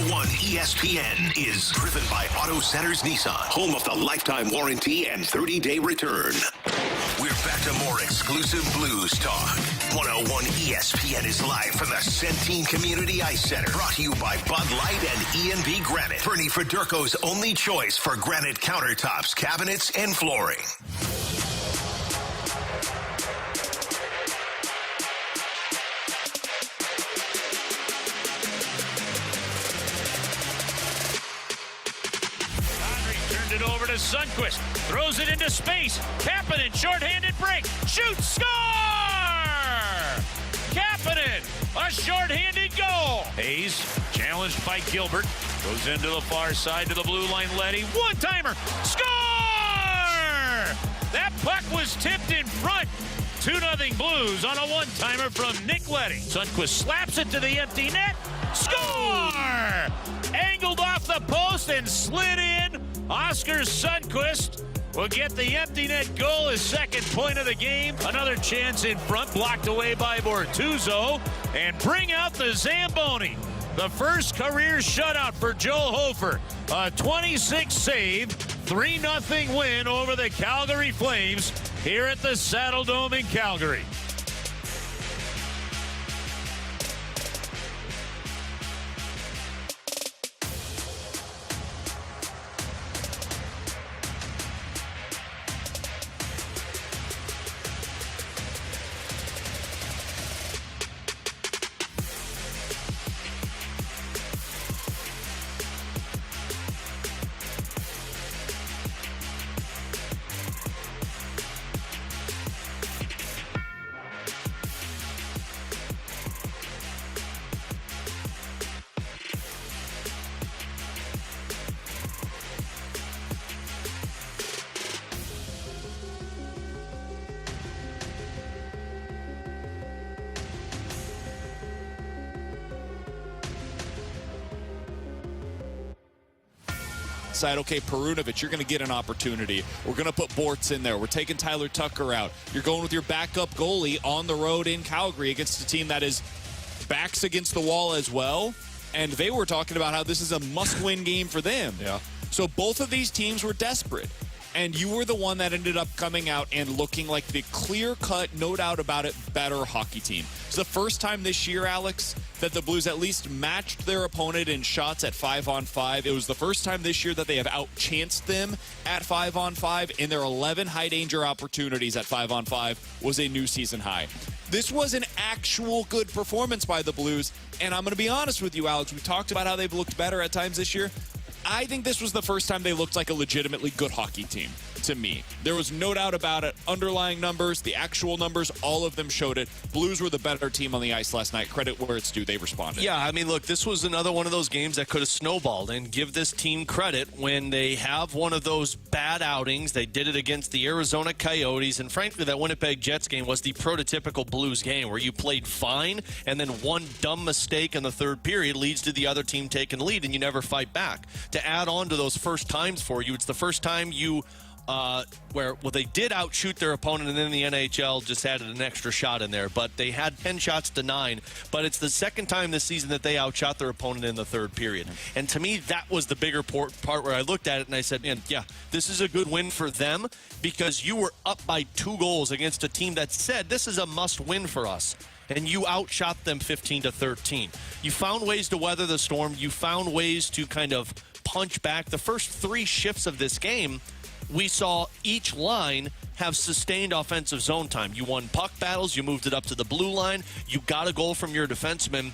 101 ESPN is driven by Auto Centers Nissan, home of the lifetime warranty and 30-day return. We're back to more exclusive Blues talk. 101 ESPN is live from the Centene Community Ice Center. Brought to you by Bud Light and E&B Granite. Bernie Federko's only choice for granite countertops, cabinets, and flooring. It over to Sundqvist, throws it into space. Kapanen, shorthanded break, shoots, score! Kapanen, a shorthanded goal. Hayes, challenged by Gilbert, goes into the far side to the blue line. Leddy, one-timer, score! That puck was tipped in front. 2-0 Blues on a one-timer from Nick Leddy. Sundqvist slaps it to the empty net, score! Angled off the post and slid in. Oscar Sundqvist will get the empty net goal, his second point of the game. Another chance in front, blocked away by Bortuzzo, and bring out the Zamboni. The first career shutout for Joe Hofer. A 26 save, 3-0 win over the Calgary Flames here at the Saddle Dome in Calgary. Side, okay, Perunovic, you're going to get an opportunity. We're going to put Bortz in there. We're taking Tyler Tucker out. You're going with your backup goalie on the road in Calgary against a team that is backs against the wall as well. And they were talking about how this is a must-win game for them. Yeah. So both of these teams were desperate. And you were the one that ended up coming out and looking like the clear-cut, no doubt about it, better hockey team. It's the first time this year, Alex, that the Blues at least matched their opponent in shots at 5-on-5. It was the first time this year that they have outchanced them at 5-on-5, and their 11 high-danger opportunities at 5-on-5 was a new season high. This was an actual good performance by the Blues, and I'm going to be honest with you, Alex. We talked about how they've looked better at times this year. I think this was the first time they looked like a legitimately good hockey team to me. There was no doubt about it. Underlying numbers, the actual numbers, all of them showed it. Blues were the better team on the ice last night. Credit where it's due. They responded. Yeah, I mean, look, this was another one of those games that could have snowballed, and give this team credit when they have one of those bad outings. They did it against the Arizona Coyotes, and frankly, that Winnipeg Jets game was the prototypical Blues game where you played fine, and then one dumb mistake in the third period leads to the other team taking the lead, and you never fight back. To add on to those first times for you, it's the first time you they did outshoot their opponent, and then the NHL just added an extra shot in there. But they had 10 shots to 9. But it's the second time this season that they outshot their opponent in the third period. And to me, that was the bigger part where I looked at it and I said, man, yeah, this is a good win for them because you were up by 2 goals against a team that said this is a must-win for us. And you outshot them 15-13. You found ways to weather the storm. You found ways to kind of punch back. The first 3 shifts of this game, we saw each line have sustained offensive zone time. You won puck battles. You moved it up to the blue line. You got a goal from your defenseman.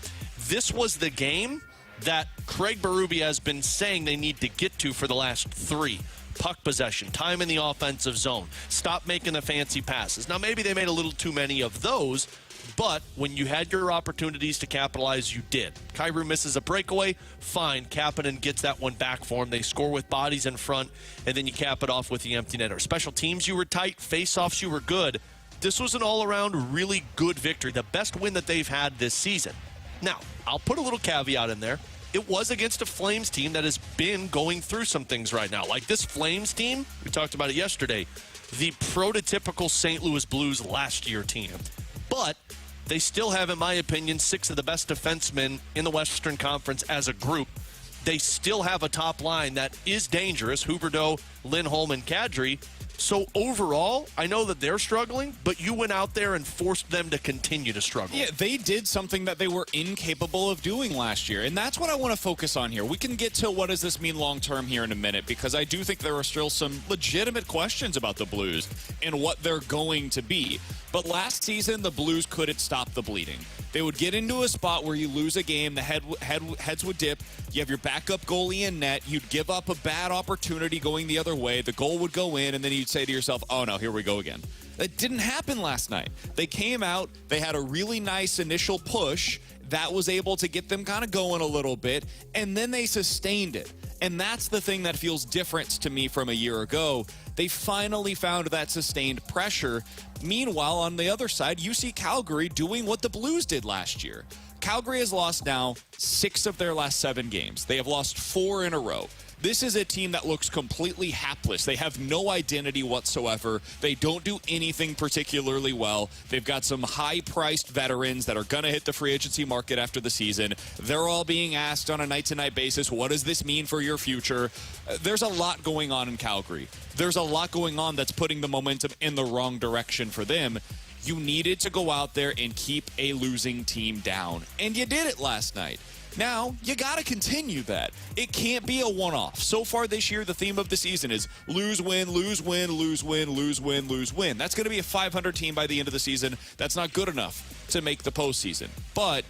This was the game that Craig Berube has been saying they need to get to for the last 3. Puck possession, time in the offensive zone. Stop making the fancy passes. Now, maybe they made a little too many of those, but when you had your opportunities to capitalize, you did. Kyrou misses a breakaway. Fine. Kapanen gets that one back for him. They score with bodies in front, and then you cap it off with the empty netter. Special teams, you were tight. Face-offs, you were good. This was an all-around really good victory, the best win that they've had this season. Now, I'll put a little caveat in there. It was against a Flames team that has been going through some things right now. Like this Flames team, we talked about it yesterday, the prototypical St. Louis Blues last year team. But they still have, in my opinion, 6 of the best defensemen in the Western Conference as a group. they still have a top line that is dangerous. Huberdeau, Lindholm, and Kadri. So overall, I know that they're struggling, but you went out there and forced them to continue to struggle. Yeah, they did something that they were incapable of doing last year, and that's what I want to focus on here. We can get to what does this mean long-term here in a minute, because I do think there are still some legitimate questions about the Blues and what they're going to be. But last season, the Blues couldn't stop the bleeding. They would get into a spot where you lose a game, the heads would dip, you have your backup goalie in net, you'd give up a bad opportunity going the other way, the goal would go in, and then you'd say to yourself, oh no, here we go again. That didn't happen last night. They came out, they had a really nice initial push that was able to get them kind of going a little bit, and then they sustained it. And that's the thing that feels different to me from a year ago. They finally found that sustained pressure. Meanwhile, on the other side, you see Calgary doing what the Blues did last year. Calgary has lost now 6 of their last 7 games. They have lost 4 in a row. This is a team that looks completely hapless. They have no identity whatsoever. They don't do anything particularly well. They've got some high-priced veterans that are going to hit the free agency market after the season. They're all being asked on a night-to-night basis, what does this mean for your future? There's a lot going on in Calgary. There's a lot going on that's putting the momentum in the wrong direction for them. You needed to go out there and keep a losing team down, and you did it last night. Now, you got to continue that. It can't be a one-off. So far this year, the theme of the season is lose, win, lose, win, lose, win, lose, win, lose, win. That's going to be a 500 team by the end of the season. That's not good enough to make the postseason. But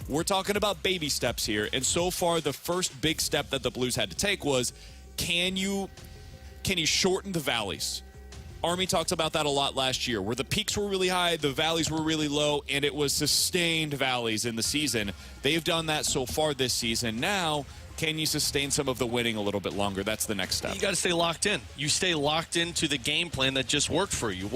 we're talking about baby steps here, and so far the first big step that the Blues had to take was, can you shorten the valleys? Army talked about that a lot last year, where the peaks were really high, the valleys were really low, and it was sustained valleys in the season. They've done that so far this season. Now, can you sustain some of the winning a little bit longer? That's the next step. You got to stay locked in. You stay locked into the game plan that just worked for you.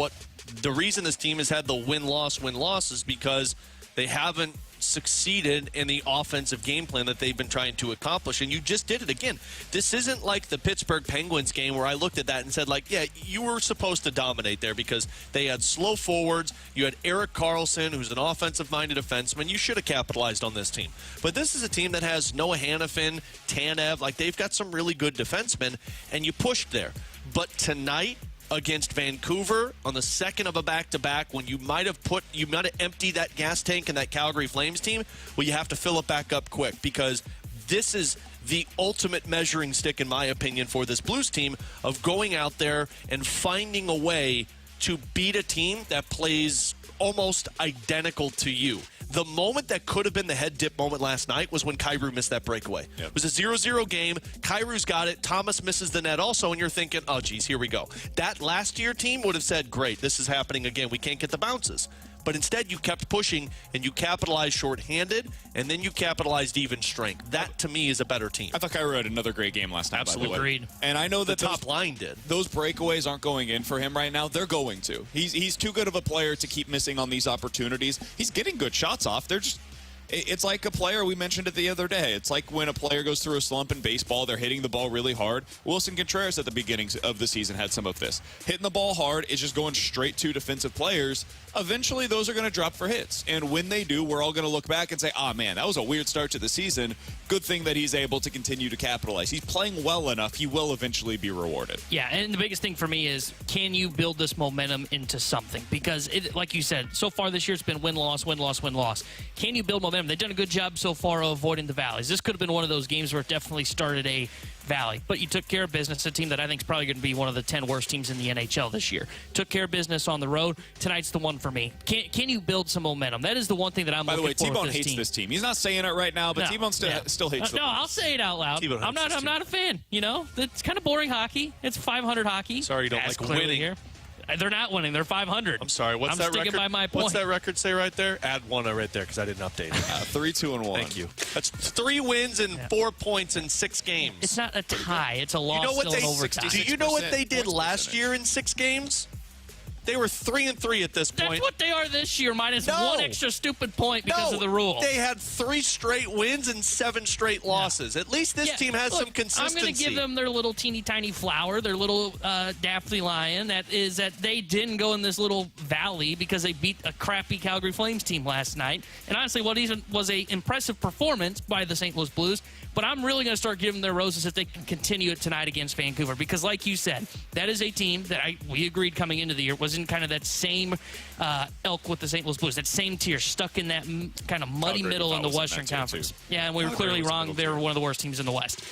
The reason this team has had the win-loss is because they haven't succeeded in the offensive game plan that they've been trying to accomplish, and you just did it again. This isn't like the Pittsburgh Penguins game where I looked at that and said, like, yeah, you were supposed to dominate there because they had slow forwards. You had Erik Karlsson, who's an offensive-minded defenseman. You should have capitalized on this team. But this is a team that has Noah Hanifin, Tanev. Like, they've got some really good defensemen, and you pushed there. But tonight, against Vancouver on the second of a back-to-back, when you might have emptied that gas tank in that Calgary Flames team, well, you have to fill it back up quick, because this is the ultimate measuring stick, in my opinion, for this Blues team of going out there and finding a way to beat a team that plays almost identical to you. The moment that could have been the head dip moment last night was when Kyrou missed that breakaway. Yep. It was a 0-0 game. Kyrou's got it. Thomas misses the net also, and you're thinking, oh, geez, here we go. That last year team would have said, great, this is happening again. We can't get the bounces. But instead, you kept pushing, and you capitalized shorthanded, and then you capitalized even strength. That, to me, is a better team. I thought Kyrou had another great game last night. Absolutely. Agreed. And I know that the top line did. Those breakaways aren't going in for him right now. They're going to. He's too good of a player to keep missing on these opportunities. He's getting good shots off. It's like a player, we mentioned it the other day. It's like when a player goes through a slump in baseball, they're hitting the ball really hard. Wilson Contreras at the beginning of the season had some of this. Hitting the ball hard is just going straight to defensive players. Eventually, those are going to drop for hits. And when they do, we're all going to look back and say, man, that was a weird start to the season. Good thing that he's able to continue to capitalize. He's playing well enough. He will eventually be rewarded. Yeah, and the biggest thing for me is, can you build this momentum into something? Because, like you said, so far this year it's been win-loss, win-loss, win-loss. Can you build momentum? They've done a good job so far of avoiding the valleys. This could have been one of those games where it definitely started a valley. But you took care of business. A team that I think is probably going to be one of the 10 worst teams in the NHL this year. Took care of business on the road. Tonight's the one for me. Can you build some momentum? That is the one thing that I'm looking for. By the way, T-Bone hates this team. He's not saying it right now, but T-Bone still hates them. No, I'll say it out loud. I'm not a fan. You know, it's kind of boring hockey. It's 500 hockey. Sorry, you don't like winning here. They're not winning. They're 500. I'm sorry. What's that record? By my point. What's that record say right there? Add one right there because I didn't update it. 3-2-1. Thank you. That's 3 wins and 4 points in 6 games. It's not a tie. It's a loss still in overtime. Do you know what they did last year in 6 games? They were 3-3 at this point. That's what they are this year, minus one extra stupid point because of the rule. They had 3 straight wins and 7 straight losses. At least this team has some consistency. I'm going to give them their little teeny tiny flower, their little daffy lion. That is that they didn't go in this little valley because they beat a crappy Calgary Flames team last night. And honestly, what was a impressive performance by the St. Louis Blues. But I'm really going to start giving their roses if they can continue it tonight against Vancouver. Because like you said, that is a team that we agreed coming into the year was in kind of that same elk with the St. Louis Blues, that same tier, stuck in that kind of muddy middle in the Western Conference. Yeah, and we were clearly wrong. They were one of the worst teams in the West.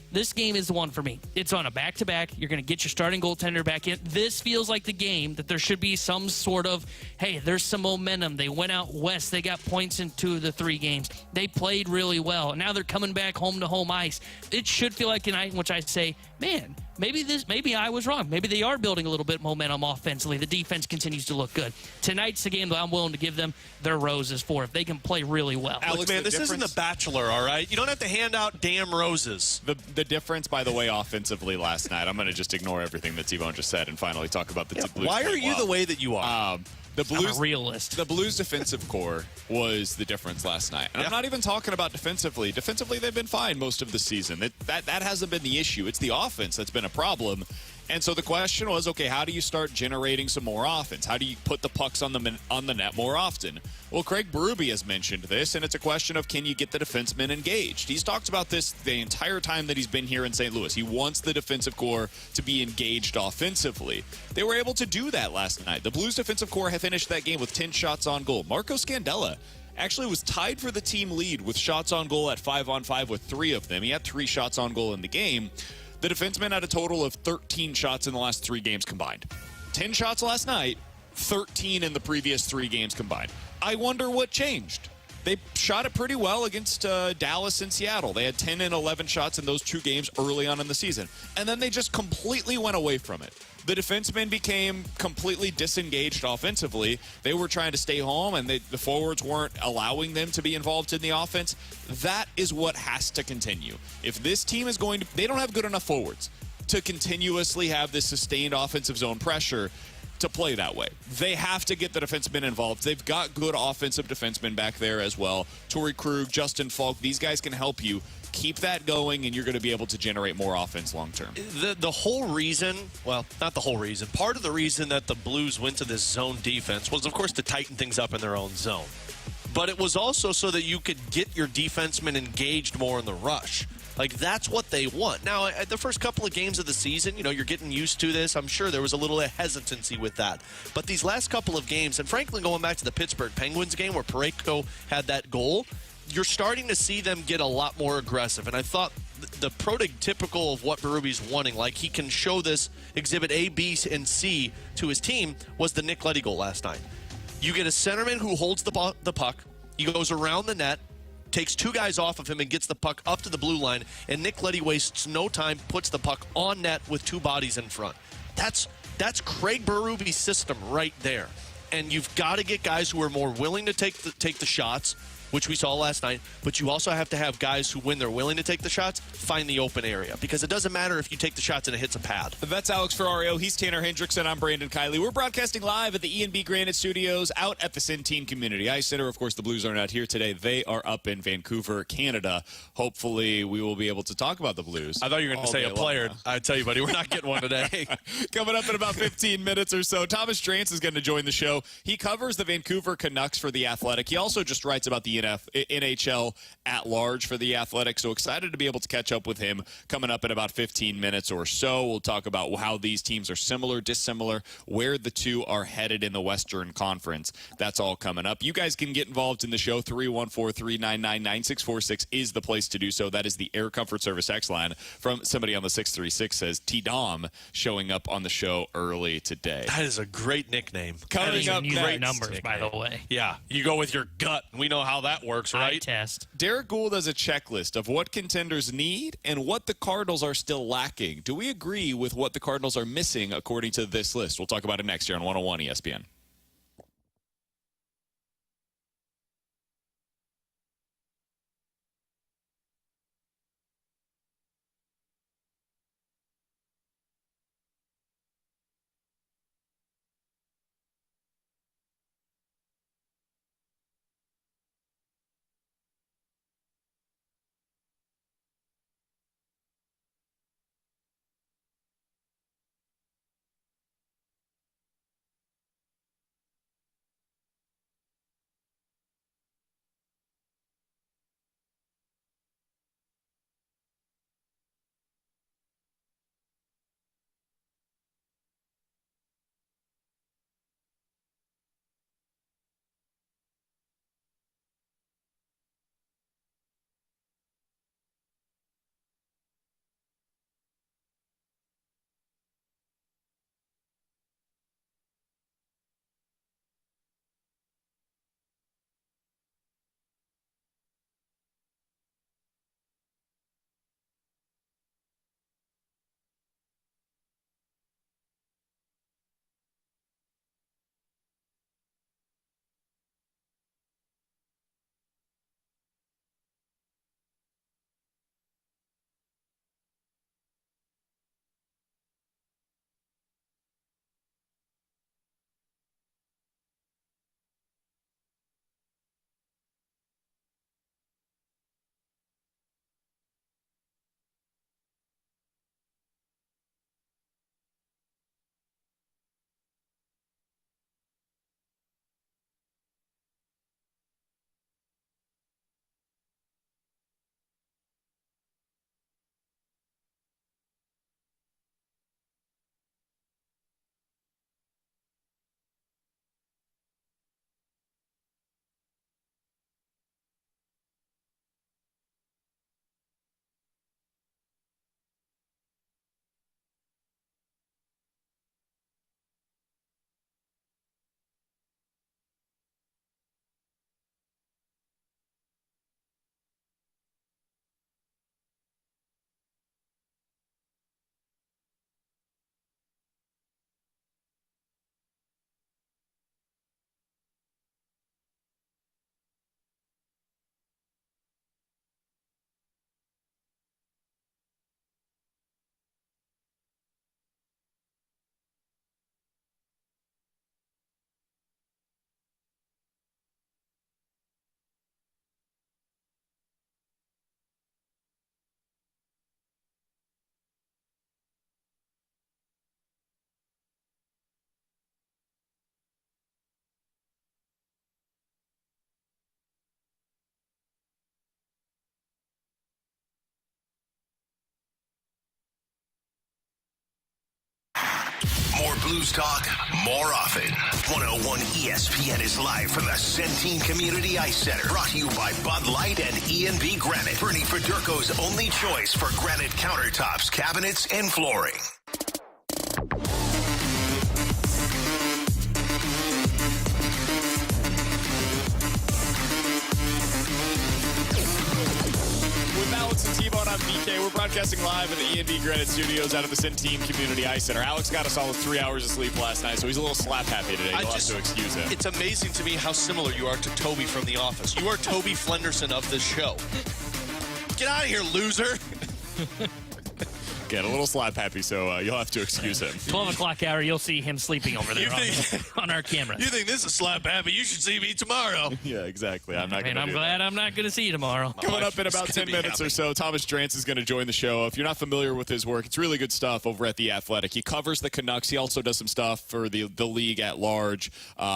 This game is the one for me. It's on a back-to-back. You're going to get your starting goaltender back in. This feels like the game that there should be some sort of, hey, there's some momentum. They went out west. They got points in 2 of the 3 games. They played really well. Now they're coming back home to home ice. It should feel like a night in which I say, man, maybe I was wrong. Maybe they are building a little bit momentum offensively. The defense continues to look good. Tonight's the game that I'm willing to give them their roses for if they can play really well. Alex, man, this isn't The Bachelor, all right? You don't have to hand out damn roses. The difference, by the way, offensively last night, I'm going to just ignore everything that T-Bone just said and finally talk about the Blues. Why are you the way that you are? The Blues, I'm a realist. The Blues defensive core was the difference last night. And I'm not even talking about defensively. Defensively, they've been fine most of the season. That hasn't been the issue. It's the offense that's been a problem. And so the question was, okay, how do you start generating some more offense? How do you put the pucks on the net more often? Well, Craig Berube has mentioned this, and it's a question of can you get the defensemen engaged? He's talked about this the entire time that he's been here in St. Louis. He wants the defensive core to be engaged offensively. They were able to do that last night. The Blues defensive core have finished that game with 10 shots on goal. Marco Scandella actually was tied for the team lead with shots on goal at 5-on-5 with 3 of them. He had 3 shots on goal in the game. The defenseman had a total of 13 shots in the last 3 games combined. 10 shots last night, 13 in the previous 3 games combined. I wonder what changed. They shot it pretty well against Dallas and Seattle. They had 10 and 11 shots in those 2 games early on in the season. And then they just completely went away from it. The defensemen became completely disengaged offensively. They were trying to stay home, and the forwards weren't allowing them to be involved in the offense. That is what has to continue. If this team is going to... They don't have good enough forwards to continuously have this sustained offensive zone pressure to play that way. They have to get the defensemen involved. They've got good offensive defensemen back there as well. Torrey Krug, Justin Falk, these guys can help you. Keep that going, and you're going to be able to generate more offense long term. The whole reason, well, not the whole reason, part of the reason that the Blues went to this zone defense was, of course, to tighten things up in their own zone. But it was also so that you could get your defensemen engaged more in the rush. Like, that's what they want. Now, at the first couple of games of the season, you're getting used to this. I'm sure there was a little hesitancy with that. But these last couple of games, and frankly, going back to the Pittsburgh Penguins game where Parayko had that goal, you're starting to see them get a lot more aggressive. And I thought the prototypical of what Berube's wanting, like he can show this exhibit A, B, and C to his team, was the Nick Leddy goal last night. You get a centerman who holds the puck. He goes around the net, takes 2 guys off of him and gets the puck up to the blue line, and Nick Leddy wastes no time, puts the puck on net with 2 bodies in front. That's Craig Berube's system right there. And you've got to get guys who are more willing to take the shots, which we saw last night, but you also have to have guys who, when they're willing to take the shots, find the open area. Because it doesn't matter if you take the shots and it hits a pad. That's Alex Ferrario. He's Tanner Hendrickson. I'm Brandon Kiley. We're broadcasting live at the E&B Granite Studios out at the Centene Community Ice Center. Of course, the Blues are not here today. They are up in Vancouver, Canada. Hopefully, we will be able to talk about the Blues. I thought you were going to say a player. I tell you, buddy, we're not getting one today. Coming up in about 15 minutes or so, Thomas Drance is going to join the show. He covers the Vancouver Canucks for The Athletic. He also just writes about the NHL at large for The Athletic, so excited to be able to catch up with him coming up in about 15 minutes or so. We'll talk about how these teams are similar, dissimilar, where the two are headed in the Western Conference. That's all coming up. You guys can get involved in the show. 314-399-9646 is the place to do so. That is the Air Comfort Service X line from somebody on the 636 says T-Dom showing up on the show early today. That is a great nickname. Coming up great numbers, by the way. Yeah, you go with your gut. We know how that works, right? Test. Derrick Goold has a checklist of what contenders need and what the Cardinals are still lacking. Do we agree with what the Cardinals are missing according to this list? We'll talk about it next year on 101 ESPN. Blues talk more often. 101 ESPN is live from the Centene Community Ice Center. Brought to you by Bud Light and E&B Granite. Bernie Federko's only choice for granite countertops, cabinets, and flooring. Alex and T-Bone on BK. We're broadcasting live at the E&B Granite Studios out of the Centene Community Ice Center. Alex got a solid 3 hours of sleep last night, so he's a little slap happy today. You'll have to excuse him. It's amazing to me how similar you are to Toby from The Office. You are Toby Flenderson of this show. Get out of here, loser. Get a little slap happy, so you'll have to excuse him. 12 o'clock hour, you'll see him sleeping over there on our camera. You think this is slap happy? You should see me tomorrow. Yeah, exactly. I'm not going to I'm glad I'm not going to see you tomorrow. Coming up in about 10 minutes or so, Thomas Drance is going to join the show. If you're not familiar with his work, it's really good stuff over at The Athletic. He covers the Canucks. He also does some stuff for the league at large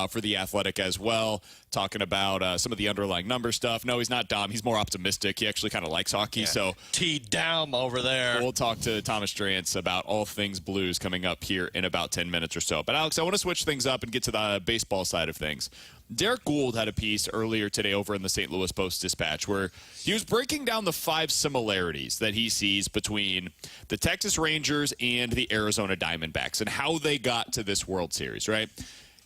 for The Athletic as well, talking about some of the underlying number stuff. No, he's not dumb. He's more optimistic. He actually kind of likes hockey. So T-down over there. We'll talk to Thomas Drance about all things Blues coming up here in about 10 minutes or so. But, Alex, I want to switch things up and get to the baseball side of things. Derrick Goold had a piece earlier today over in the St. Louis Post-Dispatch where he was breaking down the 5 similarities that he sees between the Texas Rangers and the Arizona Diamondbacks and how they got to this World Series, right?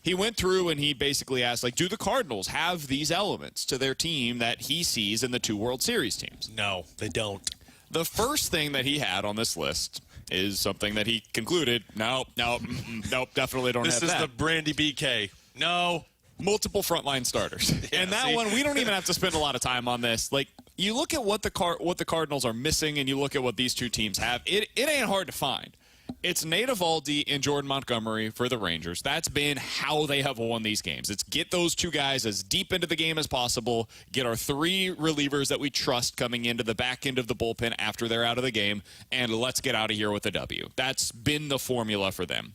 He went through and he basically asked, do the Cardinals have these elements to their team that he sees in the 2 World Series teams? No, they don't. The first thing that he had on this list is something that he concluded, nope, definitely don't have that. This is the Brandy BK. No. Multiple frontline starters. Yeah, and that one, we don't even have to spend a lot of time on this. You look at what the Cardinals are missing and you look at what these 2 teams have, it ain't hard to find. It's Nate Eovaldi and Jordan Montgomery for the Rangers. That's been how they have won these games. It's get those 2 guys as deep into the game as possible, get our 3 relievers that we trust coming into the back end of the bullpen after they're out of the game, and let's get out of here with a W. That's been the formula for them.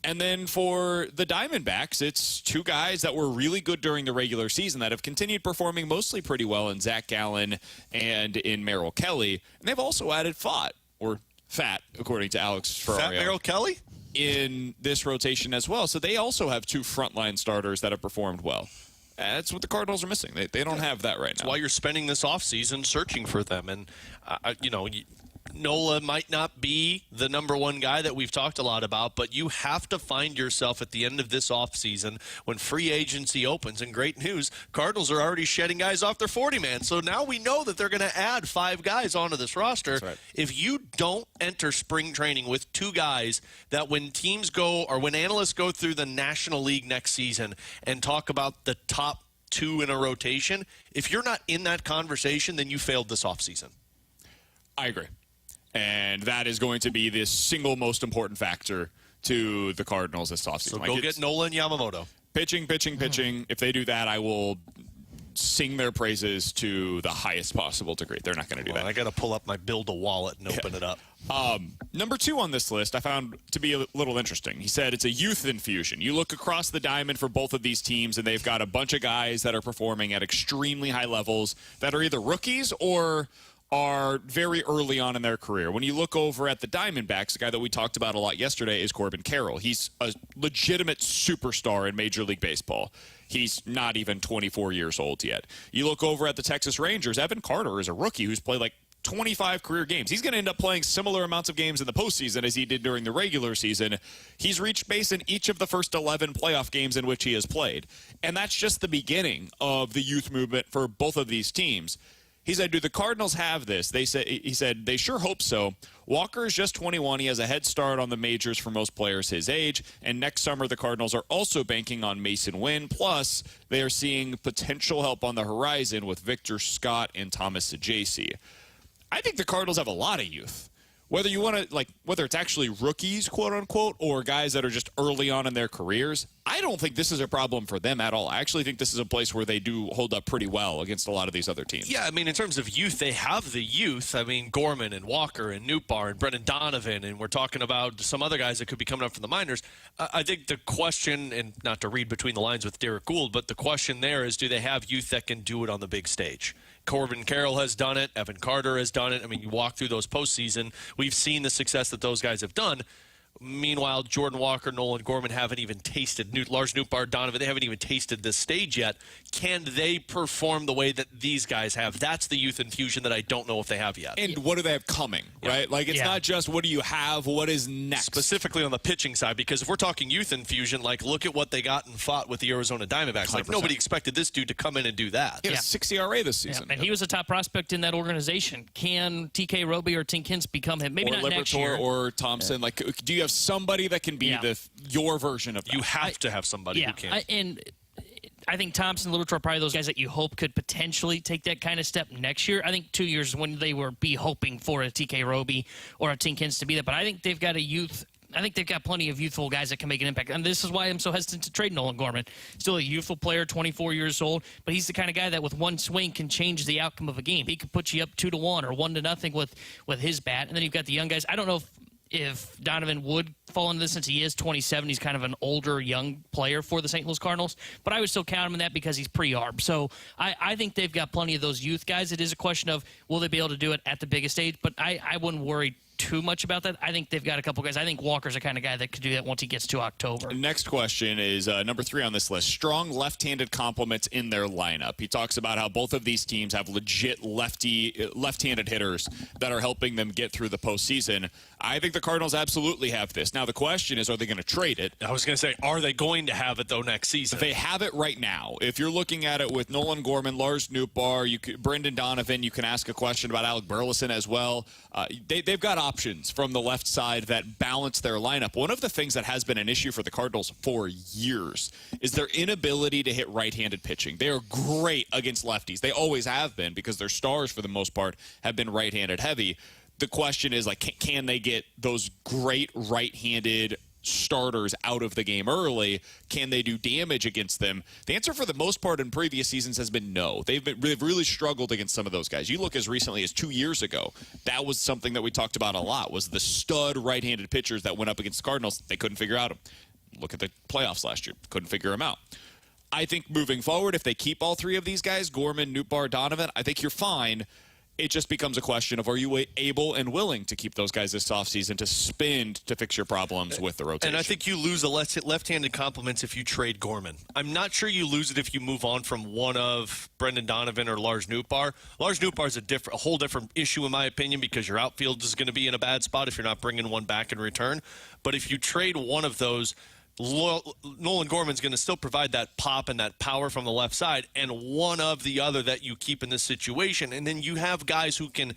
And then for the Diamondbacks, it's 2 guys that were really good during the regular season that have continued performing mostly pretty well in Zach Gallen and in Merrill Kelly. And they've also added Fat, according to Alex Ferrario. Fat Merrill Kelly? In this rotation as well. So they also have 2 frontline starters that have performed well. That's what the Cardinals are missing. They don't have that right now. That's why you're spending this offseason searching for them. And, Nola might not be the number 1 guy that we've talked a lot about, but you have to find yourself at the end of this offseason when free agency opens. And great news, Cardinals are already shedding guys off their 40-man. So now we know that they're going to add 5 guys onto this roster. That's right. If you don't enter spring training with 2 guys that when teams go or when analysts go through the National League next season and talk about the top 2 in a rotation, if you're not in that conversation, then you failed this offseason. I agree. And that is going to be the single most important factor to the Cardinals this offseason. So go get Nola and Yamamoto. Pitching. If they do that, I will sing their praises to the highest possible degree. They're not going to do that. I got to pull up my Build-A-Wallet and open it up. Number 2 on this list I found to be a little interesting. He said it's a youth infusion. You look across the diamond for both of these teams, and they've got a bunch of guys that are performing at extremely high levels that are either rookies or are very early on in their career. When you look over at the Diamondbacks, the guy that we talked about a lot yesterday is Corbin Carroll. He's a legitimate superstar in Major League Baseball. He's not even 24 years old yet. You look over at the Texas Rangers, Evan Carter is a rookie who's played 25 career games. He's going to end up playing similar amounts of games in the postseason as he did during the regular season. He's reached base in each of the first 11 playoff games in which he has played. And that's just the beginning of the youth movement for both of these teams. He said, do the Cardinals have this? He said, they sure hope so. Walker is just 21. He has a head start on the majors for most players his age. And next summer, the Cardinals are also banking on Mason Wynn. Plus, they are seeing potential help on the horizon with Victor Scott and Thomas Saggese. I think the Cardinals have a lot of youth. Whether you want to, whether it's actually rookies, quote unquote, or guys that are just early on in their careers, I don't think this is a problem for them at all. I actually think this is a place where they do hold up pretty well against a lot of these other teams. Yeah, in terms of youth, they have the youth. Gorman and Walker and Nootbaar and Brendan Donovan, and we're talking about some other guys that could be coming up from the minors. I think the question, and not to read between the lines with Derrick Goold, but the question there is, do they have youth that can do it on the big stage? Corbin Carroll has done it. Evan Carter has done it. You walk through those postseason. We've seen the success that those guys have done. Meanwhile, Jordan Walker, Nolan Gorman haven't even tasted, Lars Nootbaar, Donovan, they haven't even tasted this stage yet. Can they perform the way that these guys have? That's the youth infusion that I don't know if they have yet. And what do they have coming, right? Like, it's not just what do you have, what is next? Specifically on the pitching side, because if we're talking youth infusion, like, look at what they got and fought with the Arizona Diamondbacks. 100%. Like, nobody expected this dude to come in and do that. He had a 6 ERA this season. And he was a top prospect in that organization. Can TK Roby or Tinkins become him? Maybe or not Liberatore next year. Or Thompson. Like, do you have somebody that can be your version of that? You have to have somebody who can. I think Thompson, Liberatore are probably those guys that you hope could potentially take that kind of step next year. I think 2 years when they were hoping for a TK Roby or a Tinkins to be that. But I think they've got I think they've got plenty of youthful guys that can make an impact. And this is why I'm so hesitant to trade Nolan Gorman. Still a youthful player, 24 years old, but he's the kind of guy that with one swing can change the outcome of a game. He could put you up 2-1 or 1-0 with his bat. And then you've got the young guys. I don't know if Donovan would fall into this since he is 27. He's kind of an older, young player for the St. Louis Cardinals. But I would still count him in that because he's pre-arb. So I think they've got plenty of those youth guys. It is a question of will they be able to do it at the biggest stage. But I wouldn't worry too much about that. I think they've got a couple guys. I think Walker's the kind of guy that could do that once he gets to October. Next question is number 3 on this list. Strong left-handed complements in their lineup. He talks about how both of these teams have legit left-handed hitters that are helping them get through the postseason. I think the Cardinals absolutely have this. Now, the question is, are they going to trade it? I was going to say, are they going to have it, though, next season? They have it right now. If you're looking at it with Nolan Gorman, Lars Nootbaar, Brendan Donovan, you can ask a question about Alec Burleson as well. They've got options from the left side that balance their lineup. One of the things that has been an issue for the Cardinals for years is their inability to hit right-handed pitching. They are great against lefties. They always have been because their stars, for the most part, have been right-handed heavy. The question is, like, can they get those great right-handed starters out of the game early? Can they do damage against them? The answer for the most part in previous seasons has been no. They've really struggled against some of those guys. You look as recently as 2 years ago, that was something that we talked about a lot, was the stud right-handed pitchers that went up against the Cardinals. They couldn't figure out them. Look at the playoffs last year. Couldn't figure them out. I think moving forward, if they keep all 3 of these guys, Gorman, Nootbaar, Donovan, I think you're fine. It just becomes a question of, are you able and willing to keep those guys this offseason to spend to fix your problems with the rotation? And I think you lose the left-handed compliments if you trade Gorman. I'm not sure you lose it if you move on from one of Brendan Donovan or Lars Nootbaar. Lars Nootbaar is a whole different issue, in my opinion, because your outfield is going to be in a bad spot if you're not bringing one back in return. But if you trade one of those, Nolan Gorman's going to still provide that pop and that power from the left side, and one of the other that you keep in this situation. And then you have guys who can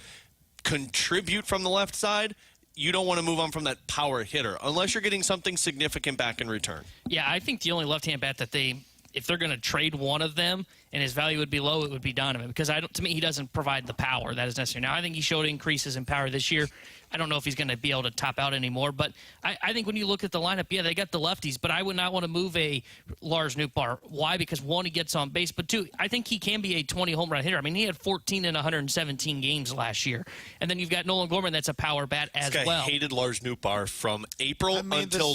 contribute from the left side. You don't want to move on from that power hitter unless you're getting something significant back in return. Yeah, I think the only left-hand bat that if they're going to trade one of them and his value would be low, it would be Donovan, because to me, he doesn't provide the power that is necessary. Now, I think he showed increases in power this year. I don't know if he's going to be able to top out anymore, but I think when you look at the lineup, yeah, they got the lefties, but I would not want to move a Lars Nootbaar. Why? Because one, he gets on base, but two, I think he can be a 20 home run hitter. I mean, he had 14 in 117 games last year. And then you've got Nolan Gorman, that's a power bat as this guy well. Hated Lars Nootbaar from April until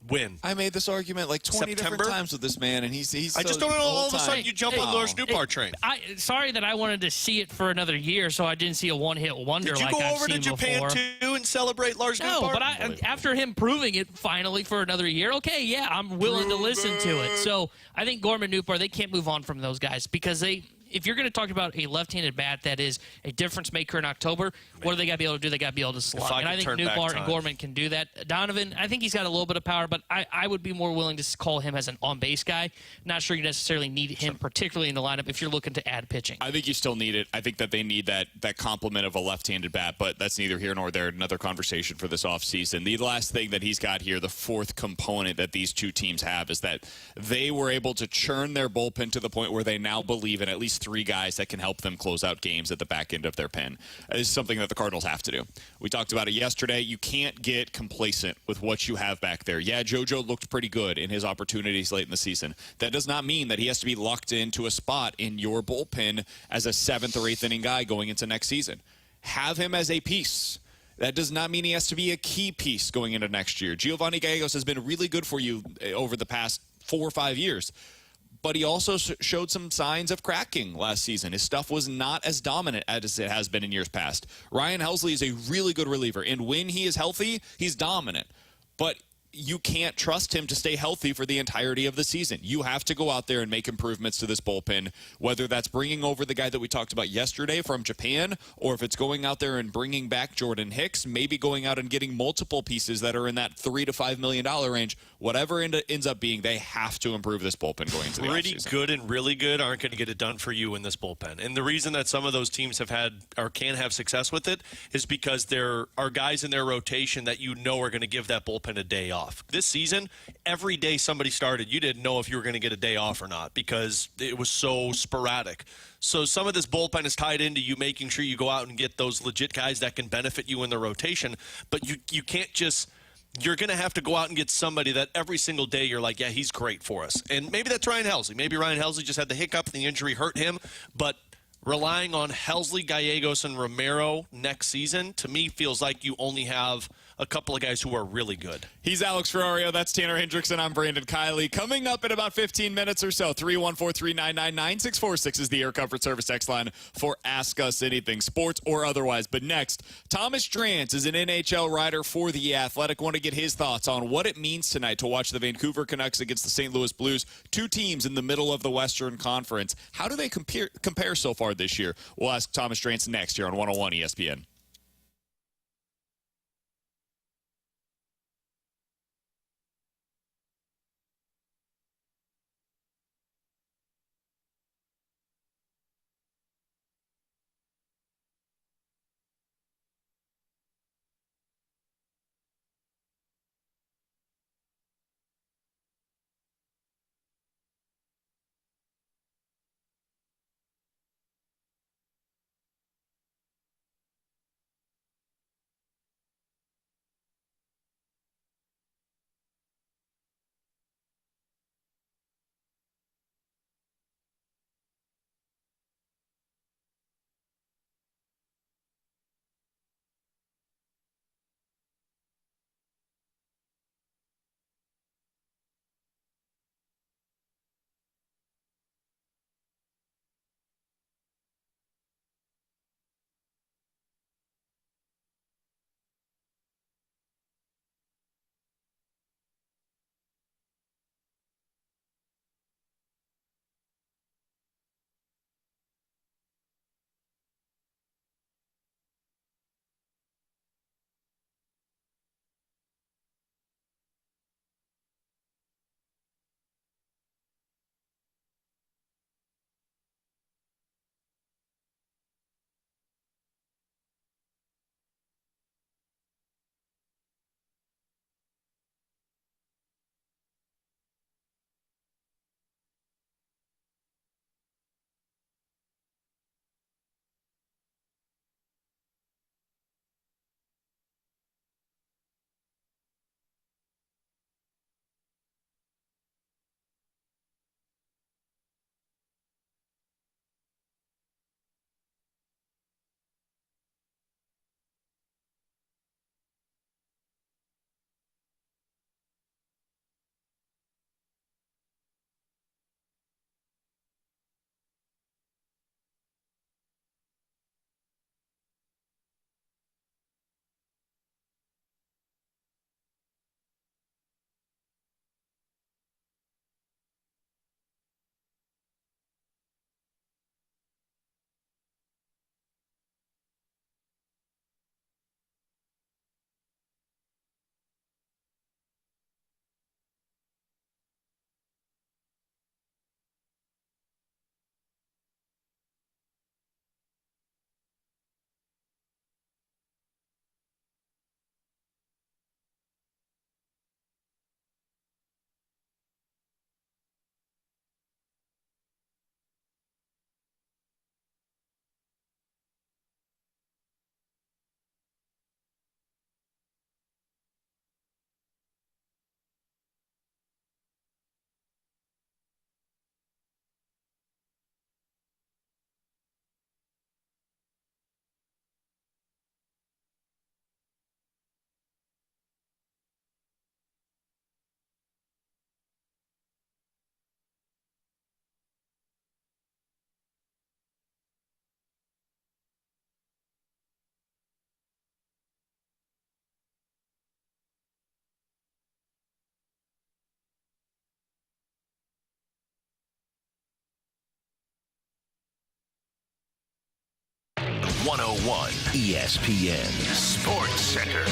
when? I made this argument like 20 different times with this man, and he's I just don't know all of a sudden you jump on the Lars Nootbaar train. Sorry that I wanted to see it for another year, so I didn't see a one-hit wonder like I've seen before. Did you go over to Japan too and celebrate Lars Nootbaar? No, but after him proving it finally for another year, okay, yeah, I'm willing to listen to it. So I think Gorman, Nootbaar, they can't move on from those guys because if you're going to talk about a left-handed bat that is a difference maker in October, what do they got to be able to do? They got to be able to slug. And I think Nootbaar and Gorman can do that. Donovan, I think he's got a little bit of power, but I would be more willing to call him as an on-base guy. Not sure you necessarily need him, particularly in the lineup, if you're looking to add pitching. I think you still need it. I think that they need that complement of a left-handed bat, but that's neither here nor there. Another conversation for this offseason. The last thing that he's got here, the fourth component that these two teams have, is that they were able to churn their bullpen to the point where they now believe in at least 3 guys that can help them close out games at the back end of their pen. This is something that the Cardinals have to do. We talked about it yesterday. You can't get complacent with what you have back there. Yeah, JoJo looked pretty good in his opportunities late in the season. That does not mean that he has to be locked into a spot in your bullpen as a 7th or 8th inning guy going into next season. Have him as a piece. That does not mean he has to be a key piece going into next year. Giovanni Gallegos has been really good for you over the past 4 or 5 years. But he also showed some signs of cracking last season. His stuff was not as dominant as it has been in years past. Ryan Helsley is a really good reliever, and when he is healthy, he's dominant. but you can't trust him to stay healthy for the entirety of the season. You have to go out there and make improvements to this bullpen, whether that's bringing over the guy that we talked about yesterday from Japan, or if it's going out there and bringing back Jordan Hicks, maybe going out and getting multiple pieces that are in that $3 to $5 million range. Whatever ends up being, they have to improve this bullpen going into the Pretty offseason. good and really good aren't going to get it done for you in this bullpen. And the reason that some of those teams have had or can have success with it is because there are guys in their rotation that you know are going to give that bullpen a day off. This season, every day somebody started, you didn't know if you were going to get a day off or not because it was so sporadic. So some of this bullpen is tied into you making sure you go out and get those legit guys that can benefit you in the rotation. But you can't just – you're going to have to go out and get somebody that every single day you're like, yeah, he's great for us. And maybe that's Ryan Helsley. Maybe Ryan Helsley just had the hiccup and the injury hurt him. But relying on Helsley, Gallegos, and Romero next season, to me, feels like you only have – a couple of guys who are really good. He's Alex Ferrario. That's Tanner Hendrickson. I'm Brandon Kiley. Coming up in about 15 minutes or so, 314-399-9646 is the Air Comfort Service text line for Ask Us Anything, sports or otherwise. But next, Thomas Drance is an NHL writer for The Athletic. Want to get his thoughts on what it means tonight to watch the Vancouver Canucks against the St. Louis Blues, two teams in the middle of the Western Conference. How do they compare so far this year? We'll ask Thomas Drance next here on 101 ESPN. 101 ESPN Sports Center.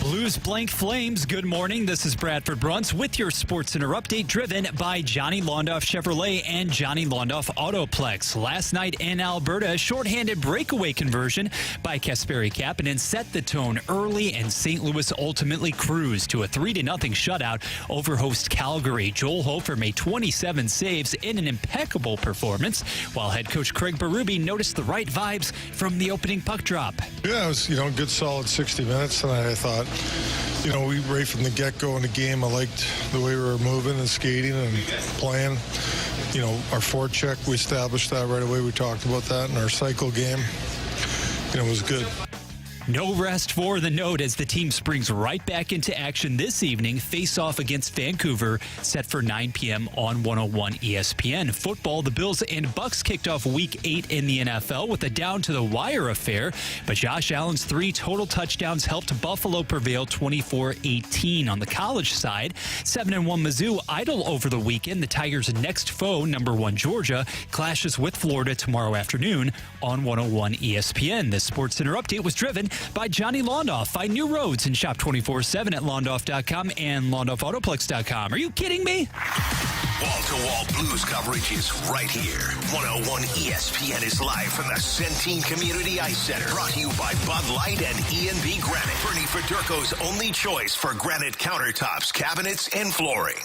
Blues blank flames. Good morning. This is Bradford Bruns with your Sports Center update, driven by Johnny Londoff Chevrolet and Johnny Londoff Autoplex. Last night in Alberta, a shorthanded breakaway conversion by Kasperi Kapanen set the tone early, and St. Louis ultimately cruised to a 3-0 shutout over host Calgary. Joel Hofer made 27 saves in an impeccable performance, while head coach Craig Berube noticed the right vibes from the opening puck drop. Yeah, it was, a good solid 60 minutes tonight, I thought. We right from the get-go in the game, I liked the way we were moving and skating and playing. Our forecheck, we established that right away. We talked about that in our cycle game. It was good. No rest for the Note as the team springs right back into action this evening. Face-off against Vancouver, set for 9 p.m. on 101 ESPN. Football, the Bills and Bucks kicked off Week 8 in the NFL with a down-to-the-wire affair, but Josh Allen's 3 total touchdowns helped Buffalo prevail 24-18. On the college side, 7-1 Mizzou idle over the weekend. The Tigers' next foe, number 1 Georgia, clashes with Florida tomorrow afternoon on 101 ESPN. The Sports Center update was driven by Johnny Londoff. Find new roads and shop 24/7 at Londoff.com and LondoffAutoplex.com. Are you kidding me? Wall-to-wall Blues coverage is right here. 101 ESPN is live from the Centene Community Ice Center. Brought to you by Bud Light and E&B Granite. Bernie Federko's only choice for granite countertops, cabinets, and flooring.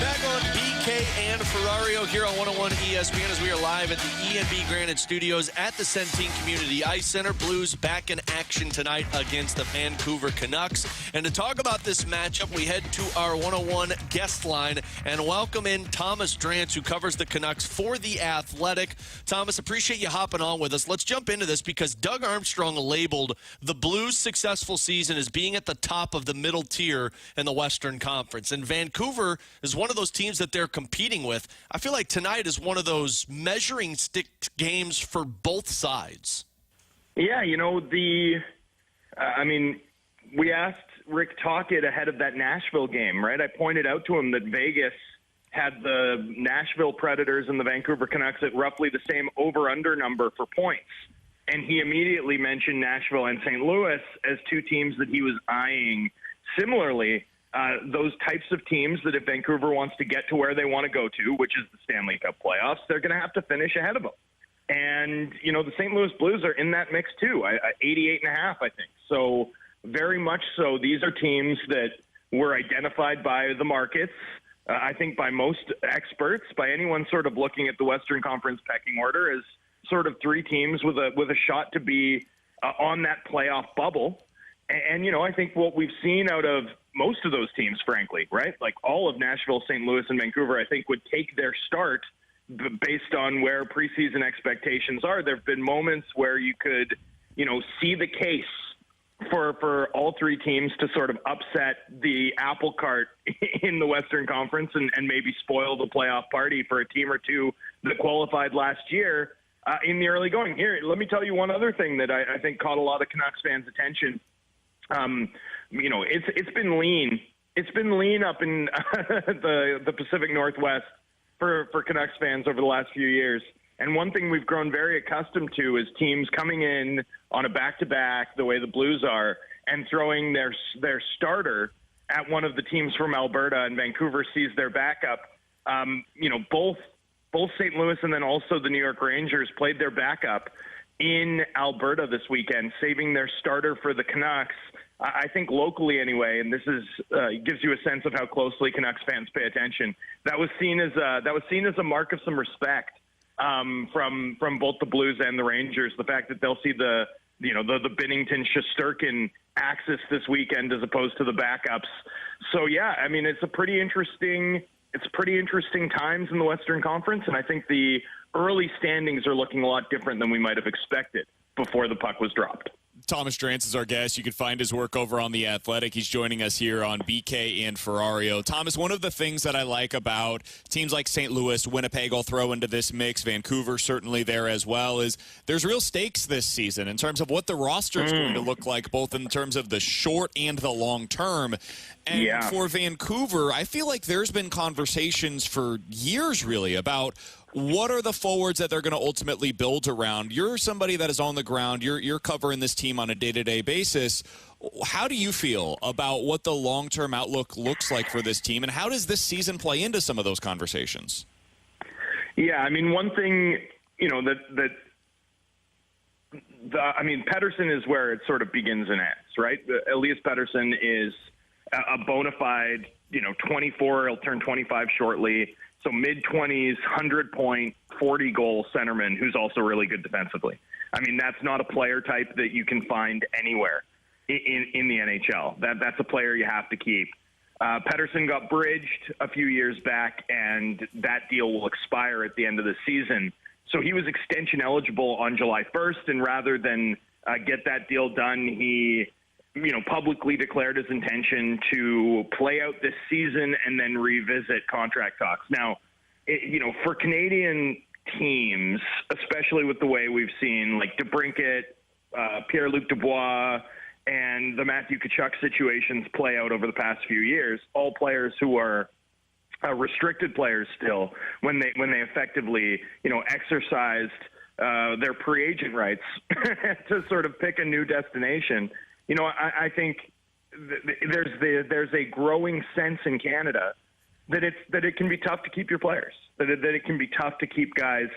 Back on BK and Ferrario here on 101 ESPN as we are live at the E&B Granite Studios at the Centene Community Ice Center. Blues back in action tonight against the Vancouver Canucks. And to talk about this matchup, we head to our 101 guest line and welcome in Thomas Drance, who covers the Canucks for The Athletic. Thomas, appreciate you hopping on with us. Let's jump into this because Doug Armstrong labeled the Blues' successful season as being at the top of the middle tier in the Western Conference. And Vancouver is one of those teams that they're competing with. I feel like tonight is one of those measuring stick games for both sides. Yeah, we asked Rick Tocchet ahead of that Nashville game, right? I pointed out to him that Vegas had the Nashville Predators and the Vancouver Canucks at roughly the same over-under number for points. And he immediately mentioned Nashville and St. Louis as 2 teams that he was eyeing similarly. Those types of teams that if Vancouver wants to get to where they want to go to, which is the Stanley Cup playoffs, they're going to have to finish ahead of them. And, the St. Louis Blues are in that mix too, 88.5, I think. So very much so, these are teams that were identified by the markets, I think by most experts, by anyone sort of looking at the Western Conference pecking order, as sort of 3 teams with a shot to be on that playoff bubble. And, I think what we've seen out of most of those teams, frankly, right? Like all of Nashville, St. Louis, and Vancouver, I think would take their start based on where preseason expectations are. There have been moments where you could, see the case for all 3 teams to sort of upset the apple cart in the Western Conference and maybe spoil the playoff party for a team or 2 that qualified last year in the early going. Here, let me tell you one other thing that I think caught a lot of Canucks fans' attention. It's been lean. It's been lean up in the Pacific Northwest for Canucks fans over the last few years. And one thing we've grown very accustomed to is teams coming in on a back-to-back, the way the Blues are, and throwing their starter at one of the teams from Alberta, and Vancouver sees their backup. Both St. Louis and then also the New York Rangers played their backup in Alberta this weekend, saving their starter for the Canucks. I think locally anyway, and this is gives you a sense of how closely Canucks fans pay attention. That was seen as a mark of some respect from both the Blues and the Rangers. The fact that they'll see the Binnington-Shesterkin axis this weekend as opposed to the backups. So yeah, I mean it's pretty interesting times in the Western Conference, and I think the early standings are looking a lot different than we might have expected before the puck was dropped. Thomas Drance is our guest. You can find his work over on The Athletic. He's joining us here on BK and Ferrario. Thomas, one of the things that I like about teams like St. Louis, Winnipeg, I'll throw into this mix, Vancouver certainly there as well, is there's real stakes this season in terms of what the roster is going to look like, both in terms of the short and the long term. And for Vancouver, I feel like there's been conversations for years, really, about what are the forwards that they're going to ultimately build around. You're somebody that is on the ground. You're covering this team on a day-to-day basis. How do you feel about what the long-term outlook looks like for this team, and how does this season play into some of those conversations? Yeah, I mean, one thing, Pettersson is where it sort of begins and ends, right? Elias Pettersson is a bona fide, 24, he'll turn 25 shortly. So mid-20s, 100-point, 40-goal centerman who's also really good defensively. I mean, that's not a player type that you can find anywhere in the NHL. That's a player you have to keep. Pettersson got bridged a few years back, and that deal will expire at the end of the season. So he was extension eligible on July 1st, and rather than get that deal done, he publicly declared his intention to play out this season and then revisit contract talks. Now, for Canadian teams, especially with the way we've seen like DeBrincat, Pierre-Luc Dubois, and the Matthew Tkachuk situations play out over the past few years, all players who are restricted players still, when they effectively, exercised their free-agent rights to sort of pick a new destination. I think there's a growing sense in Canada that it can be tough to keep your players, that it can be tough to keep guys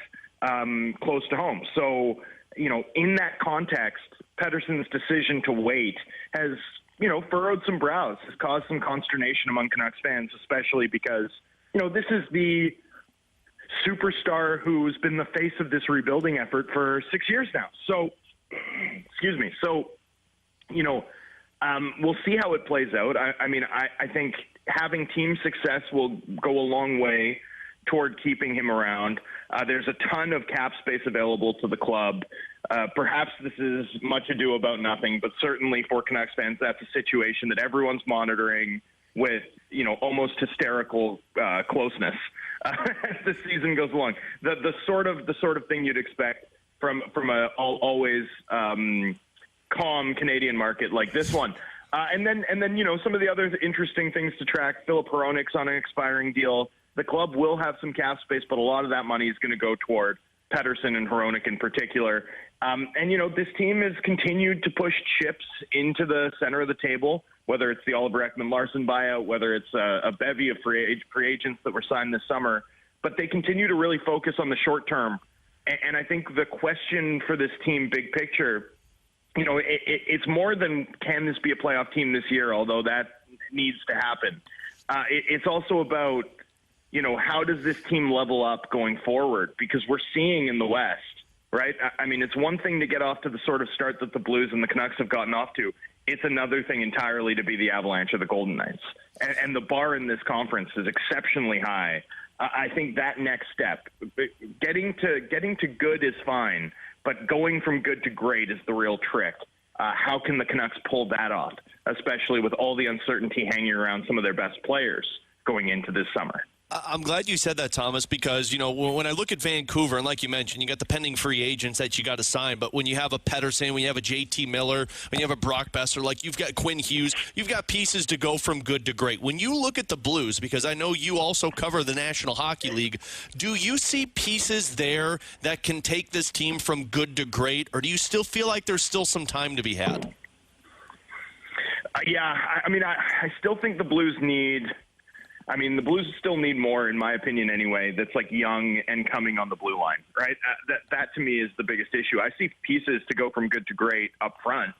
close to home. So, in that context, Pettersson's decision to wait has, furrowed some brows, has caused some consternation among Canucks fans, especially because, this is the superstar who's been the face of this rebuilding effort for 6 years now. So, excuse me. So, we'll see how it plays out. I think having team success will go a long way toward keeping him around. There's a ton of cap space available to the club. Perhaps this is much ado about nothing, but certainly for Canucks fans, that's a situation that everyone's monitoring with, almost hysterical closeness as the season goes along. The sort of thing you'd expect from a always calm Canadian market like this one. And then some of the other interesting things to track. Filip Hronek's on an expiring deal. The club will have some cap space, but a lot of that money is going to go toward Pettersson and Hronek in particular. This team has continued to push chips into the center of the table, whether it's the Oliver Ekman-Larsson buyout, whether it's a bevy of free agents that were signed this summer. But they continue to really focus on the short term. And I think the question for this team, big picture, it's more than can this be a playoff team this year, although that needs to happen. It's also about, how does this team level up going forward? Because we're seeing in the West, right? It's one thing to get off to the sort of start that the Blues and the Canucks have gotten off to. It's another thing entirely to be the Avalanche or the Golden Knights. And the bar in this conference is exceptionally high. I think that next step, getting to good is fine, but going from good to great is the real trick. How can the Canucks pull that off, especially with all the uncertainty hanging around some of their best players going into this summer? I'm glad you said that, Thomas, because, when I look at Vancouver, and like you mentioned, you got the pending free agents that you got to sign, but when you have a Pettersson, when you have a JT Miller, when you have a Brock Besser, like you've got Quinn Hughes, you've got pieces to go from good to great. When you look at the Blues, because I know you also cover the National Hockey League, do you see pieces there that can take this team from good to great, or do you still feel like there's still some time to be had? I still think the Blues the Blues still need more, in my opinion anyway, that's like young and coming on the blue line, right? That to me is the biggest issue. I see pieces to go from good to great up front.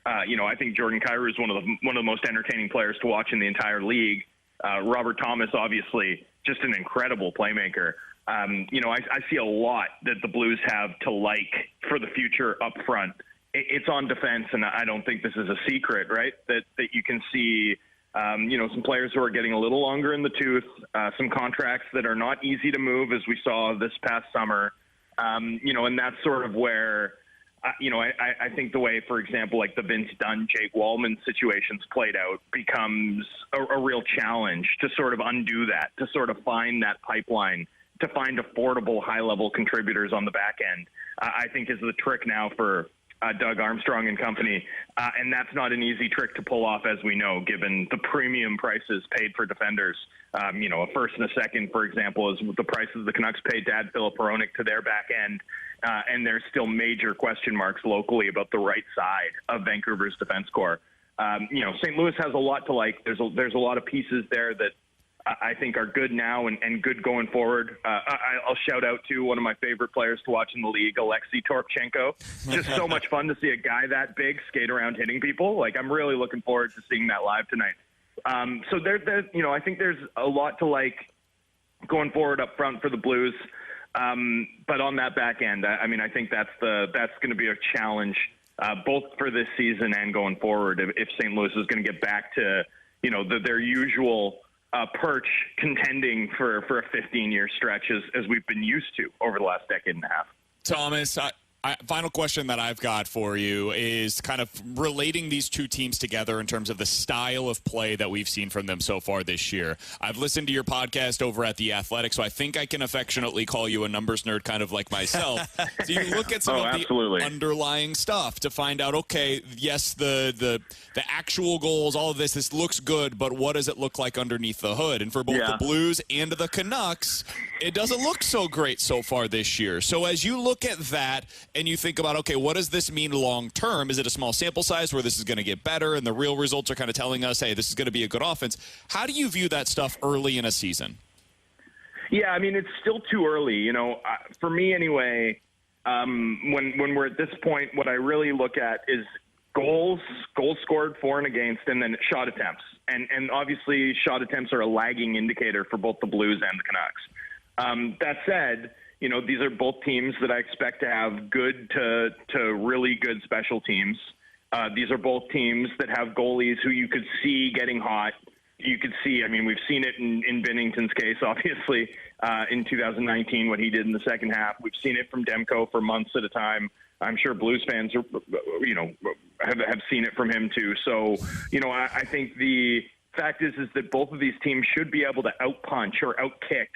I think Jordan Kyrou is one of the most entertaining players to watch in the entire league. Robert Thomas, obviously, just an incredible playmaker. I see a lot that the Blues have to like for the future up front. It's on defense, and I don't think this is a secret, right? That you can see some players who are getting a little longer in the tooth, some contracts that are not easy to move, as we saw this past summer. And that's sort of where I think the way, for example, like the Vince Dunn, Jake Wallman situations played out becomes a real challenge to sort of undo that, to sort of find that pipeline, to find affordable, high-level contributors on the back end, I think is the trick now for Doug Armstrong and company. And that's not an easy trick to pull off, as we know, given the premium prices paid for defenders. A first and a second, for example, is the prices the Canucks paid to add Filip Hronek to their back end. And there's still major question marks locally about the right side of Vancouver's defense core. St. Louis has a lot to like. There's a lot of pieces there that I think are good now and good going forward. I'll shout out to one of my favorite players to watch in the league, Alexei Torpchenko. Just so much fun to see a guy that big skate around hitting people. Like, I'm really looking forward to seeing that live tonight. So I think there's a lot to like going forward up front for the Blues. But on that back end, I think that's going to be a challenge both for this season and going forward if St. Louis is going to get back to their usual perch contending for a 15-year stretch as we've been used to over the last decade and a half. Thomas, final question that I've got for you is kind of relating these two teams together in terms of the style of play that we've seen from them so far this year. I've listened to your podcast over at The Athletic, so I think I can affectionately call you a numbers nerd kind of like myself. So you look at some of the underlying stuff to find out, okay, yes, the actual goals, all of this looks good, but what does it look like underneath the hood? And for both the Blues and the Canucks, it doesn't look so great so far this year. So as you look at that and you think about, okay, what does this mean long term? Is it a small sample size where this is going to get better and the real results are kind of telling us, hey, this is going to be a good offense? How do you view that stuff early in a season? Yeah, it's still too early. For me anyway, when we're at this point, what I really look at is goals scored for and against, and then shot attempts. And obviously shot attempts are a lagging indicator for both the Blues and the Canucks. That said, these are both teams that I expect to have good to really good special teams. These are both teams that have goalies who you could see getting hot. You could see, we've seen it in Binnington's case, obviously, in 2019, what he did in the second half. We've seen it from Demko for months at a time. I'm sure Blues fans are, have seen it from him too. So, I think the fact is that both of these teams should be able to outpunch or outkick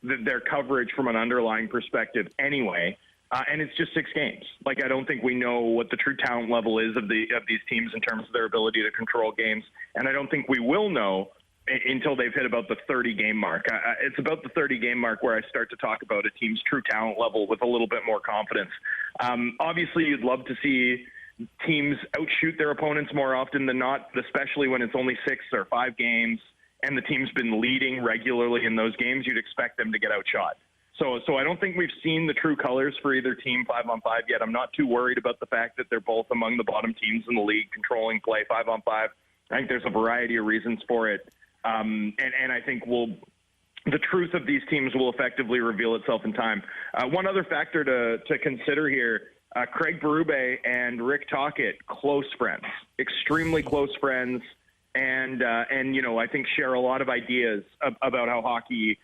their coverage from an underlying perspective anyway. And it's just 6 games. Like, I don't think we know what the true talent level is of these teams in terms of their ability to control games. And I don't think we will know until they've hit about the 30-game mark. It's about the 30-game mark where I start to talk about a team's true talent level with a little bit more confidence. Obviously, you'd love to see teams outshoot their opponents more often than not, especially when it's only 6 or 5 games and the team's been leading regularly in those games. You'd expect them to get outshot. So I don't think we've seen the true colors for either team 5-on-5 yet. I'm not too worried about the fact that they're both among the bottom teams in the league controlling play 5-on-5. I think there's a variety of reasons for it. And I think the truth of these teams will effectively reveal itself in time. One other factor to consider here, Craig Berube and Rick Tocchet, close friends, extremely close friends, and I think share a lot of ideas about how hockey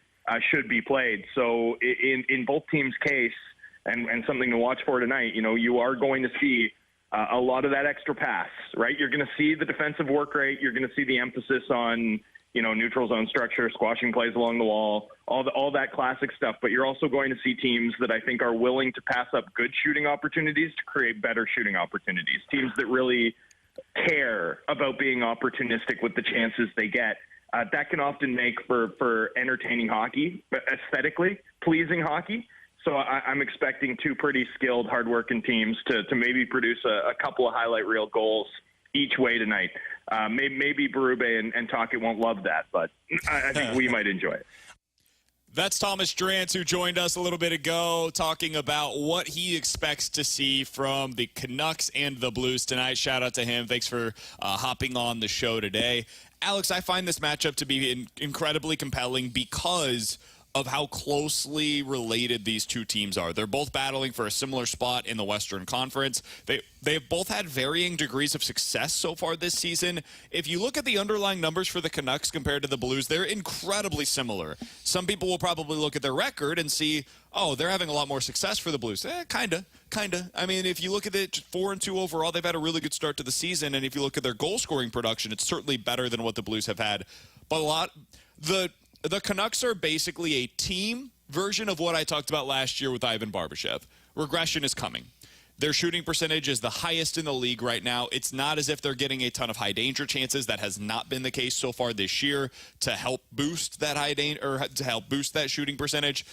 should be played. So in both teams' case, and something to watch for tonight, you are going to see a lot of that extra pass, right? You're going to see the defensive work rate. You're going to see the emphasis on, neutral zone structure, squashing plays along the wall, all that classic stuff. But you're also going to see teams that I think are willing to pass up good shooting opportunities to create better shooting opportunities. Teams that really care about being opportunistic with the chances they get. That can often make for entertaining hockey, but aesthetically pleasing hockey. So I'm expecting 2 pretty skilled, hardworking teams to maybe produce a couple of highlight reel goals each way tonight. Maybe Berube and Tocchet won't love that, but I think we might enjoy it. That's Thomas Drance, who joined us a little bit ago, talking about what he expects to see from the Canucks and the Blues tonight. Shout out to him. Thanks for hopping on the show today. Alex, I find this matchup to be incredibly compelling because of how closely related these two teams are. They're both battling for a similar spot in the Western Conference. They've both had varying degrees of success so far this season. If you look at the underlying numbers for the Canucks compared to the Blues, they're incredibly similar. Some people will probably look at their record and see, oh, they're having a lot more success for the Blues. Kinda. I mean, if you look at it, 4-2 overall, they've had a really good start to the season. And if you look at their goal-scoring production, it's certainly better than what the Blues have had. But the Canucks are basically a team version of what I talked about last year with Ivan Barbashev. Regression is coming. Their shooting percentage is the highest in the league right now. It's not as if they're getting a ton of high danger chances. That has not been the case so far this year to help boost that to help boost that shooting percentage.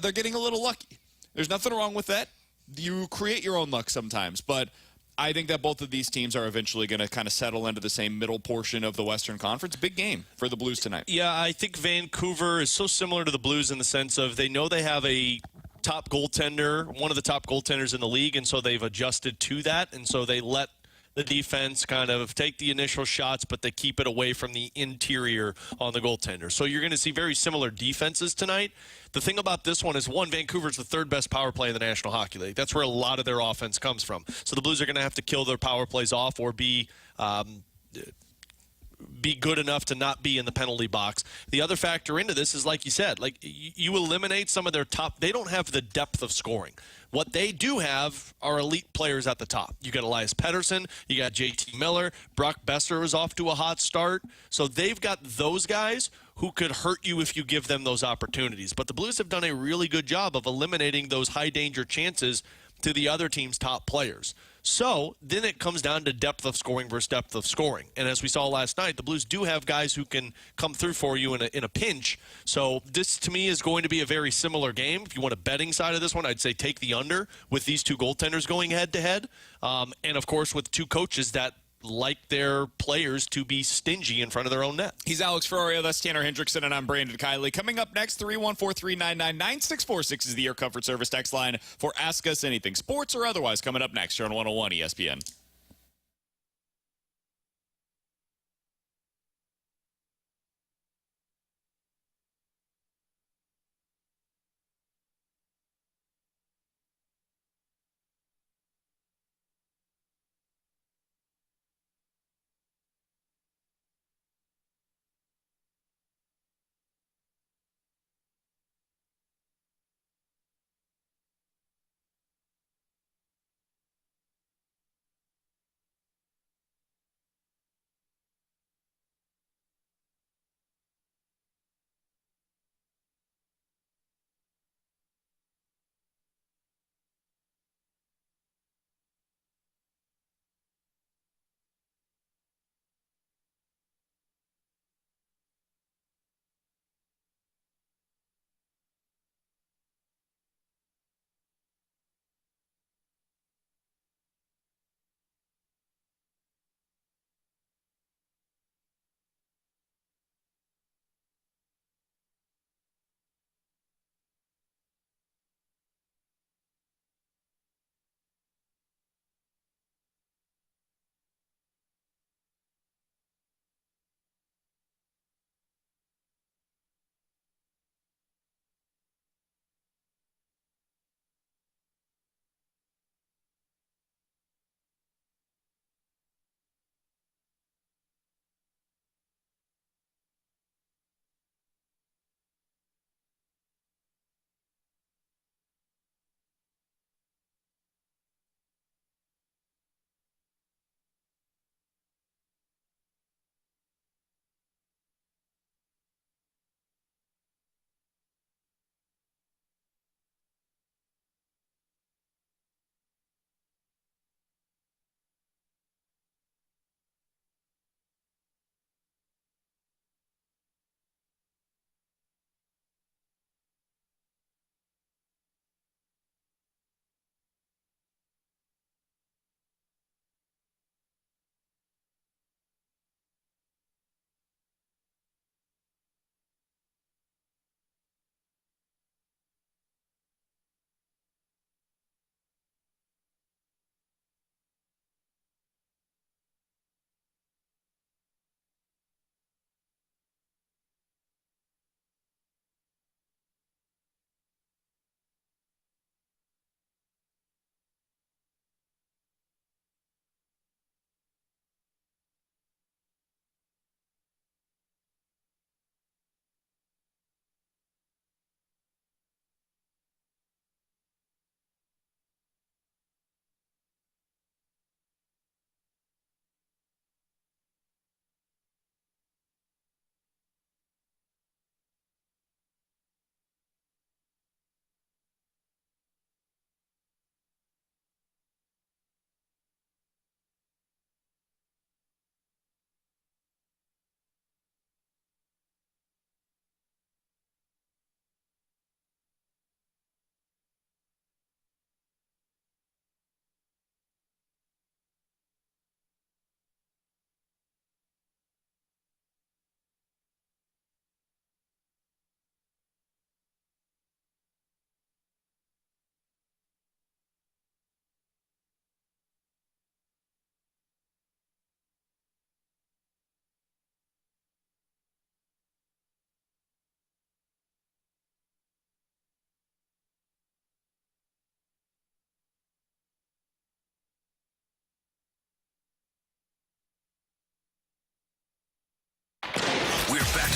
They're getting a little lucky. There's nothing wrong with that. You create your own luck sometimes, but I think that both of these teams are eventually going to kind of settle into the same middle portion of the Western Conference. Big game for the Blues tonight. Yeah, I think Vancouver is so similar to the Blues in the sense of they know they have a top goaltender, one of the top goaltenders in the league, and so they've adjusted to that, and so they let the defense kind of take the initial shots, but they keep it away from the interior on the goaltender. So you're going to see very similar defenses tonight. The thing about this one is, one, Vancouver's the third best power play in the National Hockey League. That's where a lot of their offense comes from. So the Blues are going to have to kill their power plays off or be good enough to not be in the penalty box. The other factor into this is, like you said, like you eliminate some of their top. They don't have the depth of scoring. What they do have are elite players at the top. You got Elias Pettersson, you got JT Miller, Brock Besser is off to a hot start. So they've got those guys who could hurt you if you give them those opportunities. But the Blues have done a really good job of eliminating those high danger chances to the other team's top players. So then it comes down to depth of scoring versus depth of scoring. And as we saw last night, the Blues do have guys who can come through for you in a pinch. So this, to me, is going to be a very similar game. If you want a betting side of this one, I'd say take the under with these two goaltenders going head-to-head. And, of course, with two coaches that like their players to be stingy in front of their own net. He's Alex Ferrario, that's Tanner Hendrickson, and I'm Brandon Kiley. Coming up next, 314-399-9646 is the Air Comfort Service text line for Ask Us Anything, sports or otherwise, coming up next here on 101 ESPN.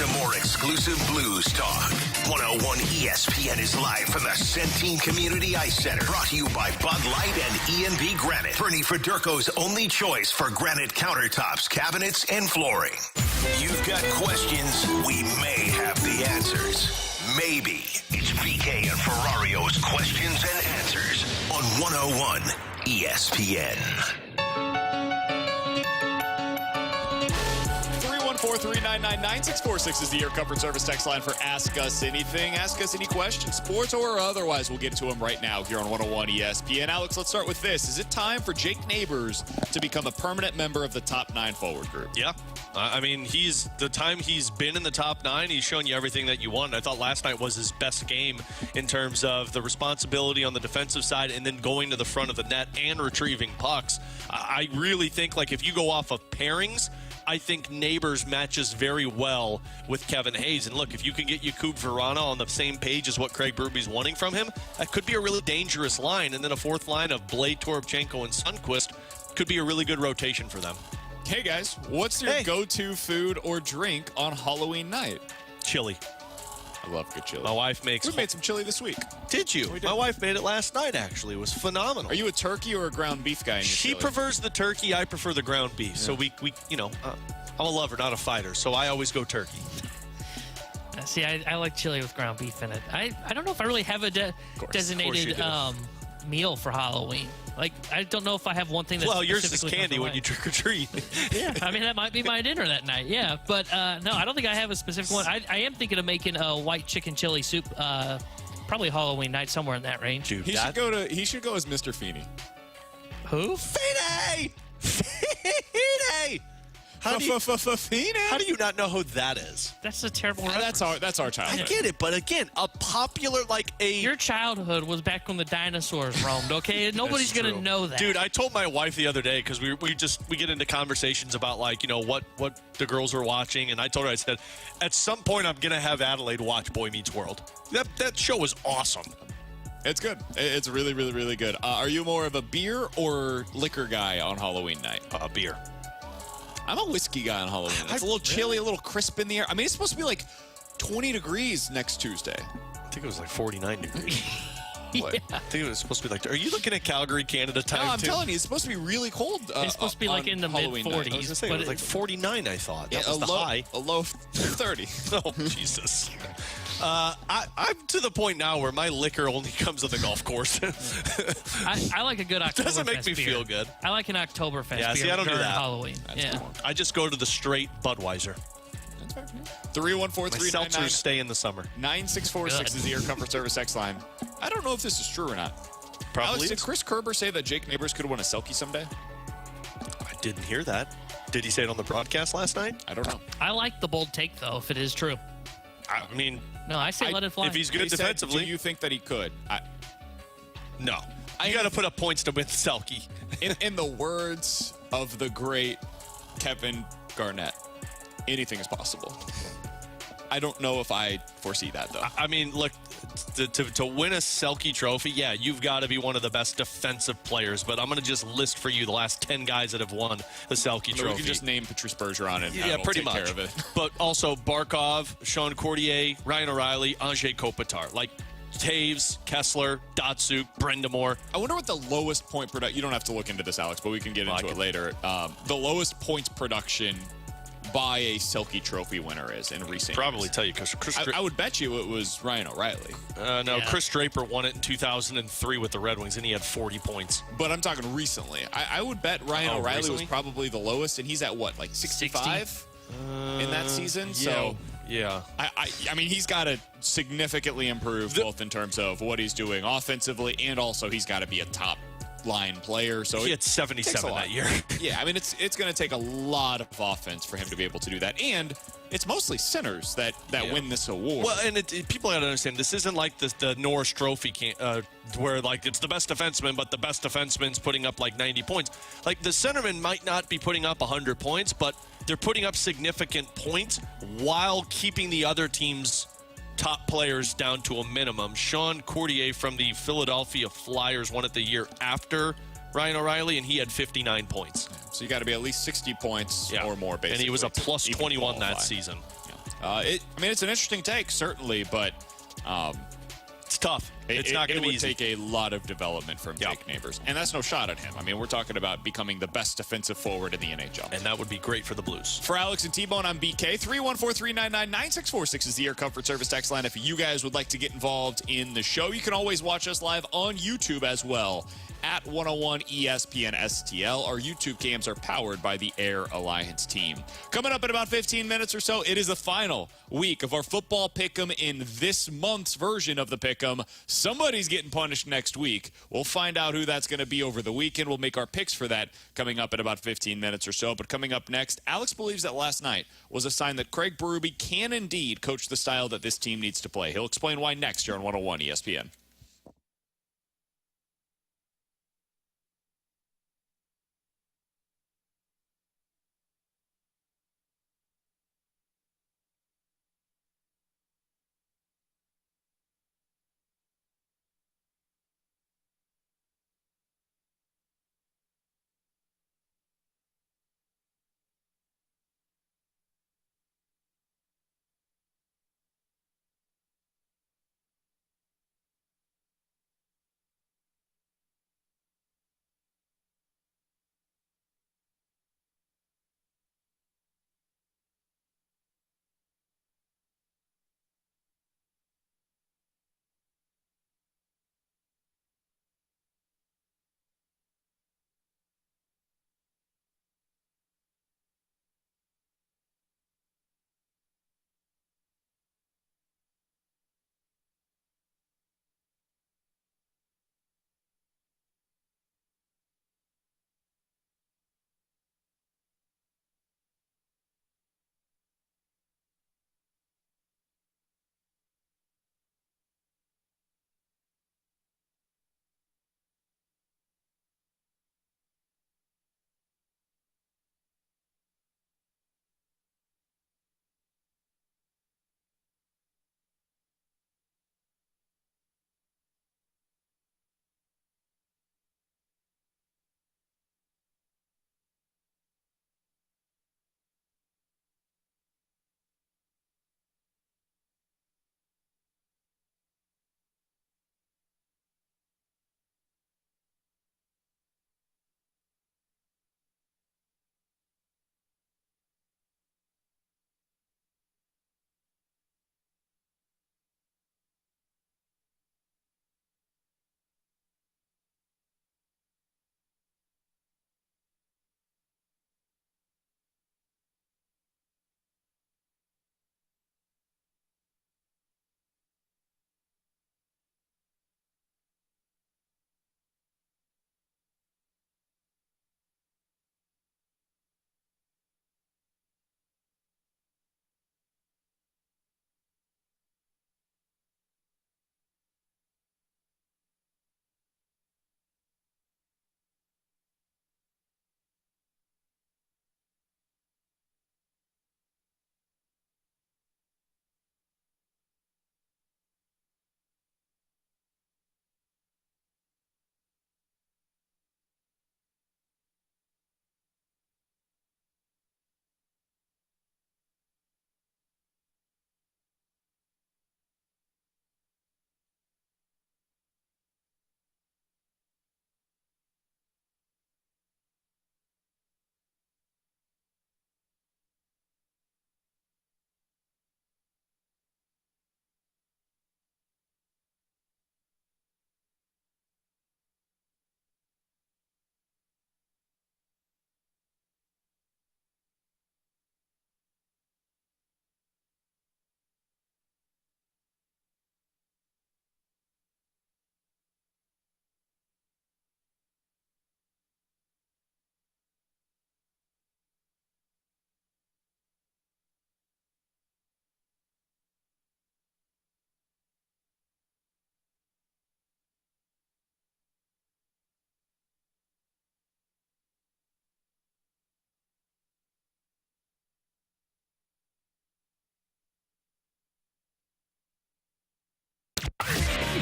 to more exclusive Blues talk. 101 ESPN is live from the Centene Community Ice Center. Brought to you by Bud Light and E&B Granite. Bernie Federko's only choice for granite countertops, cabinets, and flooring. You've got questions. We may have the answers. Maybe. It's BK and Ferrario's questions and answers on 101 ESPN. 314-399-9646 is the Air Comfort Service text line for Ask Us Anything. Ask us any questions, sports or otherwise. We'll get to them right now here on 101 ESPN. Alex, let's start with this. Is it time for Jake Neighbors to become a permanent member of the top 9 forward group? Yeah. I mean, the time he's been in the top 9, he's shown you everything that you want. I thought last night was his best game in terms of the responsibility on the defensive side and then going to the front of the net and retrieving pucks. I really think, like, if you go off of pairings, I think Neighbors matches very well with Kevin Hayes. And look, if you can get Jakub Vrana on the same page as what Craig Berube's wanting from him, that could be a really dangerous line. And then a fourth line of Blade, Toropchenko, and Sundqvist could be a really good rotation for them. Hey, guys, what's your go-to food or drink on Halloween night? Chili. I love good chili. My wife makes... We made some chili this week. Did you? My wife made it last night, actually. It was phenomenal. Are you a turkey or a ground beef guy in your She chili? prefers the turkey. I prefer the ground beef. Yeah. So we I'm a lover, not a fighter. So I always go turkey. See, I like chili with ground beef in it. I don't know if I really have a designated meal for Halloween. Like, I don't know if I have one thing that's yours is candy when you trick or treat. Yeah, I mean, that might be my dinner that night. Yeah, but no, I don't think I have a specific one. I am thinking of making a white chicken chili soup, probably Halloween night, somewhere in that range. Dude, he should go as Mr. Feeney. Who? Feeney! Feeney! How do you not know who that is? That's a terrible reference. That's our childhood. I get it, but again, a popular, Your childhood was back when the dinosaurs roamed, okay? Nobody's going to know that. Dude, I told my wife the other day, because we get into conversations about, what the girls are watching, and I told her, I said, at some point I'm going to have Adelaide watch Boy Meets World. That show was awesome. It's good. It's really, really, really good. Are you more of a beer or liquor guy on Halloween night? Beer. I'm a whiskey guy on Halloween. It's a little chilly, a little crisp in the air. I mean, it's supposed to be like 20 degrees next Tuesday. I think it was like 49 degrees. Yeah. I think it was supposed to be are you looking at Calgary, Canada time? No, I'm telling you, it's supposed to be really cold. It's supposed to be like in the mid-40s. I was going to say, it was like 49, I thought. That was the high. A low 30. Oh, Jesus. I'm to the point now where my liquor only comes to the golf course. I like a good Oktoberfest Doesn't make me beer. feel good. I like an Oktoberfest beer see, I don't do during that. Halloween. I just go to the straight Budweiser. That's fair. 314-399. My seltzers stay in the summer. 9646 is the Air Comfort Service X line. I don't know if this is true or not. Probably. Alex, did Chris Kerber say that Jake Neighbors could win a Selkie someday? I didn't hear that. Did he say it on the broadcast last night? I don't know. I like the bold take, though, if it is true. I mean... No, I say let it fly. If he's good defensively... Do you think that he could? No. You got to put up points to win Selkie. In the words of the great Kevin Garnett, anything is possible. I don't know if I foresee that, though. I mean, look, to win a Selkie trophy, yeah, you've got to be one of the best defensive players. But I'm going to just list for you the last 10 guys that have won the Selkie trophy. We can just name Patrice Bergeron and pretty take much. care of it. But also Barkov, Sean Courtier, Ryan O'Reilly, Anze Kopitar. Like Taves, Kessler, Datsuk, Brendamore. I wonder what the lowest point production... You don't have to look into this, Alex, but we can get into it later. The lowest points production by a Selkie trophy winner is in recent Probably years. tell you, because I would bet you it was Ryan O'Reilly. Chris Draper won it in 2003 with the Red Wings, and he had 40 points. But I'm talking recently. I would bet Ryan O'Reilly recently? was probably the lowest, and he's at what, like 65 in that season? So yeah. I mean, he's got to significantly improve both in terms of what he's doing offensively, and also he's got to be a top line player. So he had 77 that year. Yeah, I mean, it's going to take a lot of offense for him to be able to do that. And it's mostly centers that win this award. Well, and people got to understand, this isn't like the Norris Trophy where, like, it's the best defenseman, but the best defenseman's putting up, like, 90 points. Like, the centerman might not be putting up 100 points, but they're putting up significant points while keeping the other team's top players down to a minimum. Sean Courtier from the Philadelphia Flyers won it the year after Ryan O'Reilly, and he had 59 points. So you got to be at least 60 points or more, basically. And he was a plus 21 that season. It's an interesting take, certainly, but it's tough. It's not going to be easy. It would take a lot of development from Jake Neighbors, and that's no shot at him. I mean, we're talking about becoming the best defensive forward in the NHL. And that would be great for the Blues. For Alex and T-Bone, I'm BK. 314-399-9646 is the Air Comfort Service text line. If you guys would like to get involved in the show, you can always watch us live on YouTube as well at 101 ESPN STL. Our YouTube cams are powered by the Air Alliance team. Coming up in about 15 minutes or so, it is the final week of our football pick'em in this month's version of the pick'em. Somebody's getting punished next week. We'll find out who that's going to be over the weekend. We'll make our picks for that coming up in about 15 minutes or so. But coming up next, Alex believes that last night was a sign that Craig Berube can indeed coach the style that this team needs to play. He'll explain why next here on 101 ESPN.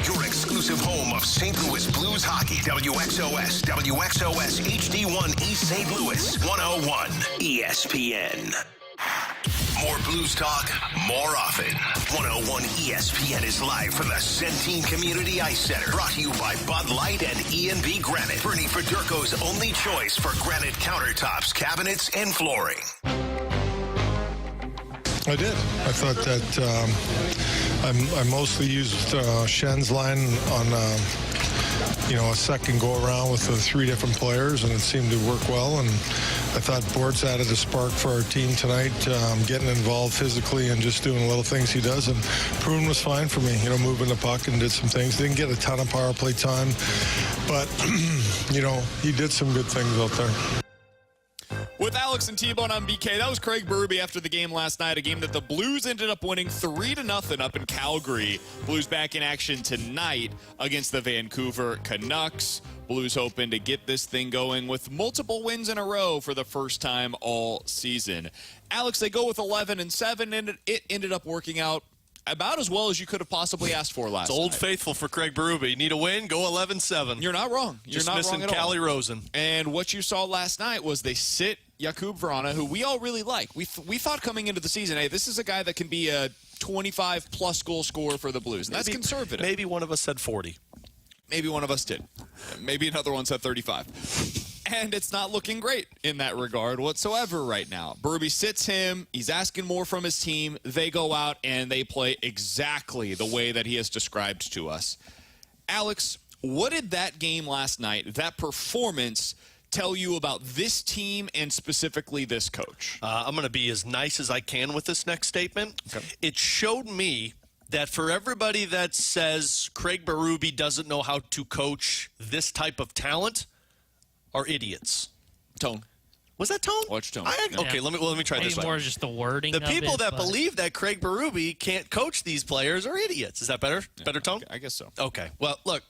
Your exclusive home of St. Louis Blues hockey. WXOS HD1 East St. Louis 101 ESPN. More Blues talk, more often. 101 ESPN is live from the Centene Community Ice Center. Brought to you by Bud Light and E&B Granite. Bernie Federko's only choice for granite countertops, cabinets, and flooring. I did. I thought that I mostly used Shen's line on a second go around with the three different players, and it seemed to work well. And I thought Bortz added a spark for our team tonight, getting involved physically and just doing little things he does. And Prune was fine for me, moving the puck and did some things. Didn't get a ton of power play time, but he did some good things out there. With Alex and T-Bone on BK, that was Craig Berube after the game last night, a game that the Blues ended up winning 3-0 up in Calgary. Blues back in action tonight against the Vancouver Canucks. Blues hoping to get this thing going with multiple wins in a row for the first time all season. Alex, they go with 11-7, and it ended up working out about as well as you could have possibly asked for last night. It's Old Faithful for Craig Berube. You need a win, go 11-7. You're not wrong. You're just not missing wrong at all. Calle Rosen. And what you saw last night was they sit Jakub Vrana, who we all really like. We thought coming into the season, hey, this is a guy that can be a 25-plus goal scorer for the Blues. And that's conservative. Maybe one of us said 40. Maybe one of us did. Maybe another one said 35. And it's not looking great in that regard whatsoever right now. Berube sits him. He's asking more from his team. They go out and they play exactly the way that he has described to us. Alex, what did that game last night, that performance, tell you about this team and specifically this coach? I'm going to be as nice as I can with this next statement. Okay. It showed me that for everybody that says Craig Berube doesn't know how to coach this type of talent are idiots. Tone. Was that Tone? Watch Tone. Okay, Yeah. let me try Maybe this way. more just the wording. The people of it, that believe that Craig Berube can't coach these players are idiots. Is that better? Yeah, Better Tone? I guess so. Okay. Well, look,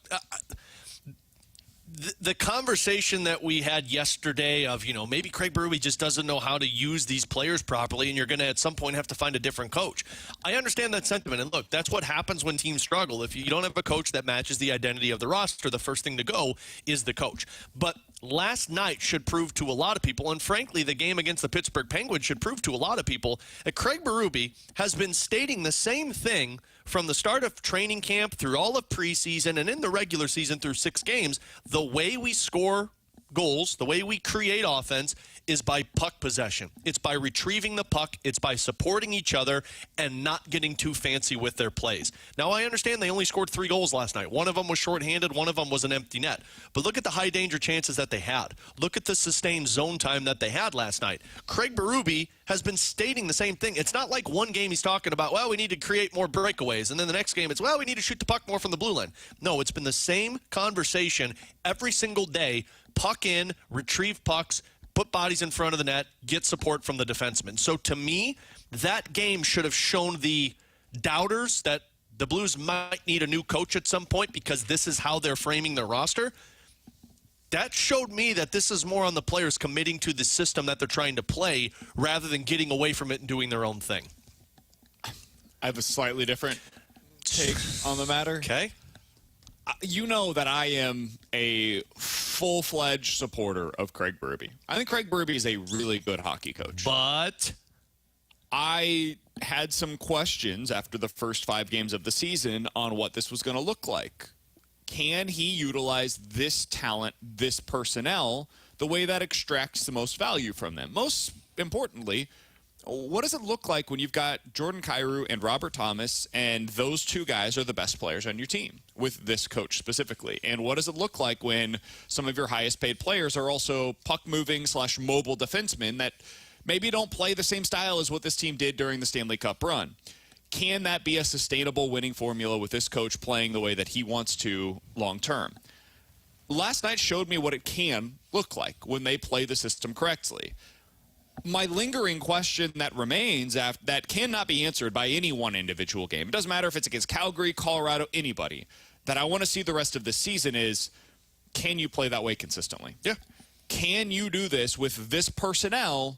the conversation that we had yesterday of, maybe Craig Berube just doesn't know how to use these players properly, and you're going to at some point have to find a different coach. I understand that sentiment, and look, that's what happens when teams struggle. If you don't have a coach that matches the identity of the roster, the first thing to go is the coach. But last night should prove to a lot of people, and frankly, the game against the Pittsburgh Penguins should prove to a lot of people, that Craig Berube has been stating the same thing from the start of training camp through all of preseason and in the regular season through 6 games. The way we score goals, the way we create offense is by puck possession. It's by retrieving the puck. It's by supporting each other and not getting too fancy with their plays. Now, I understand they only scored 3 goals last night. One of them was shorthanded. One of them was an empty net. But look at the high danger chances that they had. Look at the sustained zone time that they had last night. Craig Berube has been stating the same thing. It's not like one game he's talking about, well, we need to create more breakaways. And then the next game it's, well, we need to shoot the puck more from the blue line. No, it's been the same conversation every single day. Puck in, retrieve pucks, put bodies in front of the net, get support from the defenseman. So to me, that game should have shown the doubters that the Blues might need a new coach at some point because this is how they're framing their roster. That showed me that this is more on the players committing to the system that they're trying to play rather than getting away from it and doing their own thing. I have a slightly different take on the matter. Okay. You know that I am a full-fledged supporter of Craig Berube. I think Craig Berube is a really good hockey coach. But I had some questions after the first 5 games of the season on what this was going to look like. Can he utilize this talent, this personnel, the way that extracts the most value from them? Most importantly, what does it look like when you've got Jordan Kyrou and Robert Thomas, and those 2 guys are the best players on your team with this coach specifically? And what does it look like when some of your highest paid players are also puck-moving / mobile defensemen that maybe don't play the same style as what this team did during the Stanley Cup run? Can that be a sustainable winning formula with this coach playing the way that he wants to long-term? Last night showed me what it can look like when they play the system correctly. My lingering question that remains that cannot be answered by any one individual game, it doesn't matter if it's against Calgary, Colorado, anybody, that I want to see the rest of the season is, can you play that way consistently? Yeah. Can you do this with this personnel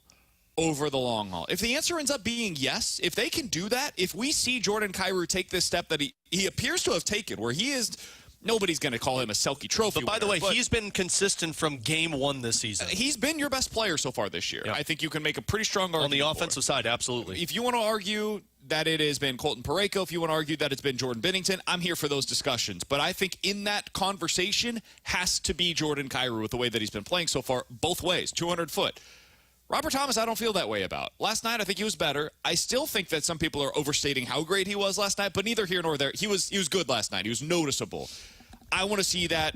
over the long haul? If the answer ends up being yes, if they can do that, if we see Jordan Kyrou take this step that he appears to have taken, where he is Nobody's going to call him a Selke Trophy But by the winner, way, he's been consistent from game one this season. He's been your best player so far this year. Yep. I think you can make a pretty strong argument on the offensive side, absolutely. If you want to argue that it has been Colton Parayko, if you want to argue that it's been Jordan Binnington, I'm here for those discussions. But I think in that conversation has to be Jordan Kyrou with the way that he's been playing so far, both ways, 200 foot. Robert Thomas, I don't feel that way about. Last night, I think he was better. I still think that some people are overstating how great he was last night, but neither here nor there. He was good last night. He was noticeable. I want to see that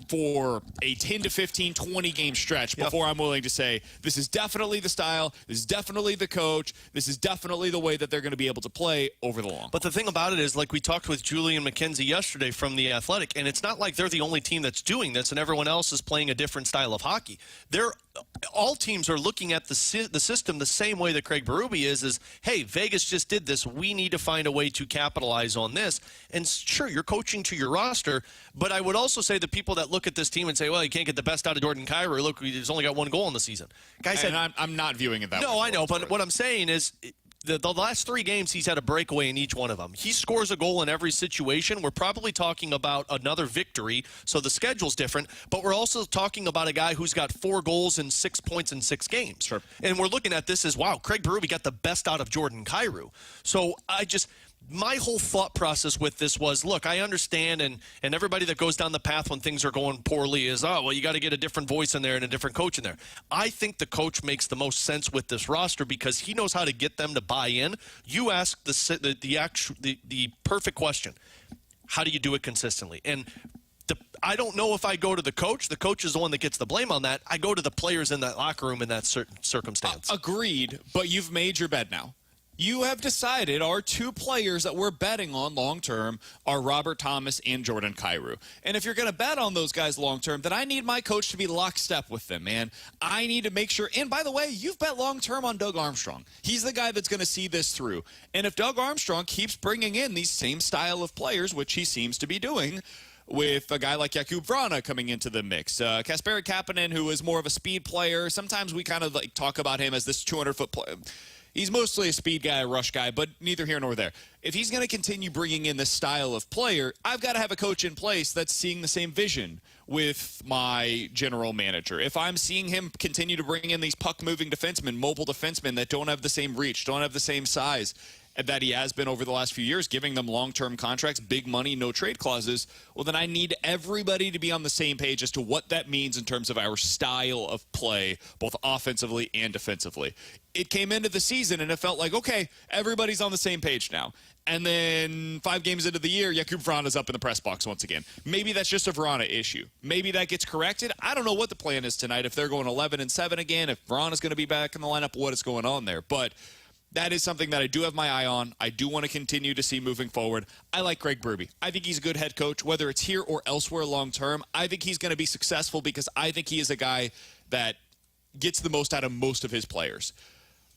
for a 10 to 15, 20 game stretch before I'm willing to say this is definitely the style, this is definitely the coach, this is definitely the way that they're going to be able to play over the long. But the thing about it is, like we talked with Julian McKenzie yesterday from The Athletic, and it's not like they're the only team that's doing this and everyone else is playing a different style of hockey. All teams are looking at the system the same way that Craig Berube is, hey, Vegas just did this. We need to find a way to capitalize on this. And sure, you're coaching to your roster, but I would also say the people that look at this team and say, well, you can't get the best out of Jordan Kyrou. Look, he's only got one goal in the season. Guys, I'm not viewing it that way. No, I know, but what I'm saying is the last 3 games, he's had a breakaway in each one of them. He scores a goal in every situation. We're probably talking about another victory, so the schedule's different, but we're also talking about a guy who's got 4 goals and 6 points in 6 games. Sure. And we're looking at this as, wow, Craig Berube got the best out of Jordan Kyrou. So my whole thought process with this was, look, I understand, and everybody that goes down the path when things are going poorly is, oh, well, you got to get a different voice in there and a different coach in there. I think the coach makes the most sense with this roster because he knows how to get them to buy in. You ask the perfect question. How do you do it consistently? And I don't know if I go to the coach. The coach is the one that gets the blame on that. I go to the players in that locker room in that certain circumstance. Agreed, but you've made your bed now. You have decided our 2 players that we're betting on long-term are Robert Thomas and Jordan Kyrou. And if you're going to bet on those guys long-term, then I need my coach to be lockstep with them, man. I need to make sure. And by the way, you've bet long-term on Doug Armstrong. He's the guy that's going to see this through. And if Doug Armstrong keeps bringing in these same style of players, which he seems to be doing, with a guy like Jakub Vrana coming into the mix. Kasperi Kapanen, who is more of a speed player. Sometimes we kind of like talk about him as this 200-foot player. He's mostly a speed guy, a rush guy, but neither here nor there. If he's going to continue bringing in this style of player, I've got to have a coach in place that's seeing the same vision with my general manager. If I'm seeing him continue to bring in these puck-moving defensemen, mobile defensemen that don't have the same reach, don't have the same size that he has been over the last few years, giving them long-term contracts, big money, no trade clauses, well, then I need everybody to be on the same page as to what that means in terms of our style of play, both offensively and defensively. It came into the season, and it felt like, okay, everybody's on the same page now. And then 5 games into the year, Jakub Vrana's up in the press box once again. Maybe that's just a Vrana issue. Maybe that gets corrected. I don't know what the plan is tonight, if they're going 11-7 again, if Vrana's going to be back in the lineup, what is going on there. But that is something that I do have my eye on. I do want to continue to see moving forward. I like Craig Berube. I think he's a good head coach, whether it's here or elsewhere long term. I think he's going to be successful because I think he is a guy that gets the most out of most of his players.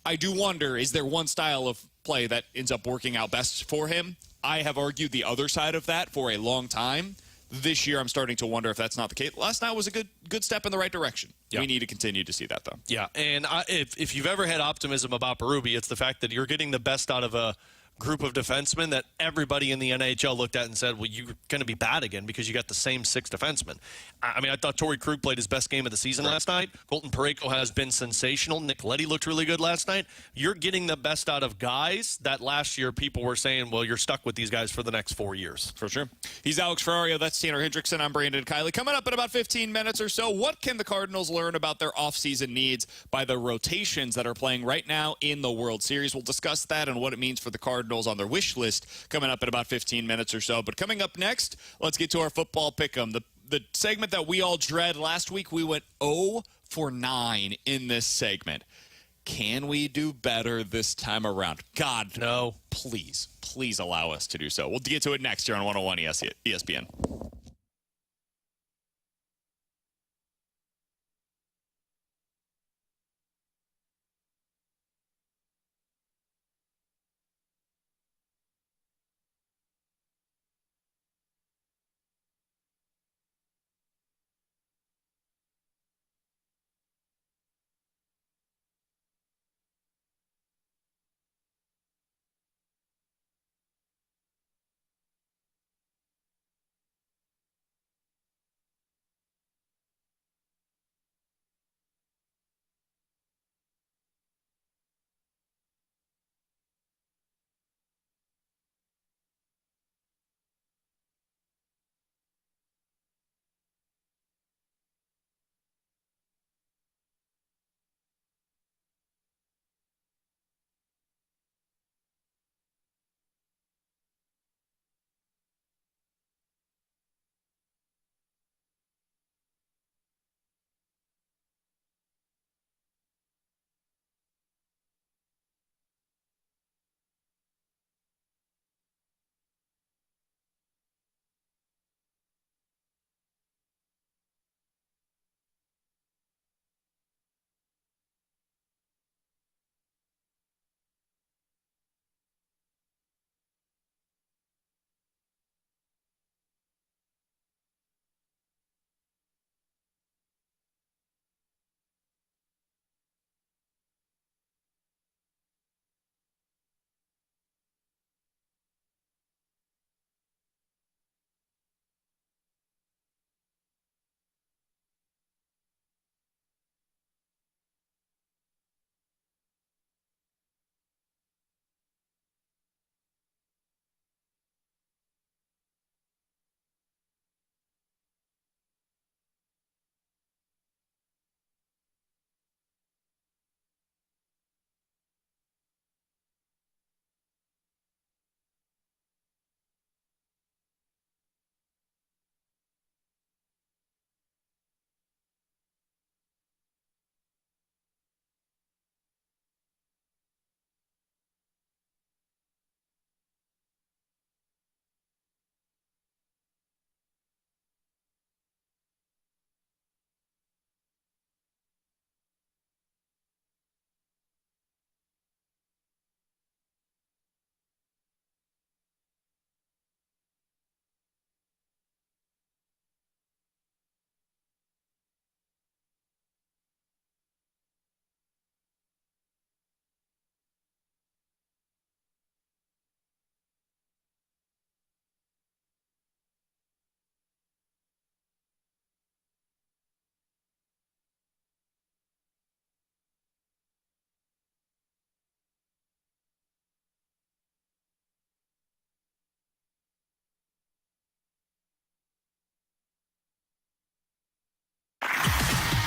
I do wonder, is there one style of play that ends up working out best for him? I have argued the other side of that for a long time. This year, I'm starting to wonder if that's not the case. Last night was a good step in the right direction. Yeah. We need to continue to see that, though. Yeah, and if you've ever had optimism about Berube, it's the fact that you're getting the best out of a group of defensemen that everybody in the NHL looked at and said, well, you're going to be bad again because you got the same 6 defensemen. I mean, I thought Torrey Krug played his best game of the season last night. Colton Parayko has been sensational. Nick Leddy looked really good last night. You're getting the best out of guys that last year people were saying, well, you're stuck with these guys for the next 4 years. For sure. He's Alex Ferrario. That's Tanner Hendrickson. I'm Brandon Kiley. Coming up in about 15 minutes or so, what can the Cardinals learn about their offseason needs by the rotations that are playing right now in the World Series? We'll discuss that and what it means for the Cardinals on their wish list coming up in about 15 minutes or so. But coming up next, let's get to our football pick'em. The segment that we all dread. Last week, we went 0 for 9 in this segment. Can we do better this time around? God, no. Please allow us to do so. We'll get to it next here on 101 ESPN.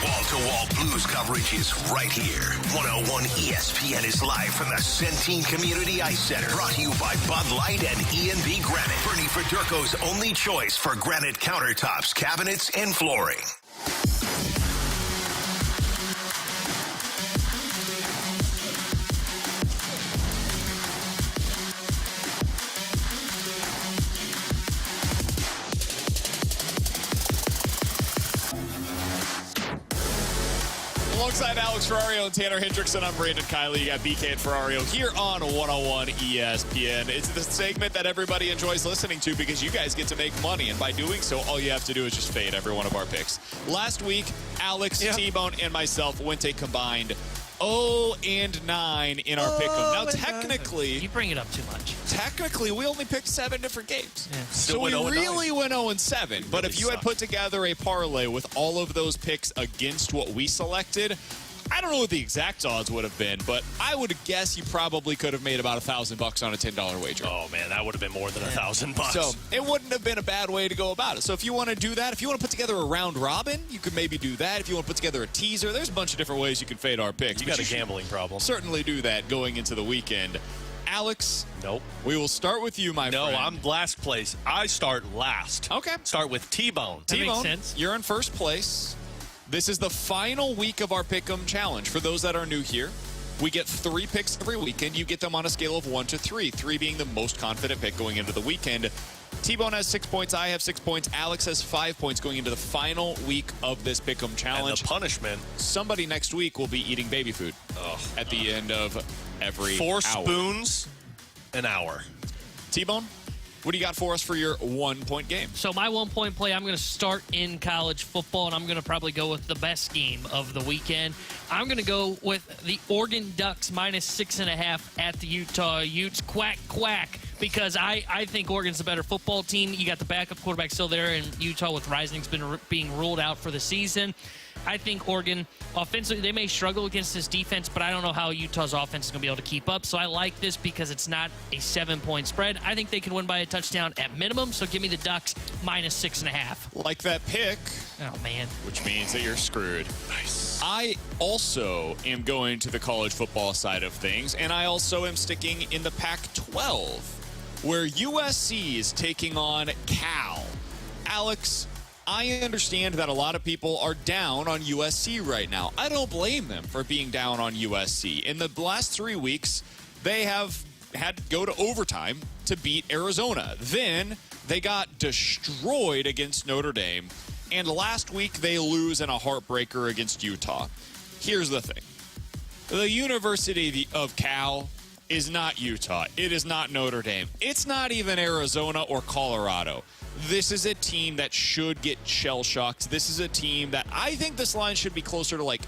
Wall-to-wall Blues coverage is right here. 101 ESPN is live from the Centene Community Ice Center. Brought to you by Bud Light and E&B Granite. Bernie Federko's only choice for granite countertops, cabinets, and flooring. Alongside Alex Ferrario and Tanner Hendrickson, I'm Brandon Kiley. You got BK and Ferrario here on 101 ESPN. It's the segment that everybody enjoys listening to because you guys get to make money. And by doing so, all you have to do is just fade every one of our picks. Last week, Alex, T-Bone, and myself went a combined 0-9 in our pick'em. Now, technically, You bring it up too much. Technically, we only picked 7 different games. Yeah. So we really went 0-7. But if you had put together a parlay with all of those picks against what we selected, I don't know what the exact odds would have been, but I would guess you probably could have made about $1,000 on a $10 wager. Oh, man, that would have been more than $1,000. So it wouldn't have been a bad way to go about it. So if you want to do that, if you want to put together a round robin, you could maybe do that. If you want to put together a teaser, there's a bunch of different ways you can fade our picks. You got a gambling problem. Certainly do that going into the weekend. Alex, nope. We will start with you, my friend. No, I'm last place. I start last. Okay. Start with T-Bone. That makes T-Bone, sense. you're in first place. This is the final week of our Pick'em Challenge. For those that are new here, we get 3 picks every weekend. You get them on a scale of 1 to 3, 3 being the most confident pick going into the weekend. T-Bone has 6 points. I have 6 points. Alex has 5 points going into the final week of this Pick'em Challenge. And the punishment. Somebody next week will be eating baby food at the end of every 4 hour. spoons an hour. T-Bone, what do you got for us for your 1-point game? So my 1-point play, I'm going to start in college football, and I'm going to probably go with the best game of the weekend. I'm going to go with the Oregon Ducks minus 6.5 at the Utah Utes. Quack, quack, because I think Oregon's the better football team. You got the backup quarterback still there, and Utah with Rising's been being ruled out for the season. I think Oregon, offensively, they may struggle against this defense, but I don't know how Utah's offense is going to be able to keep up. So I like this because it's not a 7-point spread. I think they can win by a touchdown at minimum, so give me the Ducks minus 6.5. Like that pick. Oh, man. Which means that you're screwed. Nice. I also am going to the college football side of things, and I also am sticking in the Pac-12, where USC is taking on Cal. Alex, I understand that a lot of people are down on USC right now. I don't blame them for being down on USC. In the last 3 weeks, they have had to go to overtime to beat Arizona. Then they got destroyed against Notre Dame. And last week, they lose in a heartbreaker against Utah. Here's the thing. The University of Cal is not Utah. It is not Notre Dame. It's not even Arizona or Colorado. This is a team that should get shell-shocked. This is a team that I think this line should be closer to like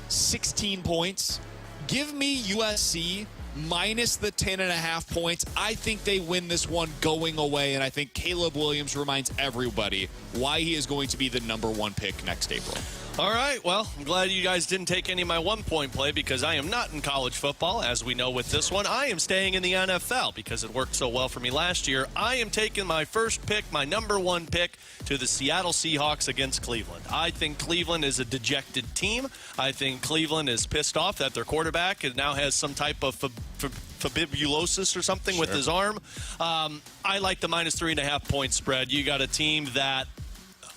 16 points. Give me USC minus the 10.5 points. I think they win this one going away, and I think Caleb Williams reminds everybody why he is going to be the #1 pick next April. All right, well, I'm glad you guys didn't take any of my 1-point play because I am not in college football, as we know with this one. I am staying in the NFL because it worked so well for me last year. I am taking my first pick, my #1 pick, to the Seattle Seahawks against Cleveland. I think Cleveland is a dejected team. I think Cleveland is pissed off that their quarterback now has some type of fibulosis or something with his arm. I like the minus 3.5 point spread. You got a team that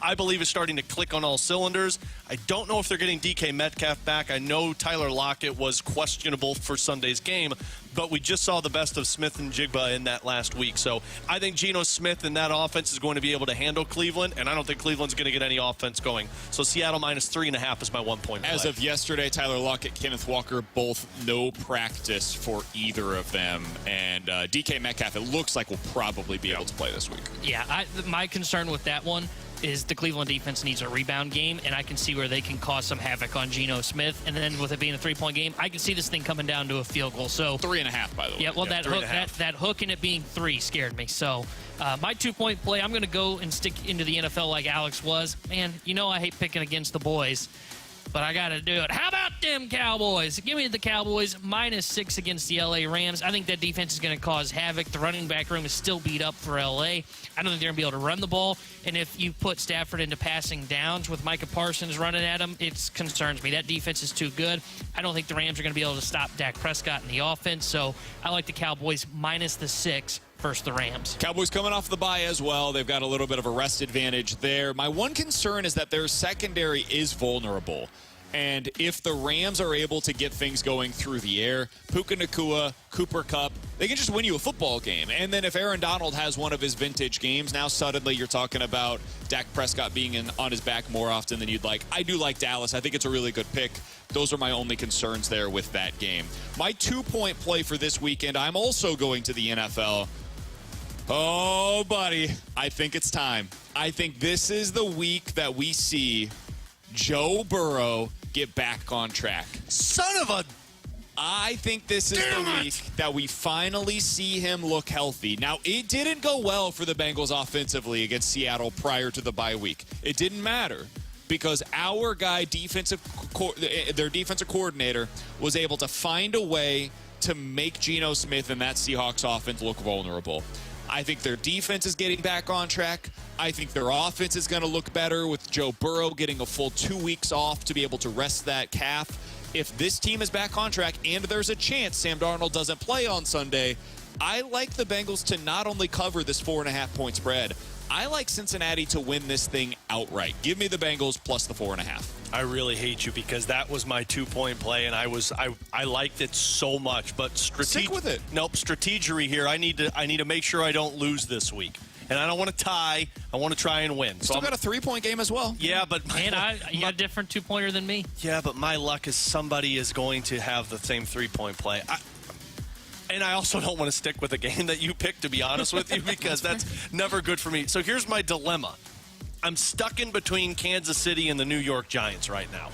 I believe is starting to click on all cylinders. I don't know if they're getting DK Metcalf back. I know Tyler Lockett was questionable for Sunday's game, but we just saw the best of Smith and Jigba in that last week. So I think Geno Smith and that offense is going to be able to handle Cleveland, and I don't think Cleveland's going to get any offense going. So Seattle minus 3.5 is my 1-point play. As of yesterday, Tyler Lockett, Kenneth Walker, both no practice for either of them. And DK Metcalf, it looks like will probably be able to play this week. Yeah, my concern with that one is the Cleveland defense needs a rebound game, and I can see where they can cause some havoc on Geno Smith. And then with it being a 3-point game, I can see this thing coming down to a field goal. So 3.5, by the way. Yeah, well, that hook and it being 3 scared me. So my 2-point play, I'm going to go and stick into the NFL like Alex was. Man, you know I hate picking against the boys. but I got to do it. How about them Cowboys? Give me the Cowboys -6 against the LA Rams. I think that defense is going to cause havoc. The running back room is still beat up for LA. I don't think they're going to be able to run the ball. And if you put Stafford into passing downs with Micah Parsons running at him, it concerns me. That defense is too good. I don't think the Rams are going to be able to stop Dak Prescott in the offense. So I like the Cowboys -6 versus the Rams. Cowboys coming off the bye as well. They've got a little bit of a rest advantage there. My one concern is that their secondary is vulnerable. And if the Rams are able to get things going through the air, Puka Nacua, Cooper Kupp, they can just win you a football game. And then if Aaron Donald has one of his vintage games, now suddenly you're talking about Dak Prescott being on his back more often than you'd like. I do like Dallas. I think it's a really good pick. Those are my only concerns there with that game. My 2-point play for this weekend, I'm also going to the NFL. Oh, buddy, I think it's time. I think this is the week that we see Joe Burrow get back on track. Son of a... I think this is the week that we finally see him look healthy. Now, it didn't go well for the Bengals offensively against Seattle prior to the bye week. It didn't matter because our guy, their defensive coordinator, was able to find a way to make Geno Smith and that Seahawks offense look vulnerable. I think their defense is getting back on track. I think their offense is going to look better with Joe Burrow getting a full 2 weeks off to be able to rest that calf. If this team is back on track and there's a chance Sam Darnold doesn't play on Sunday, I like the Bengals to not only cover this 4.5-point spread, I like Cincinnati to win this thing outright. Give me the Bengals plus the 4.5. I really hate you because that was my 2-point play, and I liked it so much. But stick with it. Nope, strategery here. I need to make sure I don't lose this week, and I don't want to tie. I want to try and win. Still got a 3-point game as well. Yeah, but you got a different 2-pointer than me. Yeah, but my luck is somebody is going to have the same 3-point play. And I also don't want to stick with a game that you picked, to be honest with you, because that's never good for me. So here's my dilemma. I'm stuck in between Kansas City and the New York Giants right now.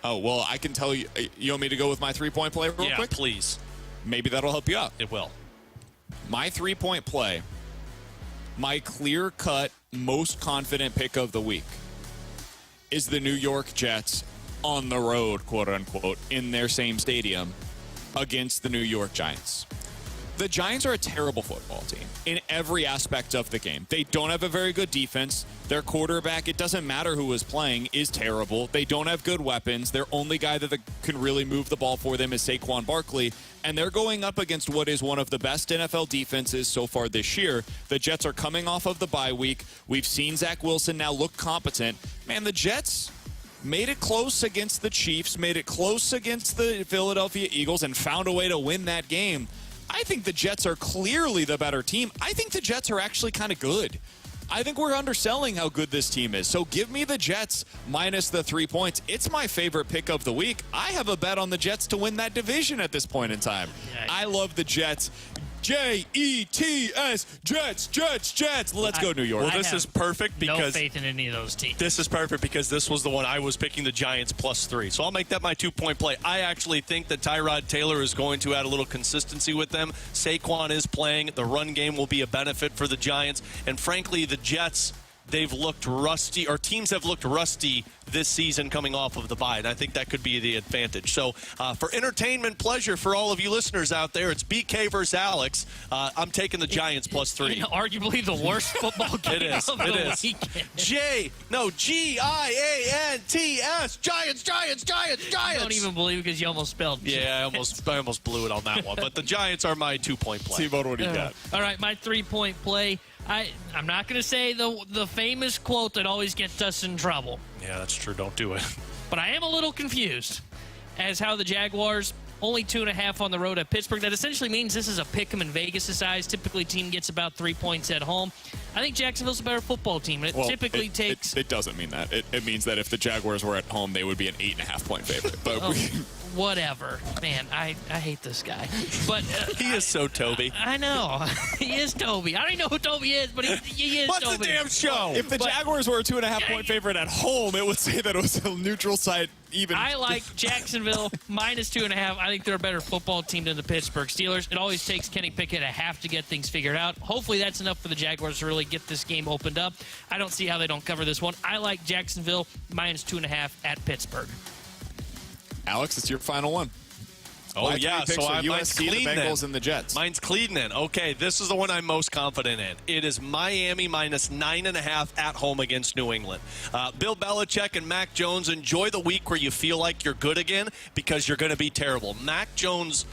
Oh, well, I can tell you. You want me to go with my 3-point play real quick? Yeah, please. Maybe that'll help you out. It will. My 3-point play, my clear-cut, most confident pick of the week is the New York Jets on the road, quote-unquote, in their same stadium against the New York Giants. The Giants are a terrible football team in every aspect of the game. They don't have a very good defense. Their quarterback, it doesn't matter who is playing, is terrible. They don't have good weapons. Their only guy that can really move the ball for them is Saquon Barkley. And they're going up against what is one of the best NFL defenses so far this year. The Jets are coming off of the bye week. We've seen Zach Wilson now look competent. Man, the Jets made it close against the Chiefs, made it close against the Philadelphia Eagles, and found a way to win that game. I think the Jets are clearly the better team. I think the Jets are actually kind of good. I think we're underselling how good this team is. So give me the Jets minus the 3 points. It's my favorite pick of the week. I have a bet on the Jets to win that division at this point in time. Yeah. I love the Jets. Jets, Jets. Let's go, New York. Well, this is perfect because no faith in any of those teams. This is perfect because this was the one I was picking, the Giants +3. So I'll make that my 2-point play. I actually think that Tyrod Taylor is going to add a little consistency with them. Saquon is playing. The run game will be a benefit for the Giants. And frankly, the Jets, they've looked rusty, or teams have looked rusty this season coming off of the bye, and I think that could be the advantage. So for entertainment pleasure for all of you listeners out there, it's BK versus Alex. I'm taking the Giants +3. Arguably the worst football game of the weekend. Giants, Giants. I don't even believe because you almost spelled G. Yeah, I almost blew it on that one. But the Giants are my 2-point play. T-Bone, what do you got? All right, my 3-point play. I'm not going to say the famous quote that always gets us in trouble. Yeah, that's true. Don't do it. But I am a little confused as how the Jaguars only 2.5 on the road at Pittsburgh. That essentially means this is a pick 'em in Vegas size. Typically, team gets about 3 points at home. I think Jacksonville's a better football team. And it typically takes. It doesn't mean that. It means that if the Jaguars were at home, they would be an 8.5-point favorite. But whatever. Man, I hate this guy. But he is so Toby. I know. He is Toby. I don't even know who Toby is, but he is What's Toby. What's the damn show? If the Jaguars were a 2.5-point favorite at home, it would say that it was a neutral side even. I like Jacksonville minus 2.5. I think they're a better football team than the Pittsburgh Steelers. It always takes Kenny Pickett a half to get things figured out. Hopefully that's enough for the Jaguars to really get this game opened up. I don't see how they don't cover this one. I like Jacksonville minus 2.5 at Pittsburgh. Alex, it's your final one. Oh, My yeah, three picks so are mine's USC, the clean Bengals, then. and the Jets. Mine's clean then. Okay, this is the one I'm most confident in. It is Miami minus 9.5 at home against New England. Bill Belichick and Mac Jones, enjoy the week where you feel like you're good again because you're going to be terrible. Mac Jones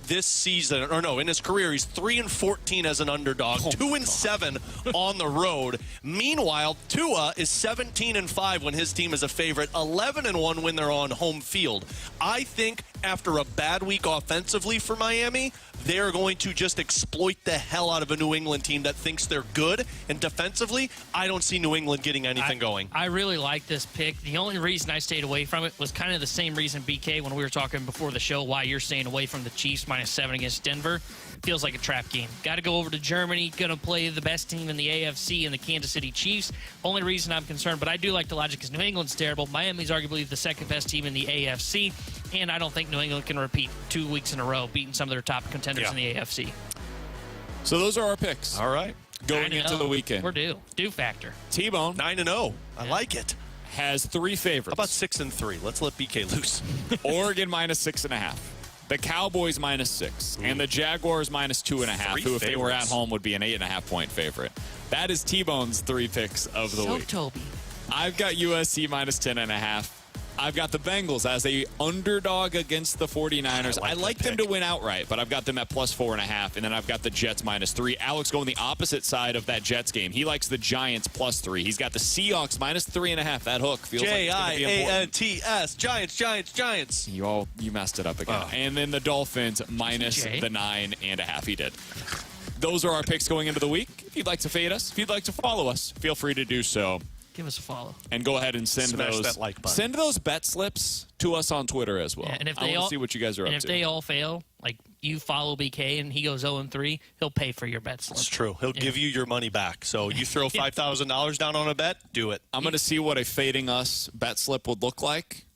this season, or no, in his career, he's 3-14 as an underdog, 2-7 on the road. Meanwhile, Tua is 17-5 when his team is a favorite, 11-1 when they're on home field. I think after a bad week offensively for Miami, they're going to just exploit the hell out of a New England team that thinks they're good. And defensively, I don't see New England getting anything going. I really like this pick. The only reason I stayed away from it was kind of the same reason, BK, when we were talking before the show, why you're staying away from the Chiefs -7 against Denver. Feels like a trap game. Got to go over to Germany, going to play the best team in the AFC and the Kansas City Chiefs. Only reason I'm concerned, but I do like the logic because New England's terrible. Miami's arguably the second best team in the AFC, and I don't think New England can repeat 2 weeks in a row beating some of their top contenders in the AFC. So those are our picks. All right. Going into the weekend. We're due. Due factor. T-Bone 9-0. I like it. has 3 favorites. How about 6-3? Let's let BK loose. Oregon -6.5. The Cowboys -6. And the Jaguars -2.5, who, if they were at home, would be an 8.5-point favorite. That is T-Bone's 3 picks of the week. Toby. I've got USC -10.5. I've got the Bengals as a underdog against the 49ers. I like them to win outright, but I've got them at +4.5, and then I've got the Jets -3. Alex going the opposite side of that Jets game. He likes the Giants +3. He's got the Seahawks -3.5. That hook feels like it's going to be important. Giants, Giants. You messed it up again. And then the Dolphins minus Jay. the 9.5. He did. Those are our picks going into the week. If you'd like to fade us, if you'd like to follow us, feel free to do so. Give us a follow. And go ahead and send Smash that like button. Send those bet slips to us on Twitter as well. Yeah, and if I they want all to see what you guys are up and if to. they all fail, like you follow BK and he goes 0-3, he'll pay for your bet slip. It's true. He'll give you your money back. So you throw $5,000 down on a bet, do it. I'm going to see what a fading us bet slip would look like.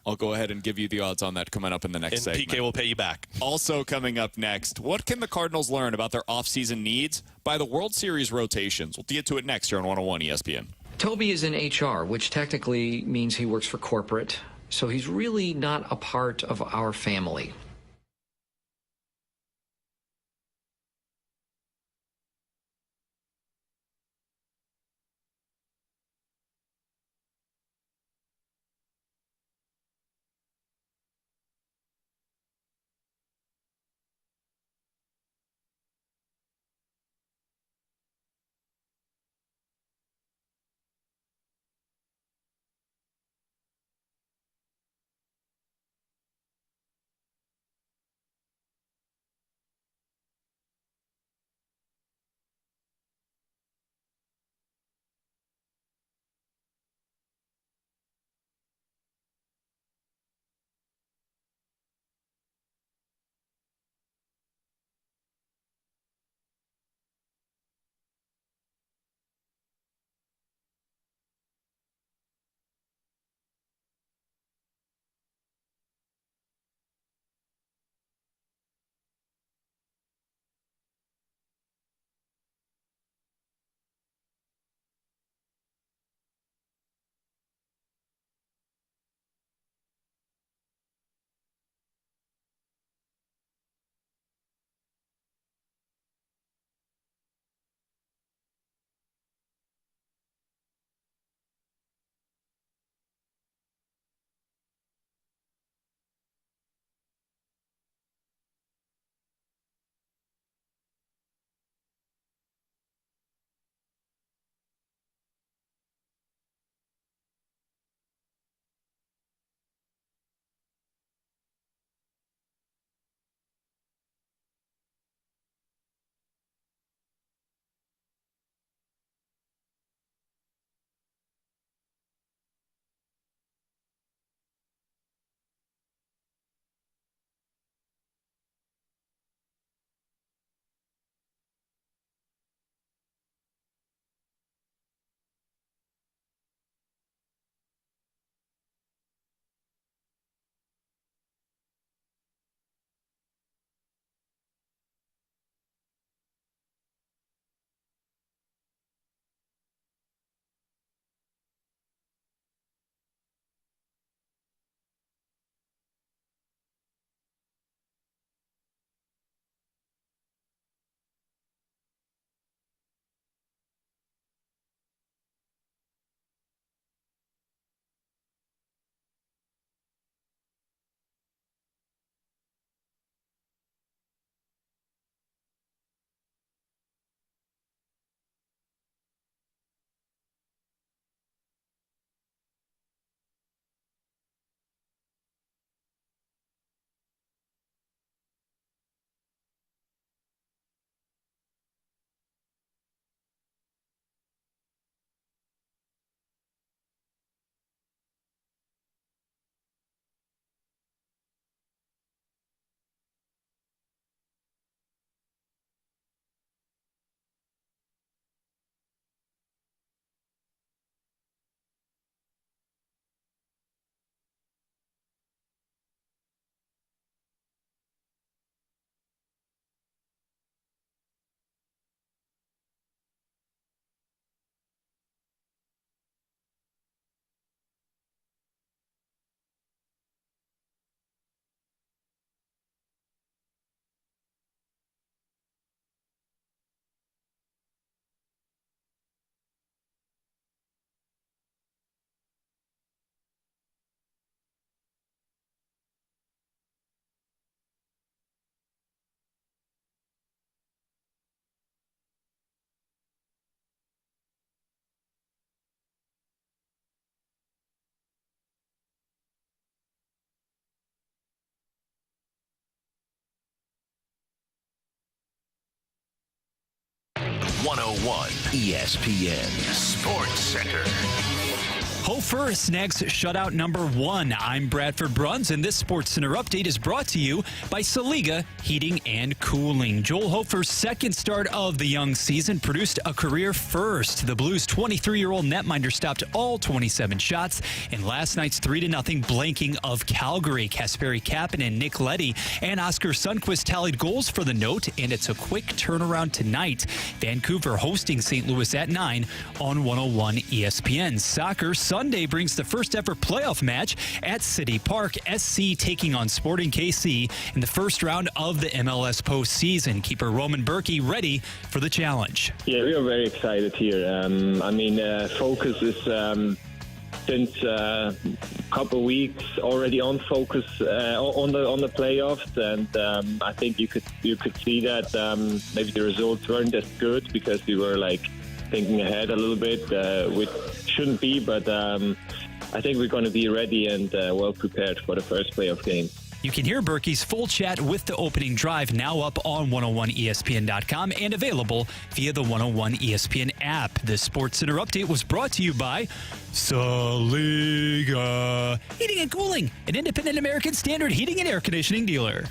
I'll go ahead and give you the odds on that coming up in the next And segment. PK will pay you back. Also coming up next, what can the Cardinals learn about their offseason needs by the World Series rotations? We'll get to it next here on 101 ESPN. Toby is in HR, which technically means he works for corporate, so he's really not a part of our family. 101 ESPN Sports Center. Hofer snags shutout number 1. I'm Bradford Bruns, and this Sports Center update is brought to you by Saliga Heating and Cooling. Joel Hofer's second start of the young season produced a career first. The Blues' 23-year-old netminder stopped all 27 shots in last night's 3-0 blanking of Calgary. Kasperi Kapanen, Nick Leddy, and Oscar Sundqvist tallied goals for the Note, and it's a quick turnaround tonight. Vancouver hosting St. Louis at 9 on 101 ESPN. Soccer Sunday brings the first ever playoff match at City Park. SC taking on Sporting KC in the first round of the MLS postseason. Keeper Roman Berkey ready for the challenge. Yeah, we are very excited here. Focus is since a couple of weeks already on focus on the playoffs, and I think you could see that maybe the results weren't as good because we were thinking ahead a little bit, which shouldn't be, but I think we're going to be ready and well prepared for the first playoff game. You can hear Berkey's full chat with the opening drive now up on 101ESPN.com and available via the 101 ESPN app. This Sports Center update was brought to you by Saliga Heating and Cooling, an independent American Standard heating and air conditioning dealer.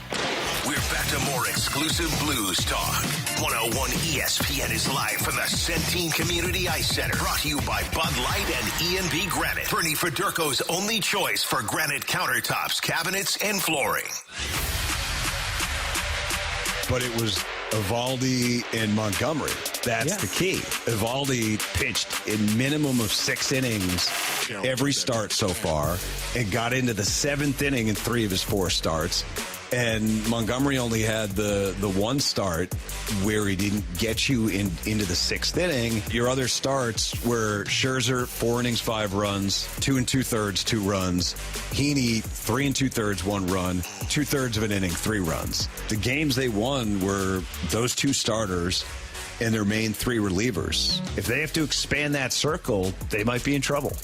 We're back to more exclusive Blues talk. 101 ESPN is live from the Centene Community Ice Center. Brought to you by Bud Light and E&B Granite. Bernie Federko's only choice for granite countertops, cabinets, and flooring. But it was Eovaldi and Montgomery. That's the key. Eovaldi pitched a minimum of 6 innings every start so far and got into the 7th inning in 3 of his 4 starts. And Montgomery only had the one start where he didn't get you into the 6th inning. Your other starts were Scherzer, 4 innings, 5 runs, 2 2/3, 2 runs. Heaney, 3 2/3, 1 run, 2/3 of an inning, 3 runs. The games they won were those 2 starters and their main 3 relievers. If they have to expand that circle, they might be in trouble.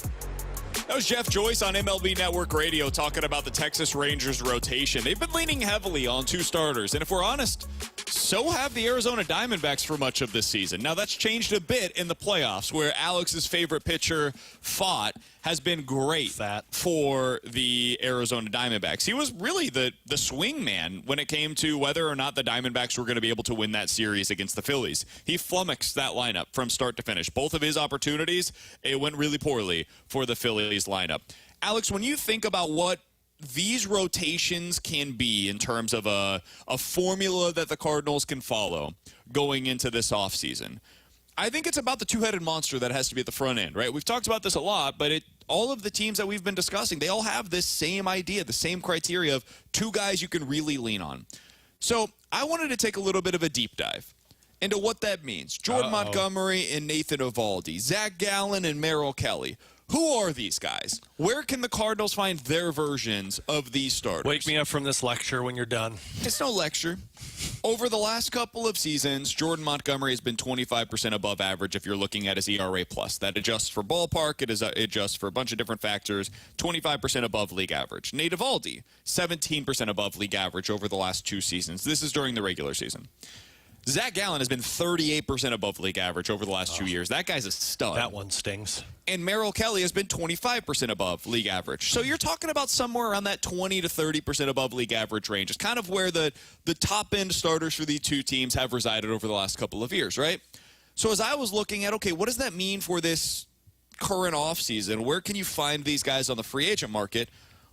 That was Jeff Joyce on MLB Network Radio talking about the Texas Rangers rotation. They've been leaning heavily on 2 starters, and if we're honest, so have the Arizona Diamondbacks for much of this season. Now, that's changed a bit in the playoffs, where Alex's favorite pitcher, Pfaadt, has been great for the Arizona Diamondbacks. He was really the swing man when it came to whether or not the Diamondbacks were going to be able to win that series against the Phillies. He flummoxed that lineup from start to finish. Both of his opportunities, it went really poorly for the Phillies lineup. Alex, when you think about what these rotations can be in terms of a formula that the Cardinals can follow going into this offseason, I think it's about the two-headed monster that has to be at the front end, right? We've talked about this a lot, but all of the teams that we've been discussing, they all have this same idea, the same criteria of 2 guys you can really lean on. So I wanted to take a little bit of a deep dive into what that means. Jordan Montgomery and Nathan Eovaldi, Zach Gallen and Merrill Kelly. Who are these guys? Where can the Cardinals find their versions of these starters? Wake me up from this lecture when you're done. It's no lecture. Over the last couple of seasons, Jordan Montgomery has been 25% above average if you're looking at his ERA+. That adjusts for ballpark. It adjusts for a bunch of different factors. 25% above league average. Nate Eovaldi, 17% above league average over the last 2 seasons. This is during the regular season. Zach Gallen has been 38% above league average over the last 2 years. That guy's a stud. That one stings. And Merrill Kelly has been 25% above league average. So you're talking about somewhere around that 20 to 30% above league average range. It's kind of where the top-end starters for these 2 teams have resided over the last couple of years, right? So as I was looking at, okay, what does that mean for this current offseason? Where can you find these guys on the free agent market?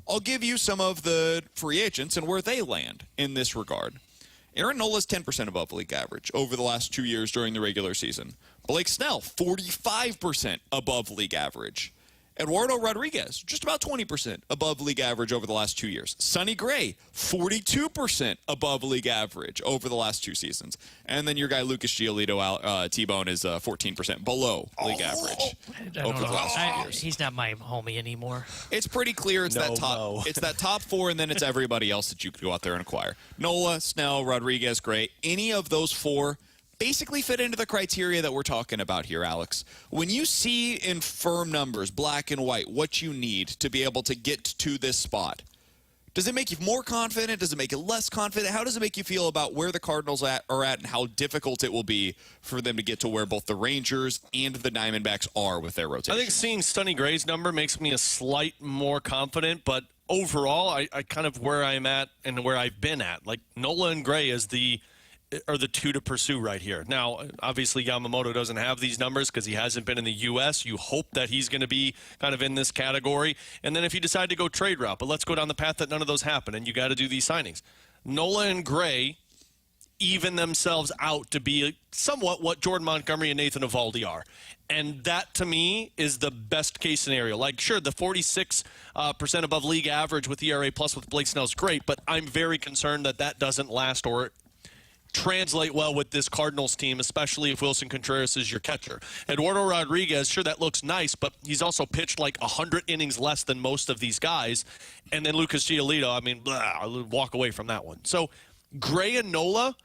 I'll give you some of the free agents and where they land in this regard. Aaron Nola's 10% above league average over the last 2 years during the regular season. Blake Snell, 45% above league average. Eduardo Rodriguez, just about 20% above league average over the last 2 years. Sonny Gray, 42% above league average over the last 2 seasons. And then your guy Lucas Giolito, T-Bone, is 14% below league average over the last 2 years. He's not my homie anymore. It's pretty clear it's that top 4, and then it's everybody else that you could go out there and acquire. Nola, Snell, Rodriguez, Gray, any of those 4 basically fit into the criteria that we're talking about here, Alex. When you see in firm numbers, black and white, what you need to be able to get to this spot, Does it make you more confident? Does it make you less confident? How does it make you feel about where the Cardinals are at and how difficult it will be for them to get to where both the Rangers and the Diamondbacks are with their rotation? I think seeing Sonny Gray's number makes me a slight more confident, but overall, I kind of where I'm at and where I've been at. Like, Nola and Gray are the two to pursue right here. Now, obviously, Yamamoto doesn't have these numbers because he hasn't been in the U.S. You hope that he's going to be kind of in this category. And then if you decide to go trade route, but let's go down the path that none of those happen, and you got to do these signings. Nola and Gray even themselves out to be somewhat what Jordan Montgomery and Nathan Eovaldi are. And that, to me, is the best-case scenario. Like, sure, the 46% above league average with ERA plus with Blake Snell is great, but I'm very concerned that that doesn't last or translate well with this Cardinals team, especially if Wilson Contreras is your catcher. Eduardo Rodriguez, sure, that looks nice, but he's also pitched like 100 innings less than most of these guys. And then Lucas Giolito, I mean, I'll walk away from that one. So Gray and Nola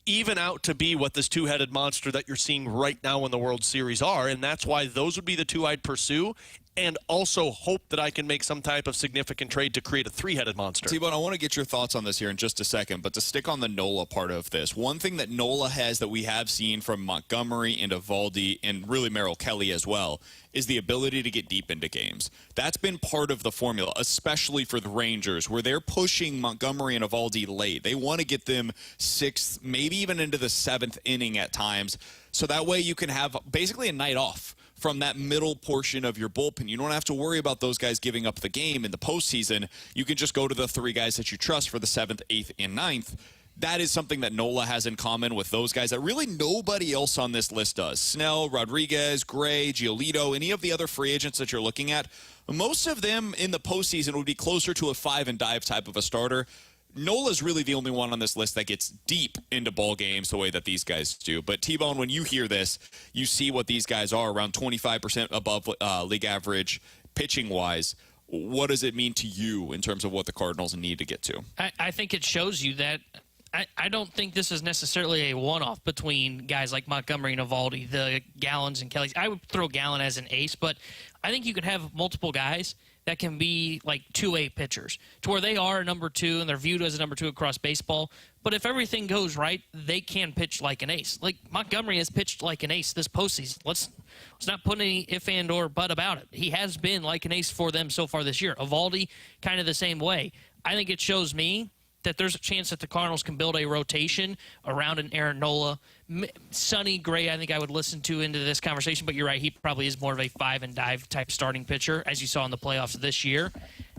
even out to be what this two-headed monster that you're seeing right now in the World Series are, and that's why those would be the two I'd pursue, and also hope that I can make some type of significant trade to create a three-headed monster. T-Bone, I want to get your thoughts on this here in just a second, but to stick on the Nola part of this, one thing that Nola has that we have seen from Montgomery and Eovaldi and really Merrill Kelly as well is the ability to get deep into games. That's been part of the formula, especially for the Rangers, where they're pushing Montgomery and Eovaldi late. They want to get them sixth, maybe even into the seventh inning at times, so that way you can have basically a night off from that middle portion of your bullpen. You don't have to worry about those guys giving up the game in the postseason. You can just go to the three guys that you trust for the 7th, 8th, and 9th. That is something that Nola has in common with those guys that really nobody else on this list does. Snell, Rodriguez, Gray, Giolito, any of the other free agents that you're looking at, most of them in the postseason would be closer to a 5-and-dive type of a starter. Nola's really the only one on this list that gets deep into ball games the way that these guys do. But T-Bone, when you hear this, you see what these guys are, around 25% above league average pitching-wise. What does it mean to you in terms of what the Cardinals need to get to? I think it shows you that I don't think this is necessarily a one-off between guys like Montgomery and Eovaldi, the Gallons and Kellys. I would throw Gallen as an ace, but I think you could have multiple guys that can be like 2A pitchers to where they are a number 2 and they're viewed as a number 2 across baseball. But if everything goes right, they can pitch like an ace. Like Montgomery has pitched like an ace this postseason. Let's not put any if and or but about it. He has been like an ace for them so far this year. Eovaldi, kind of the same way. I think it shows me that there's a chance that the Cardinals can build a rotation around an Aaron Nola. Sonny Gray, I think I would listen to into this conversation, but you're right, he probably is more of a 5-and-dive type starting pitcher, as you saw in the playoffs this year.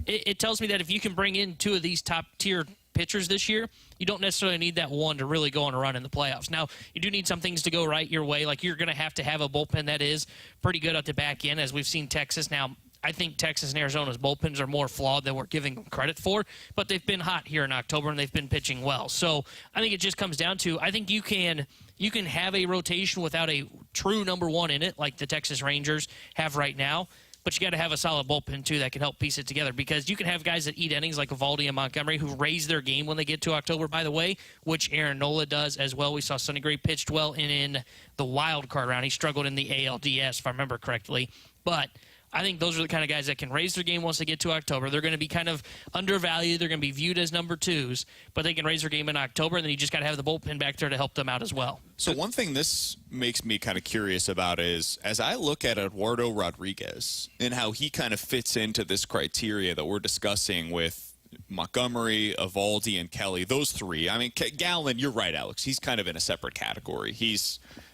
It tells me that if you can bring in 2 of these top-tier pitchers this year, you don't necessarily need that one to really go on a run in the playoffs. Now, you do need some things to go right your way. Like, you're going to have a bullpen that is pretty good at the back end, as we've seen Texas. Now, I think Texas and Arizona's bullpens are more flawed than we're giving them credit for, but they've been hot here in October, and they've been pitching well. So I think it just comes down to, I think you can have a rotation without a true number 1 in it, like the Texas Rangers have right now, but you got to have a solid bullpen, too, that can help piece it together, because you can have guys that eat innings like Eovaldi and Montgomery who raise their game when they get to October, by the way, which Aaron Nola does as well. We saw Sonny Gray pitched well in the wild card round. He struggled in the ALDS, if I remember correctly, but I think those are the kind of guys that can raise their game once they get to October. They're going to be kind of undervalued. They're going to be viewed as number 2s, but they can raise their game in October, and then you just got to have the bullpen back there to help them out as well. So one thing this makes me kind of curious about is, as I look at Eduardo Rodriguez and how he kind of fits into this criteria that we're discussing with Montgomery, Eovaldi, and Kelly, those 3. I mean, Gallen, you're right, Alex. He's kind of in a separate category.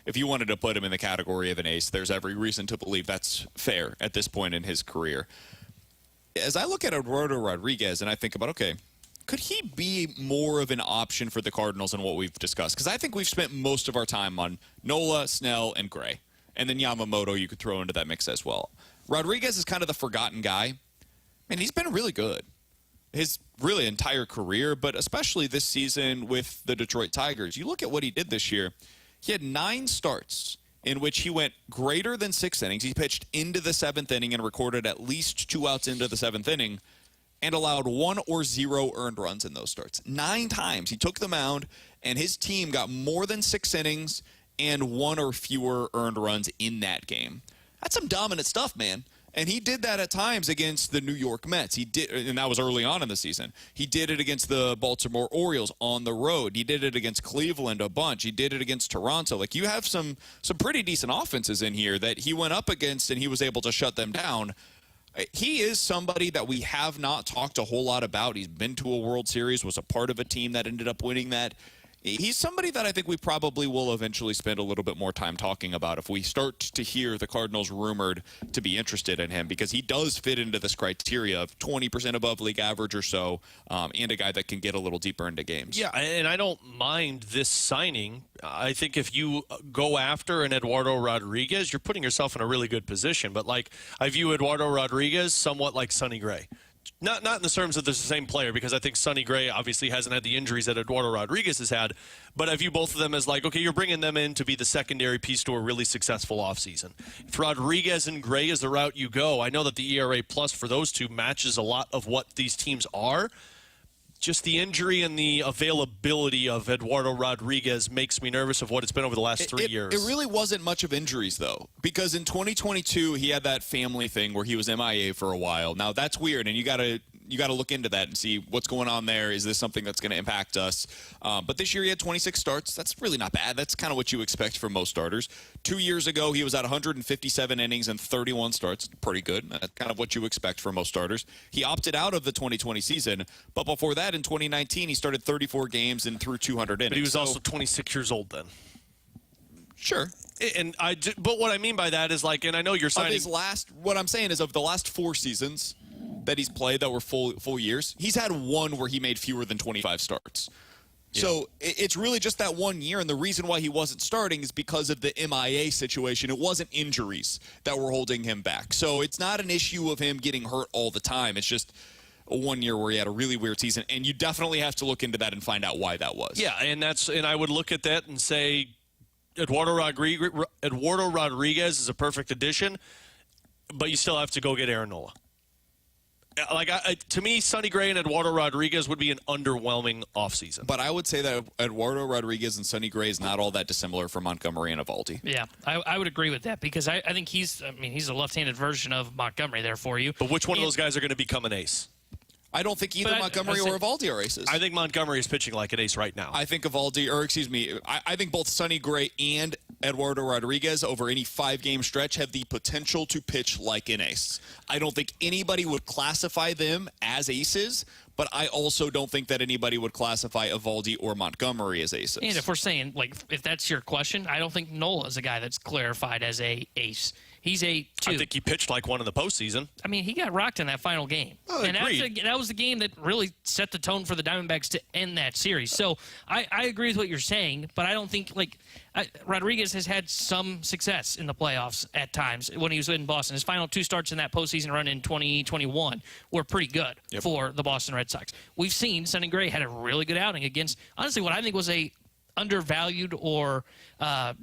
If you wanted to put him in the category of an ace, there's every reason to believe that's fair at this point in his career. As I look at Eduardo Rodriguez and I think about, okay, could he be more of an option for the Cardinals than what we've discussed? Because I think we've spent most of our time on Nola, Snell, and Gray. And then Yamamoto you could throw into that mix as well. Rodriguez is kind of the forgotten guy. And he's been really good his really entire career, but especially this season with the Detroit Tigers. You look at what he did this year. He had 9 starts in which he went greater than 6 innings. He pitched into the 7th inning and recorded at least 2 outs into the 7th inning and allowed 1 or 0 earned runs in those starts. 9 times he took the mound, and his team got more than 6 innings and 1 or fewer earned runs in that game. That's some dominant stuff, man. And he did that at times against the New York Mets. He did, and that was early on in the season. He did it against the Baltimore Orioles on the road. He did it against Cleveland a bunch. He did it against Toronto. Like, you have some pretty decent offenses in here that he went up against, and he was able to shut them down. He is somebody that we have not talked a whole lot about. He's been to a World Series, was a part of a team that ended up winning that. He's somebody that I think we probably will eventually spend a little bit more time talking about if we start to hear the Cardinals rumored to be interested in him, because he does fit into this criteria of 20% above league average or so, and a guy that can get a little deeper into games. Yeah, and I don't mind this signing. I think if you go after an Eduardo Rodriguez, you're putting yourself in a really good position. But, like, I view Eduardo Rodriguez somewhat like Sonny Gray. Not in the terms that they're the same player, because I think Sonny Gray obviously hasn't had the injuries that Eduardo Rodriguez has had, but I view both of them as like, okay, you're bringing them in to be the secondary piece to a really successful offseason. If Rodriguez and Gray is the route you go, I know that the ERA plus for those two matches a lot of what these teams are. Just the injury and the availability of Eduardo Rodriguez makes me nervous of what it's been over the last 3 years. It really wasn't much of injuries, though, because in 2022, he had that family thing where he was MIA for a while. Now, that's weird, and you got to look into that and see what's going on there. Is this something that's going to impact us? But this year, he had 26 starts. That's really not bad. That's kind of what you expect from most starters. 2 years ago, he was at 157 innings and 31 starts. Pretty good. That's kind of what you expect from most starters. He opted out of the 2020 season, but before that, in 2019, he started 34 games and threw 200 innings. But he was also 26 years old then. Sure. But what I mean by that is, like, and I know you're signing. What I'm saying is, of the last 4 seasons that he's played that were full years, he's had one where he made fewer than 25 starts. Yeah. So it's really just that 1 year, and the reason why he wasn't starting is because of the MIA situation. It wasn't injuries that were holding him back. So it's not an issue of him getting hurt all the time. It's just a 1 year where he had a really weird season, and you definitely have to look into that and find out why that was. Yeah, and I would look at that and say Eduardo Rodriguez is a perfect addition, but you still have to go get Aaron Nola. Like, to me, Sonny Gray and Eduardo Rodriguez would be an underwhelming offseason. But I would say that Eduardo Rodriguez and Sonny Gray is not all that dissimilar from Montgomery and Eovaldi. Yeah, I would agree with that, because I think he's a left-handed version of Montgomery there for you. But which one of those guys are going to become an ace? I don't think either Montgomery or Eovaldi are aces. I think Montgomery is pitching like an ace right now. I think I think both Sonny Gray and Eduardo Rodriguez over any 5-game stretch have the potential to pitch like an ace. I don't think anybody would classify them as aces, but I also don't think that anybody would classify Eovaldi or Montgomery as aces. And if we're saying, like, if that's your question, I don't think Nola is a guy that's clarified as a ace. He's a 2. I think he pitched like one in the postseason. I mean, he got rocked in that final game. Oh, and that was the game that really set the tone for the Diamondbacks to end that series. So I agree with what you're saying, but I don't think, Rodriguez has had some success in the playoffs at times when he was in Boston. His final 2 starts in that postseason run in 2021 were pretty good for the Boston Red Sox. We've seen Sonny Gray had a really good outing against, honestly, what I think was a undervalued or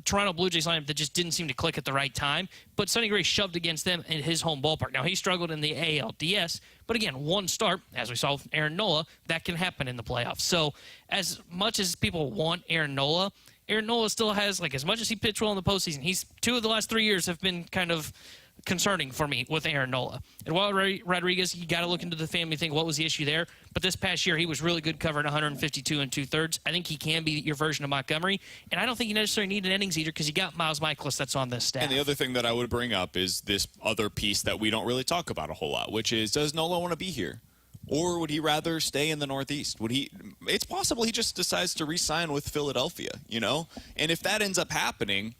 Toronto Blue Jays lineup that just didn't seem to click at the right time. But Sonny Gray shoved against them in his home ballpark. Now, he struggled in the ALDS, but again, 1 start, as we saw with Aaron Nola, that can happen in the playoffs. So as much as people want Aaron Nola still has, as much as he pitched well in the postseason, 2 of the last 3 years have been kind of concerning for me with Aaron Nola. And while Rodriguez, you got to look into the family thing. What was the issue there? But this past year, he was really good covering 152 2/3. I think he can be your version of Montgomery. And I don't think you necessarily need an innings eater because you got Miles Michaelis that's on this staff. And the other thing that I would bring up is this other piece that we don't really talk about a whole lot, which is, does Nola want to be here? Or would he rather stay in the Northeast? It's possible he just decides to re-sign with Philadelphia, And if that ends up happening,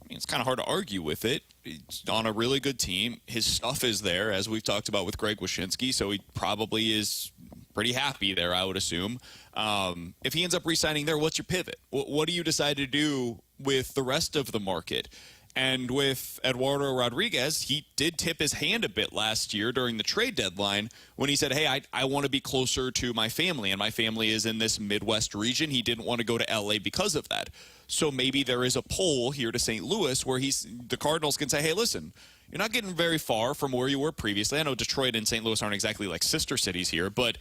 it's kind of hard to argue with it. He's on a really good team. His stuff is there, as we've talked about with Greg Wyshynski, so he probably is pretty happy there, I would assume. If he ends up re-signing there, what's your pivot? What do you decide to do with the rest of the market? And with Eduardo Rodriguez, he did tip his hand a bit last year during the trade deadline when he said, hey, I want to be closer to my family, and my family is in this Midwest region. He didn't want to go to L.A. because of that. So maybe there is a pull here to St. Louis where the Cardinals can say, hey, listen, you're not getting very far from where you were previously. I know Detroit and St. Louis aren't exactly like sister cities here, but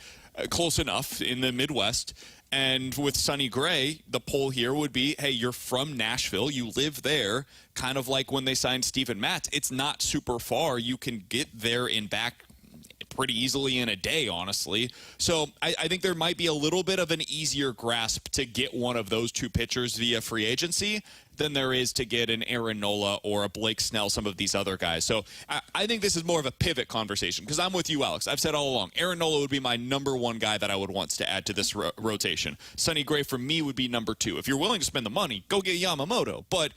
close enough in the Midwest. And with Sonny Gray, the poll here would be, hey, you're from Nashville. You live there, kind of like when they signed Steven Matz. It's not super far. You can get there and back pretty easily in a day, honestly. So I think there might be a little bit of an easier grasp to get one of those two pitchers via free agency than there is to get an Aaron Nola or a Blake Snell, some of these other guys. So I think this is more of a pivot conversation because I'm with you, Alex. I've said all along, Aaron Nola would be my number one guy that I would want to add to this rotation. Sonny Gray, for me, would be number two. If you're willing to spend the money, go get Yamamoto. But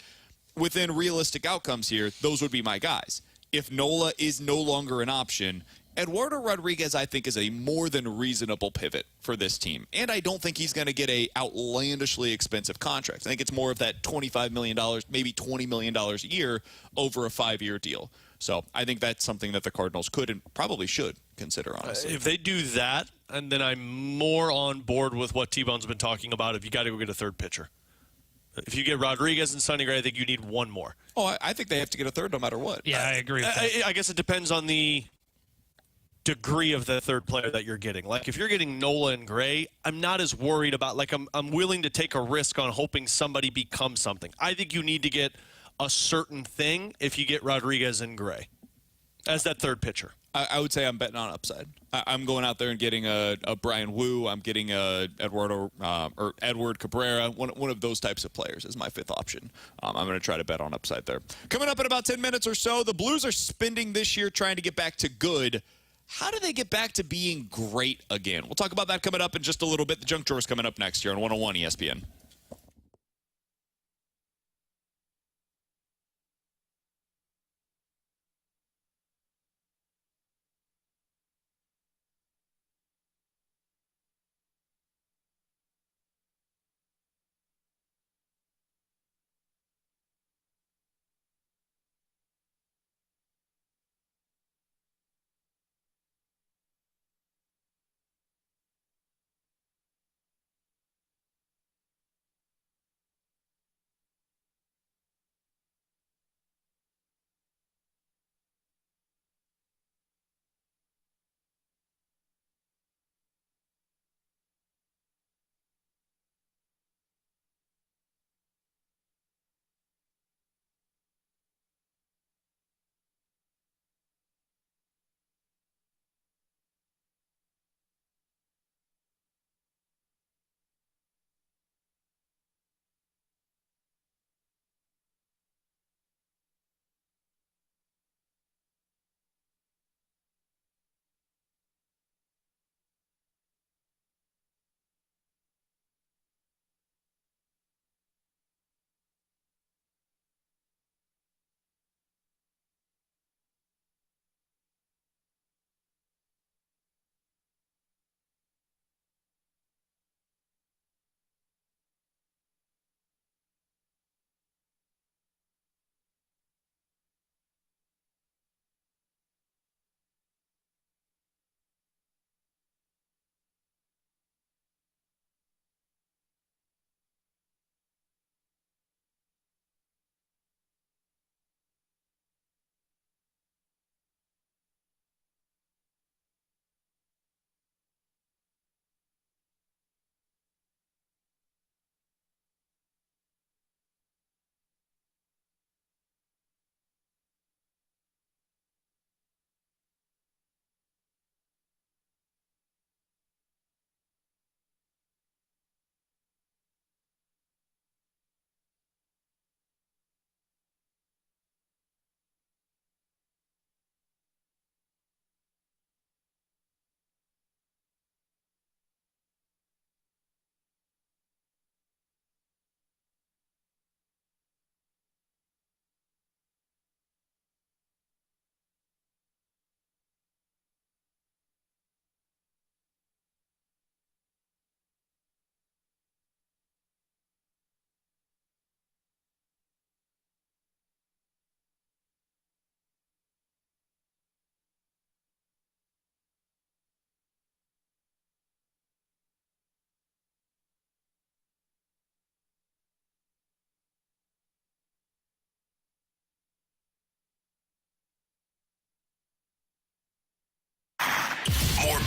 within realistic outcomes here, those would be my guys. If Nola is no longer an option, Eduardo Rodriguez, I think, is a more than reasonable pivot for this team. And I don't think he's going to get a outlandishly expensive contract. I think it's more of that $25 million, maybe $20 million a year over a 5-year deal. So I think that's something that the Cardinals could and probably should consider, honestly. If they do that, and then I'm more on board with what T-Bone's been talking about, if you got to go get a third pitcher. If you get Rodriguez and Sonny Gray, I think you need one more. Oh, I think they have to get a third no matter what. Yeah, I agree with that. I guess it depends on the degree of the third player that you're getting. Like if you're getting Nola and Gray, I'm not as worried about, like I'm willing to take a risk on hoping somebody becomes something. I think you need to get a certain thing if you get Rodriguez and Gray as that third pitcher. I would say I'm betting on upside. I'm going out there and getting a Brian Wu. I'm getting a Edward Cabrera. One of those types of players is my fifth option. I'm going to try to bet on upside there. Coming up in about 10 minutes or so, the Blues are spending this year trying to get back to good. How do they get back to being great again? We'll talk about that coming up in just a little bit. The Junk Drawer's coming up next year on 101 ESPN.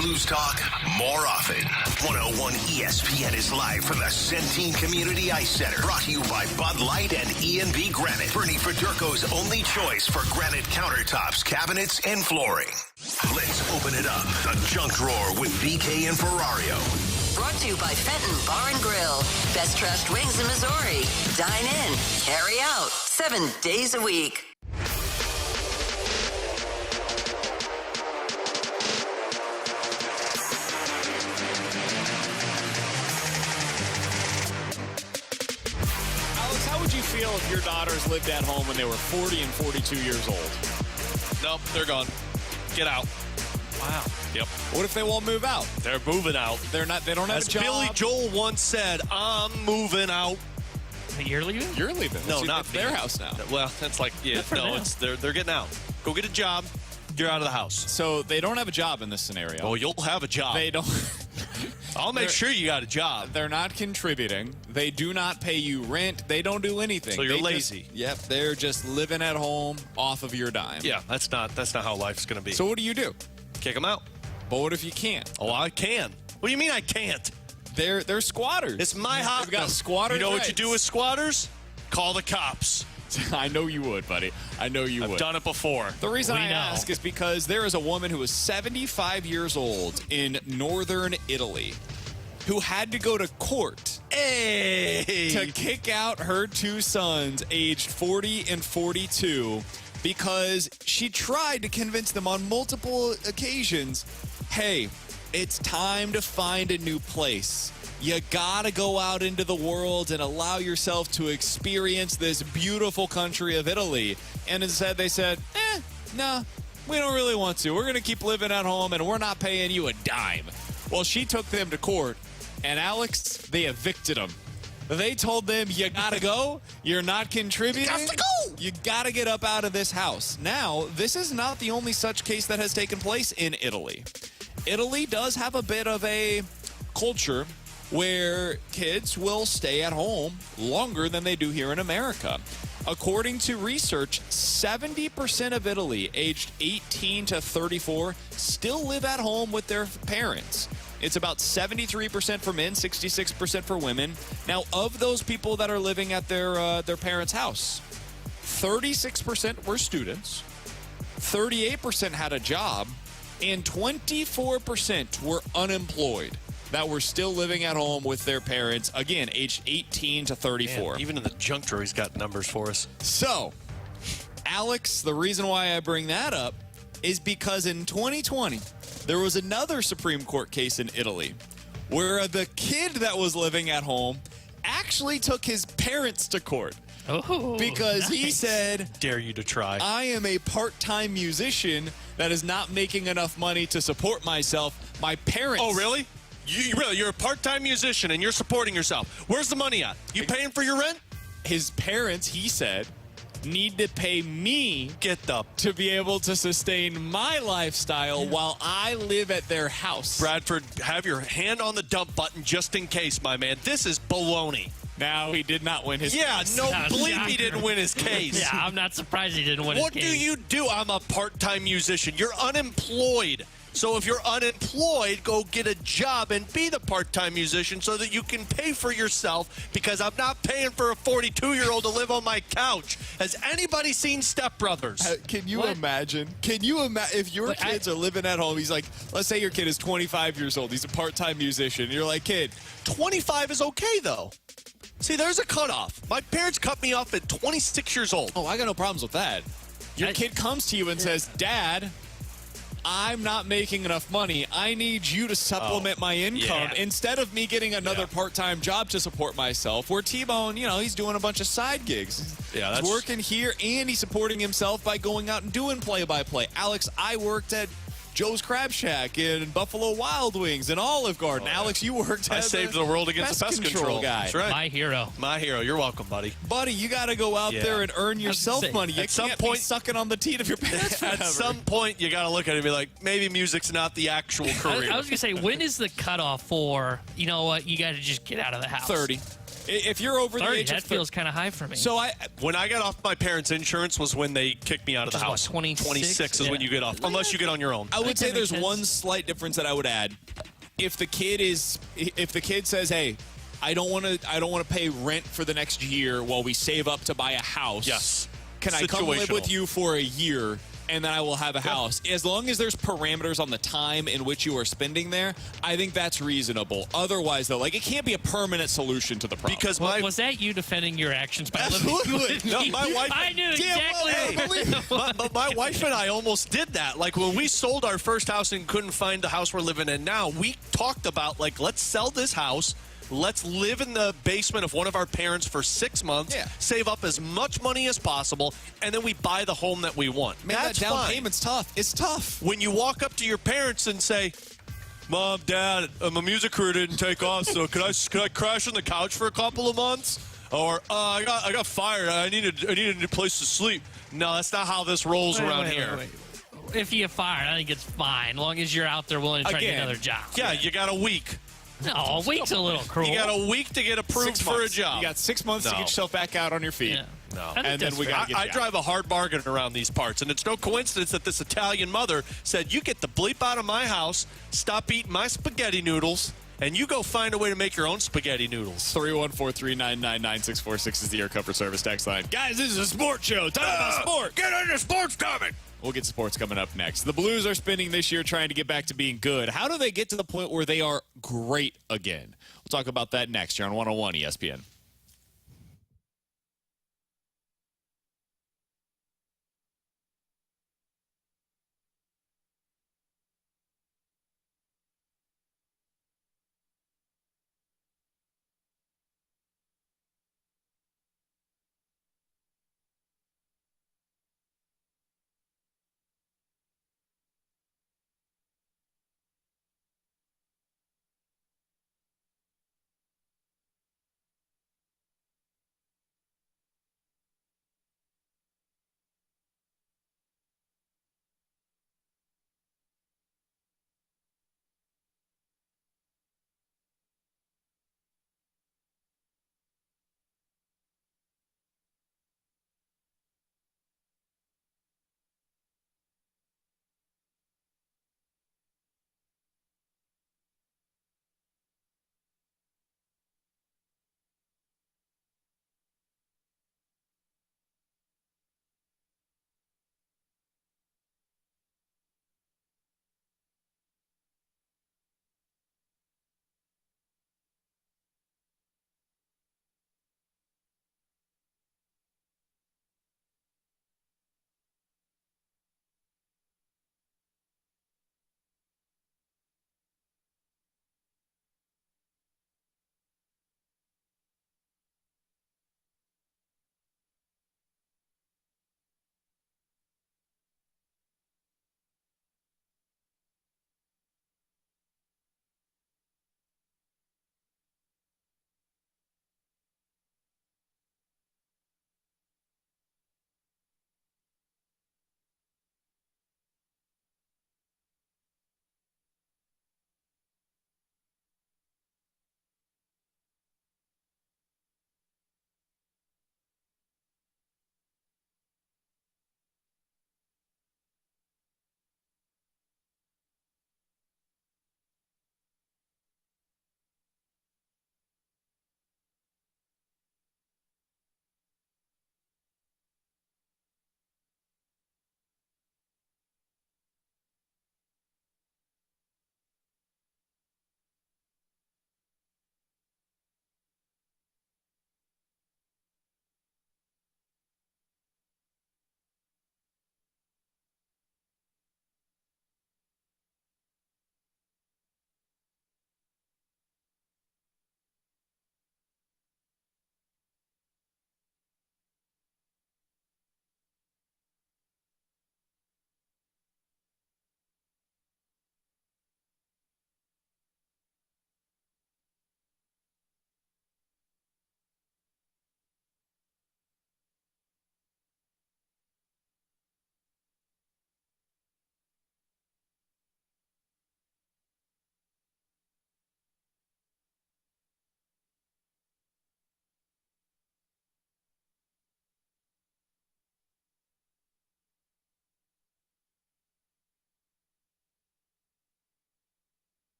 Blues talk more often. 101 ESPN is live from the Centene Community Ice Center. Brought to you by Bud Light and E&B Granite. Bernie Federko's only choice for granite countertops, cabinets, and flooring. Let's open it up. The Junk Drawer with BK and Ferrario. Brought to you by Fenton Bar and Grill. Best trashed wings in Missouri. Dine in, carry out, 7 days a week. Alex, how would you feel if your daughters lived at home when they were 40 and 42 years old? Nope, they're gone. Get out. Wow. Yep. What if they won't move out? They're moving out. They don't have As a job. Billy Joel once said, I'm moving out. You're leaving? You're leaving. No, it's not their me. house now. Well, that's like, yeah, no, it's they're getting out. Go get a job. You're out of the house. So they don't have a job in this scenario. Oh, you'll have a job. They don't. I'll make sure you got a job. They're not contributing. They do not pay you rent. They don't do anything. So you're They lazy. Yep, they're just living at home off of your dime. Yeah, that's not how life's going to be. So what do you do? Kick them out. But what if you can't? Oh, I can. What do you mean I can't? They're squatters. It's my house. They've got squatter You know what rights. you do with squatters? Call the cops. I know you would, buddy. I know you would. I've done it before. The reason We I know. ask is because there is a woman who is 75 years old in northern Italy who had to go to court to kick out her two sons, aged 40 and 42, because she tried to convince them on multiple occasions, hey, it's time to find a new place. You gotta go out into the world and allow yourself to experience this beautiful country of Italy. And instead they said, no, we don't really want to. We're gonna keep living at home and we're not paying you a dime. Well, she took them to court, and Alex, they evicted them. They told them, you gotta go. You're not contributing. You gotta go. You gotta get up out of this house. Now, this is not the only such case that has taken place in Italy. Italy does have a bit of a culture where kids will stay at home longer than they do here in America. According to research, 70% of Italy aged 18 to 34 still live at home with their parents. It's about 73% for men, 66% for women. Now, of those people that are living at their parents' house, 36% were students, 38% had a job, and 24% were unemployed that were still living at home with their parents, again, aged 18 to 34. Man, even in the junk drawer, he's got numbers for us. So, Alex, the reason why I bring that up is because in 2020, there was another Supreme Court case in Italy where the kid that was living at home actually took his parents to court. Oh, because he nice. said, Dare you to try. I am a part-time musician that is not making enough money to support myself. My parents... Oh, really? You're a part-time musician and you're supporting yourself. Where's the money at? You paying for your rent? His parents, he said, need to pay me to be able to sustain my lifestyle while I live at their house. Bradford, have your hand on the dump button just in case, my man. This is baloney. Now, he did not win his case. No bleep he didn't win his case. Yeah, I'm not surprised he didn't win his case. What do you do? I'm a part-time musician. You're unemployed. So if you're unemployed, go get a job and be the part-time musician so that you can pay for yourself, because I'm not paying for a 42-year-old to live on my couch. Has anybody seen Step Brothers? Can you imagine? Can you imagine if your kids are living at home? He's like, let's say your kid is 25 years old. He's a part-time musician. You're like, kid, 25 is okay, though. See, there's a cutoff. My parents cut me off at 26 years old. Oh, I got no problems with that. Your kid comes to you and says, Dad, I'm not making enough money. I need you to supplement my income. Instead of me getting another part-time job to support myself, where T-Bone, he's doing a bunch of side gigs. Yeah, he's working here and he's supporting himself by going out and doing play-by-play. Alex, I worked at Joe's Crab Shack in Buffalo Wild Wings in Olive Garden. Alex, you worked I saved the world against the pest control guy. That's right. My hero. My hero. You're welcome, buddy. Buddy, you got to go out there and earn yourself money. You can't be sucking on the teat of your parents forever. At some point, you got to look at it and be like, maybe music's not the actual career. I was going to say, when is the cutoff for, you know what, you got to just get out of the house? 30. If you're over 30, the age that of feels kind of high for me. So when I got off my parents' insurance was when they kicked me out of the house. 26 is when you get off, unless you get on your own. I would say there's one slight difference that I would add. If the kid says, "Hey, I don't want to pay rent for the next year while we save up to buy a house. Yes. Can I come live with you for a year and then I will have a house?" As long as there's parameters on the time in which you are spending there, I think that's reasonable. Otherwise, though, like, it can't be a permanent solution to the problem. Because was that you defending your actions by living with me? No, my wife. I knew exactly. But my wife and I almost did that. Like, when we sold our first house and couldn't find the house we're living in now, we talked about, like, let's sell this house. Let's live in the basement of one of our parents for 6 months, save up as much money as possible, and then we buy the home that we want. Man, that's that down fine. payment's tough. It's tough. When you walk up to your parents and say, "Mom, Dad, my music career didn't take off, so could I crash on the couch for a couple of months?" Or I got fired. I needed a new place to sleep. No, that's not how this rolls around here. Wait. If you get fired, I think it's fine, as long as you're out there willing to try to get another job. Yeah, you got a week. No, a week's a little cruel. You got a week to get approved for a job. You got 6 months to get yourself back out on your feet. Yeah. No. And then we got to get I drive a hard bargain around these parts, and it's no coincidence that this Italian mother said, "You get the bleep out of my house, stop eating my spaghetti noodles, and you go find a way to make your own spaghetti noodles." 314-399-9646 is the Air Comfort Service text line. Guys, this is a sports show. Talk about sport. Get into sports coming. We'll get sports coming up next. The Blues are spending this year trying to get back to being good. How do they get to the point where they are great again? We'll talk about that next here on 101 ESPN.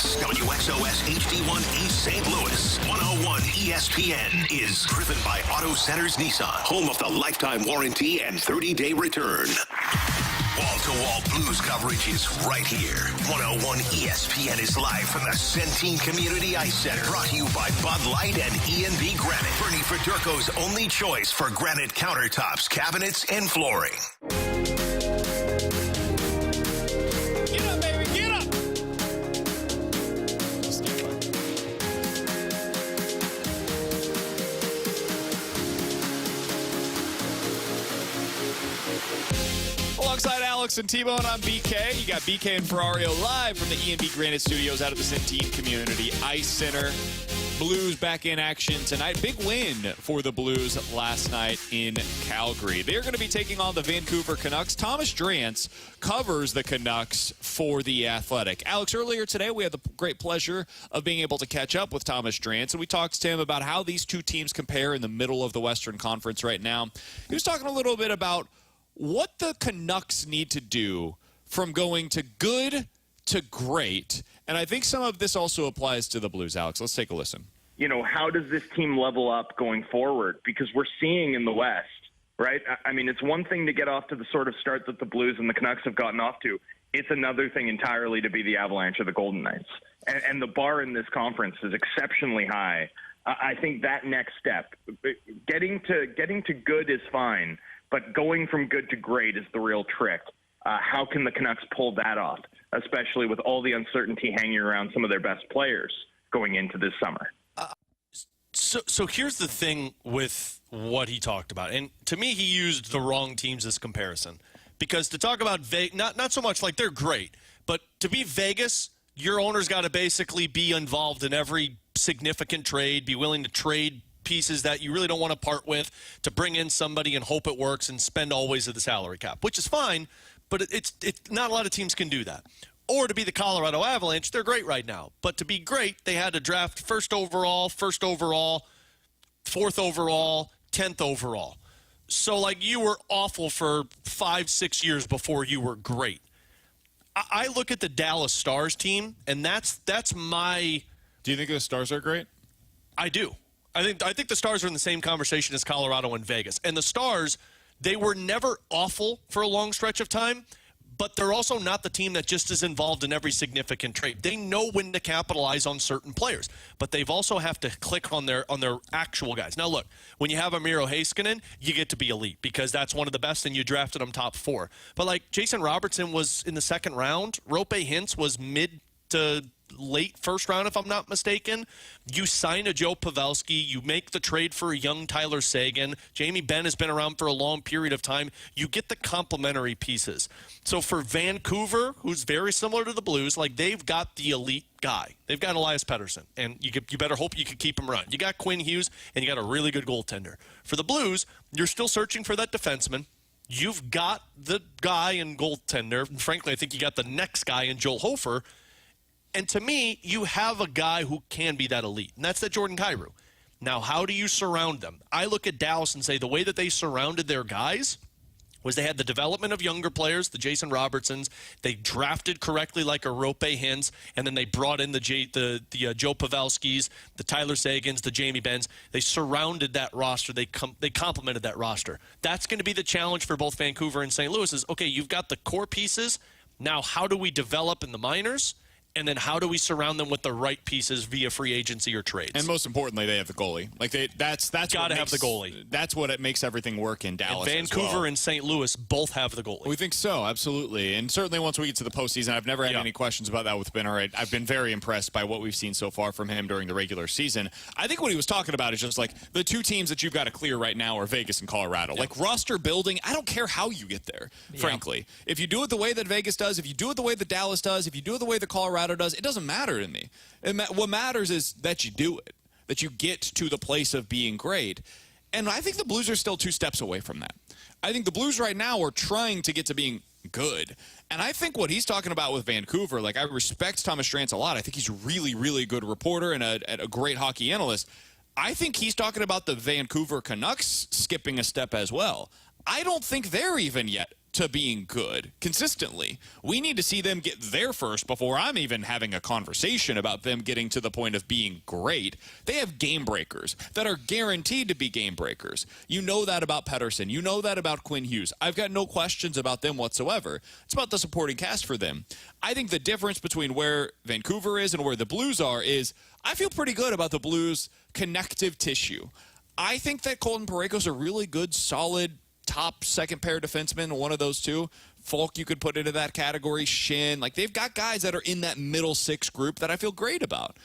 West, WXOS HD1 East St. Louis, 101 ESPN is driven by Auto Centers Nissan, home of the lifetime warranty and 30-day return. Wall-to-wall Blues coverage is right here. 101 ESPN is live from the Centene Community Ice Center. Brought to you by Bud Light and E&B Granite. Bernie Federko's only choice for granite countertops, cabinets, and flooring. Get up, baby, get up! Alongside Alex and T-Bone, I'm BK. You got BK and Ferrario live from the E&B Granite Studios out of the Centene Community Ice Center. Blues back in action tonight. Big win for the Blues last night in Calgary. They're going to be taking on the Vancouver Canucks. Thomas Drance covers the Canucks for The Athletic. Alex, earlier today we had the great pleasure of being able to catch up with Thomas Drance, and we talked to him about how these two teams compare in the middle of the Western Conference right now. He was talking a little bit about what the Canucks need to do from going to good to great. And I think some of this also applies to the Blues, Alex. Let's take a listen. You know, how does this team level up going forward? Because we're seeing in the West, right? I mean, it's one thing to get off to the sort of start that the Blues and the Canucks have gotten off to. It's another thing entirely to be the Avalanche or the Golden Knights. And the bar in this conference is exceptionally high. I think that next step, getting to good is fine, but going from good to great is the real trick. How can the Canucks pull that off, especially with all the uncertainty hanging around some of their best players going into this summer? So here's the thing with what he talked about. And to me, he used the wrong teams as comparison. Because to talk about not so much like they're great, but to be Vegas, your owner's got to basically be involved in every significant trade, be willing to trade pieces that you really don't want to part with, to bring in somebody and hope it works and spend always at the salary cap, which is fine, but it's not a lot of teams can do that. Or to be the Colorado Avalanche, they're great right now. But to be great, they had to draft first overall, 4th overall, 10th overall. So, like, you were awful for 5-6 years before you were great. I look at the Dallas Stars team, and that's my... Do you think the Stars are great? I do. I think the Stars are in the same conversation as Colorado and Vegas. And the Stars, they were never awful for a long stretch of time, but they're also not the team that just is involved in every significant trade. They know when to capitalize on certain players, but they've also have to click on their actual guys. Now, look, when you have Miro Heiskanen, you get to be elite because that's one of the best, and you drafted him top 4. But, like, Jason Robertson was in the second round. Rope Hintz was mid to late first round, if I'm not mistaken. You sign a Joe Pavelski. You make the trade for a young Tyler Seguin. Jamie Benn has been around for a long period of time. You get the complementary pieces. So for Vancouver, who's very similar to the Blues, like, they've got the elite guy. They've got Elias Pettersson, and you better hope you can keep him running. You got Quinn Hughes, and you got a really good goaltender. For the Blues, you're still searching for that defenseman. You've got the guy in goaltender. And frankly, I think you got the next guy in Joel Hofer. And to me, you have a guy who can be that elite, and that's that Jordan Kyrou. Now, how do you surround them? I look at Dallas and say the way that they surrounded their guys was they had the development of younger players, the Jason Robertsons. They drafted correctly like a Rope Hintz, and then they brought in the Joe Pavelskis, the Tyler Seguins, the Jamie Benns. They surrounded that roster. They complemented that roster. That's going to be the challenge for both Vancouver and St. Louis is, okay, you've got the core pieces. Now, how do we develop in the minors? And then how do we surround them with the right pieces via free agency or trades? And most importantly, they have the goalie. Like, that's got to have the goalie. That's what it makes everything work in Dallas. And Vancouver as well. and St. Louis both have the goalie. We think so, absolutely. And certainly once we get to the postseason, I've never had any questions about that with Benner. I've been very impressed by what we've seen so far from him during the regular season. I think what he was talking about is just like the two teams that you've got to clear right now are Vegas and Colorado. Like, roster building, I don't care how you get there, frankly. If you do it the way that Vegas does, if you do it the way that Dallas does, if you do it the way that Colorado does, it doesn't matter to me. What matters is that you do it, that you get to the place of being great. And I think the Blues are still 2 steps away from that. I think the Blues right now are trying to get to being good. And I think what he's talking about with Vancouver, like, I respect Thomas Drance a lot. I think he's a really, really good reporter and a great hockey analyst. I think he's talking about the Vancouver Canucks skipping a step as well. I don't think they're even yet to being good consistently. We need to see them get there first before I'm even having a conversation about them getting to the point of being great. They have game breakers that are guaranteed to be game breakers. You know that about Pettersson. You know that about Quinn Hughes. I've got no questions about them whatsoever. It's about the supporting cast for them. I think the difference between where Vancouver is and where the Blues are is I feel pretty good about the Blues' connective tissue. I think that Colton Parayko's a really good, solid, top second-pair defenseman, one of those two. Falk, you could put into that category. Shin. Like, they've got guys that are in that middle six group that I feel great about.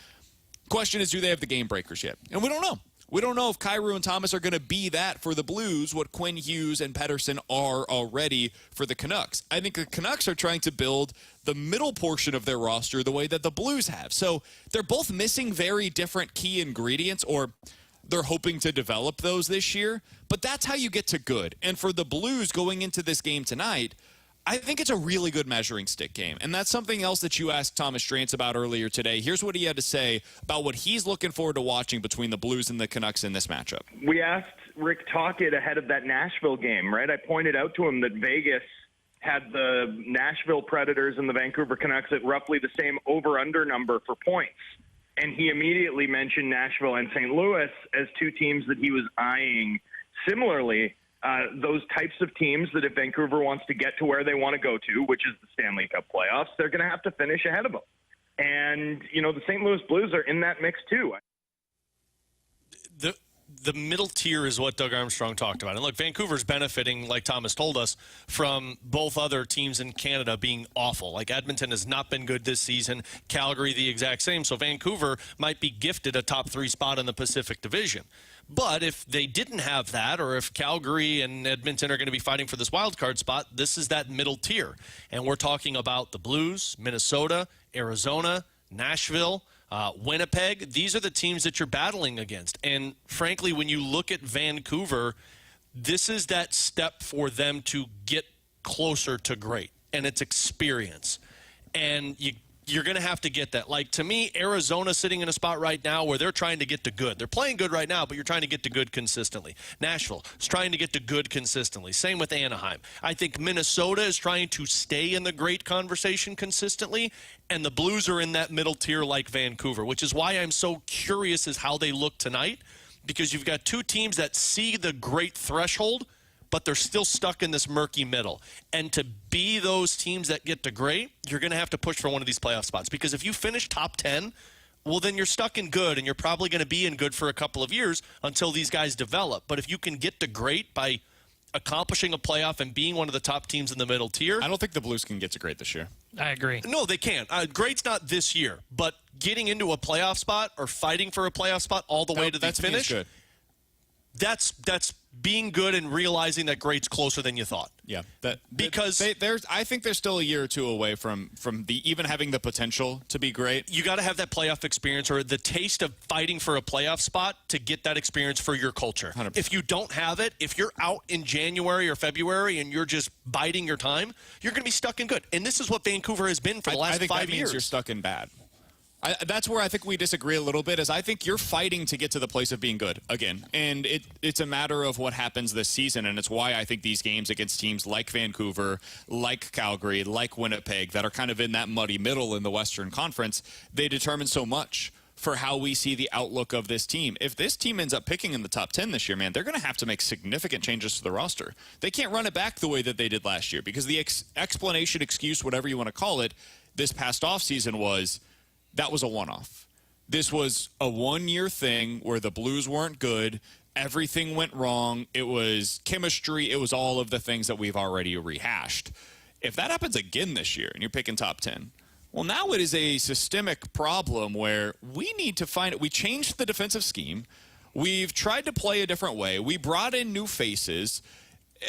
Question is, do they have the game breakers yet? And we don't know. We don't know if Kyrou and Thomas are going to be that for the Blues, what Quinn Hughes and Pettersson are already for the Canucks. I think the Canucks are trying to build the middle portion of their roster the way that the Blues have. So they're both missing very different key ingredients, or they're hoping to develop those this year, but that's how you get to good. And for the Blues going into this game tonight, I think it's a really good measuring stick game. And that's something else that you asked Thomas Drance about earlier today. Here's what he had to say about what he's looking forward to watching between the Blues and the Canucks in this matchup. We asked Rick Tocchet ahead of that Nashville game, right? I pointed out to him that Vegas had the Nashville Predators and the Vancouver Canucks at roughly the same over-under number for points. And he immediately mentioned Nashville and St. Louis as two teams that he was eyeing similarly. Those types of teams that if Vancouver wants to get to where they want to go to, which is the Stanley Cup playoffs, they're going to have to finish ahead of them. And, you know, the St. Louis Blues are in that mix too. The middle tier is what Doug Armstrong talked about. And look, Vancouver's benefiting, like Thomas told us, from both other teams in Canada being awful. Like Edmonton has not been good this season. Calgary, the exact same. So Vancouver might be gifted a top 3 spot in the Pacific Division. But if they didn't have that, or if Calgary and Edmonton are going to be fighting for this wild card spot, this is that middle tier. And we're talking about the Blues, Minnesota, Arizona, Nashville, Winnipeg. These are the teams that you're battling against. And frankly, when you look at Vancouver, this is that step for them to get closer to great, and it's experience. And you're going to have to get that. Like, to me, Arizona sitting in a spot right now where they're trying to get to good. They're playing good right now, but you're trying to get to good consistently. Nashville is trying to get to good consistently. Same with Anaheim. I think Minnesota is trying to stay in the great conversation consistently, and the Blues are in that middle tier like Vancouver, which is why I'm so curious as how they look tonight, because you've got two teams that see the great threshold, but they're still stuck in this murky middle. And to be those teams that get to great, you're going to have to push for one of these playoff spots. Because if you finish top 10, well, then you're stuck in good, and you're probably going to be in good for a couple of years until these guys develop. But if you can get to great by accomplishing a playoff and being one of the top teams in the middle tier. I don't think the Blues can get to great this year. I agree. No, they can't. Great's not this year. But getting into a playoff spot or fighting for a playoff spot all the way to the finish, good. That's being good and realizing that great's closer than you thought. Yeah, because I think they're still a year or two away from the even having the potential to be great. You got to have that playoff experience or the taste of fighting for a playoff spot to get that experience for your culture. 100%. If you don't have it, if you're out in January or February and you're just biding your time, you're going to be stuck in good. And this is what Vancouver has been for the last 5 years. I think that means you're stuck in bad. That's where I think we disagree a little bit, is I think you're fighting to get to the place of being good again. And it's a matter of what happens this season, and it's why I think these games against teams like Vancouver, like Calgary, like Winnipeg, that are kind of in that muddy middle in the Western Conference, they determine so much for how we see the outlook of this team. If this team ends up picking in the top 10 this year, man, they're going to have to make significant changes to the roster. They can't run it back the way that they did last year, because the explanation, excuse, whatever you want to call it, this past offseason was that was a one-off. This was a one-year thing where the Blues weren't good. Everything went wrong. It was chemistry. It was all of the things that we've already rehashed. If that happens again this year and you're picking top 10, well, now it is a systemic problem where we need to find it. We changed the defensive scheme. We've tried to play a different way. We brought in new faces.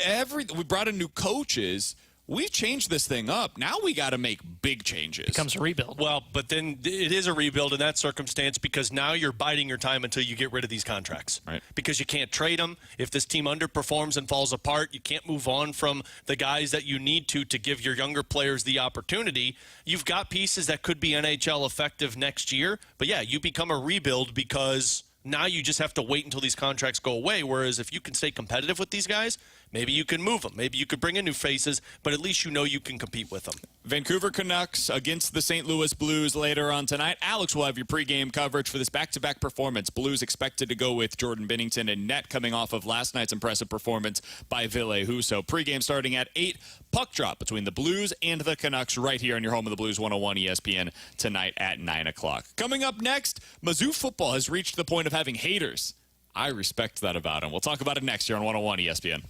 We brought in new coaches. We've changed this thing up. Now we got to make big changes. Becomes a rebuild. Well, but then it is a rebuild in that circumstance, because now you're biding your time until you get rid of these contracts. Right. Because you can't trade them. If this team underperforms and falls apart, you can't move on from the guys that you need to give your younger players the opportunity. You've got pieces that could be NHL effective next year. But, yeah, you become a rebuild because now you just have to wait until these contracts go away, whereas if you can stay competitive with these guys, Maybe you can move them. Maybe you could bring in new faces, but at least you know you can compete with them. Vancouver Canucks against the St. Louis Blues later on tonight. Alex will have your pregame coverage for this back-to-back performance. Blues expected to go with Jordan Binnington and net coming off of last night's impressive performance by Ville Husso. Pregame starting at 8. Puck drop between the Blues and the Canucks right here on your home of the Blues 101 ESPN tonight at 9 o'clock. Coming up next, Mizzou football has reached the point of having haters. I respect that about him. We'll talk about it next year on 101 ESPN.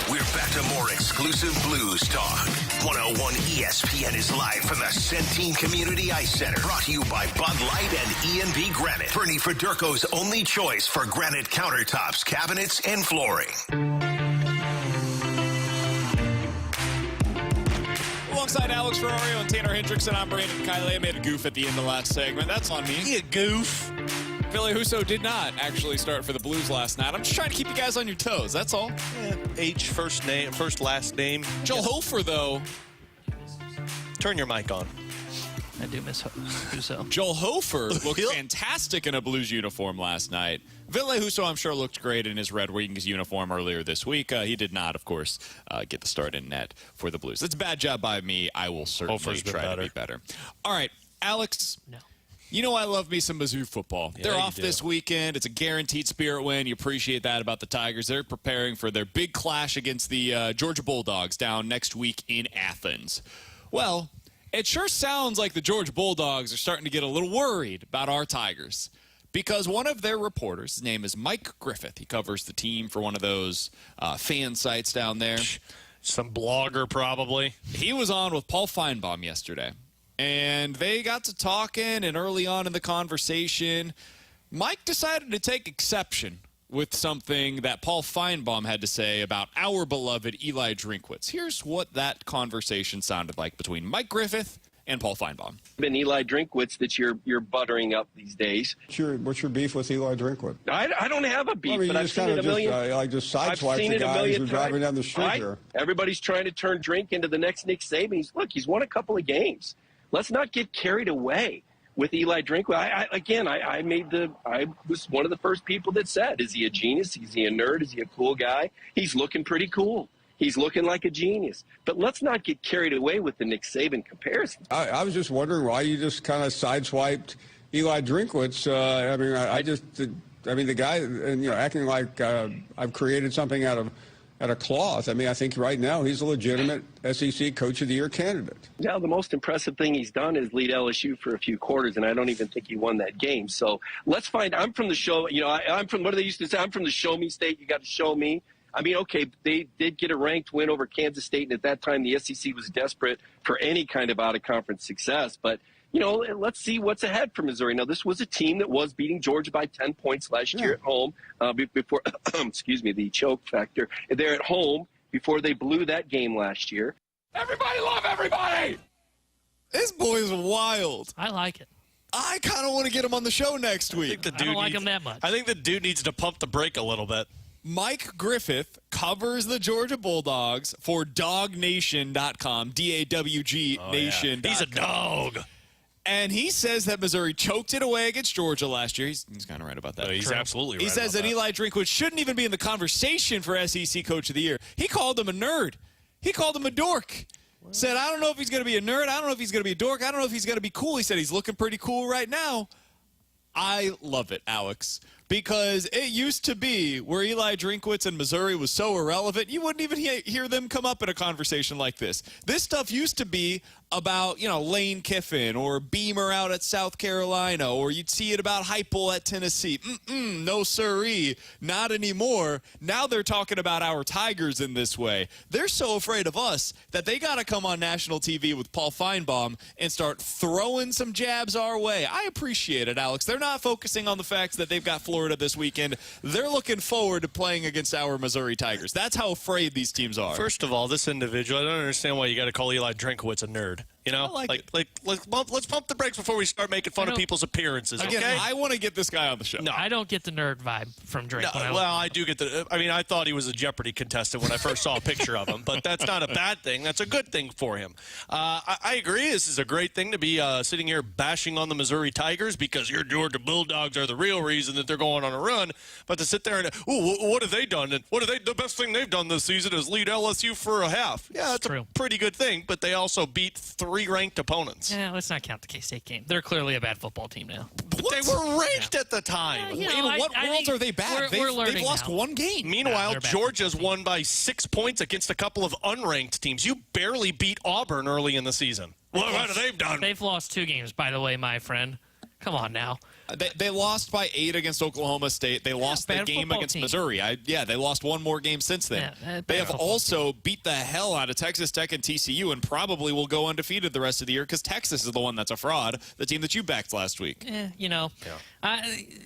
We're back to more exclusive Blues talk. 101 ESPN is live from the Centene Community Ice Center. Brought to you by Bud Light and E&B Granite. Bernie Federko's only choice for granite countertops, cabinets, and flooring. Alongside Alex Ferrario and Tanner Hendrickson, I'm Brandon Kiley. I made a goof at the end of the last segment. That's on me. You goof. Ville Husso did not actually start for the Blues last night. I'm just trying to keep you guys on your toes. That's all. Yeah, H, first name, first last name. Joel Hofer, though. Turn your mic on. I do miss Husso. Joel Hofer looked fantastic in a Blues uniform last night. Ville Husso, I'm sure, looked great in his Red Wings uniform earlier this week. He did not, of course, get the start in net for the Blues. That's a bad job by me. I will certainly try to be better. All right, Alex. No. You know I love me some Mizzou football. Yeah, They're off this weekend. It's a guaranteed Spirit win. You appreciate that about the Tigers. They're preparing for their big clash against the Georgia Bulldogs down next week in Athens. Well, it sure sounds like the Georgia Bulldogs are starting to get a little worried about our Tigers because one of their reporters, his name is Mike Griffith. He covers the team for one of those fan sites down there. Some blogger, probably. He was on with Paul Feinbaum yesterday. And they got to talking, and early on in the conversation, Mike decided to take exception with something that Paul Feinbaum had to say about our beloved Eli Drinkwitz. Here's what that conversation sounded like between Mike Griffith and Paul Feinbaum. Been Eli Drinkwitz that you're buttering up these days. What's your beef with Eli Drinkwitz? I don't have a beef, but I've seen it a million. Just sideswipe the guys who are driving down the street here. Everybody's trying to turn Drink into the next Nick Saban. Look, he's won a couple of games. Let's not get carried away with Eli Drinkwitz. I was one of the first people that said, is he a genius? Is he a nerd? Is he a cool guy? He's looking pretty cool. He's looking like a genius. But let's not get carried away with the Nick Saban comparison. I was just wondering why you just kind of sideswiped Eli Drinkwitz. The guy, acting like I've created something out of cloth. I think right now he's a legitimate SEC Coach of the Year candidate. Now, the most impressive thing he's done is lead LSU for a few quarters, and I don't even think he won that game. So let's find – I'm from the show – I'm from – what do they used to say? I'm from the show me state. You got to show me. Okay, they did get a ranked win over Kansas State, and at that time the SEC was desperate for any kind of out-of-conference success. But, let's see what's ahead for Missouri. Now, this was a team that was beating Georgia by 10 points last year at home before, the choke factor. They're at home before they blew that game last year. Everybody love everybody! This boy is wild. I like it. I kind of want to get him on the show next week. I don't like him that much. I think the dude needs to pump the brake a little bit. Mike Griffith covers the Georgia Bulldogs for DawgNation.com, D-A-W-G Nation. He's a dog. And he says that Missouri choked it away against Georgia last year. He's kind of right about that. He's absolutely right. He says that Eli Drinkwitz shouldn't even be in the conversation for SEC Coach of the Year. He called him a nerd. He called him a dork. Said, I don't know if he's going to be a nerd. I don't know if he's going to be a dork. I don't know if he's going to be cool. He said he's looking pretty cool right now. I love it, Alex, because it used to be where Eli Drinkwitz and Missouri was so irrelevant, you wouldn't even hear them come up in a conversation like this. This stuff used to be about, Lane Kiffin or Beamer out at South Carolina, or you'd see it about Heupel at Tennessee. No siree, not anymore. Now they're talking about our Tigers in this way. They're so afraid of us that they got to come on national TV with Paul Feinbaum and start throwing some jabs our way. I appreciate it, Alex. They're not focusing on the facts that they've got Florida this weekend. They're looking forward to playing against our Missouri Tigers. That's how afraid these teams are. First of all, this individual, I don't understand why you got to call Eli Drinkwitz a nerd. Let's pump the brakes before we start making fun of people's appearances. Again, okay? I want to get this guy on the show. No, I don't get the nerd vibe from Drake. I do get the. I thought he was a Jeopardy contestant when I first saw a picture of him, but that's not a bad thing. That's a good thing for him. I agree. This is a great thing to be sitting here bashing on the Missouri Tigers because your Georgia Bulldogs are the real reason that they're going on a run. But to sit there and what have they done? And the best thing they've done this season is lead LSU for a half. Yeah, that's a pretty good thing. But they also beat 3 ranked opponents. Yeah, let's not count the K-State game. They're clearly a bad football team now. But they were ranked at the time. In what world are they bad? They've lost one game. Meanwhile, Georgia's won by 6 points against a couple of unranked teams. You barely beat Auburn early in the season. What have they done? They've lost 2 games, by the way, my friend. Come on now. They lost by 8 against Oklahoma State. They lost the game against Missouri. They lost one more game since then. They have also beat the hell out of Texas Tech and TCU and probably will go undefeated the rest of the year because Texas is the one that's a fraud, the team that you backed last week.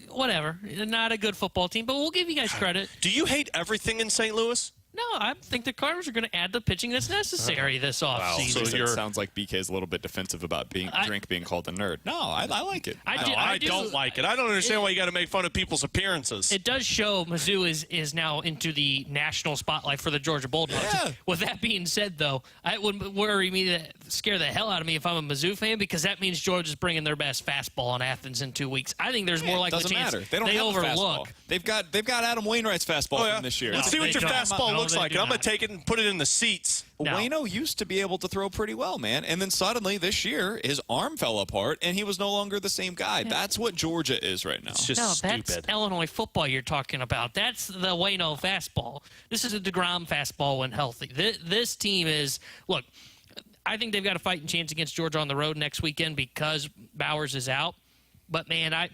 Whatever. Not a good football team, but we'll give you guys credit. Do you hate everything in St. Louis? No, I think the Cardinals are going to add the pitching that's necessary this offseason. So it sounds like BK is a little bit defensive about Drink being called a nerd. No, I like it. I don't like it. I don't understand why you got to make fun of people's appearances. It does show Mizzou is now into the national spotlight for the Georgia Bulldogs. Yeah. With that being said, though, it would worry me, scare the hell out of me if I'm a Mizzou fan, because that means Georgia's bringing their best fastball on Athens in 2 weeks. I think there's more likely a chance they don't have overlook. They've got Adam Wainwright's fastball from this year. Let's see what your fastball looks like. And I'm going to take it and put it in the seats. No. Waino used to be able to throw pretty well, man. And then suddenly this year, his arm fell apart, and he was no longer the same guy. Yeah. That's what Georgia is right now. It's just stupid. That's Illinois football you're talking about. That's the Waino fastball. This is a DeGrom fastball when healthy. This team is, look, I think they've got a fighting chance against Georgia on the road next weekend because Bowers is out. But, man, I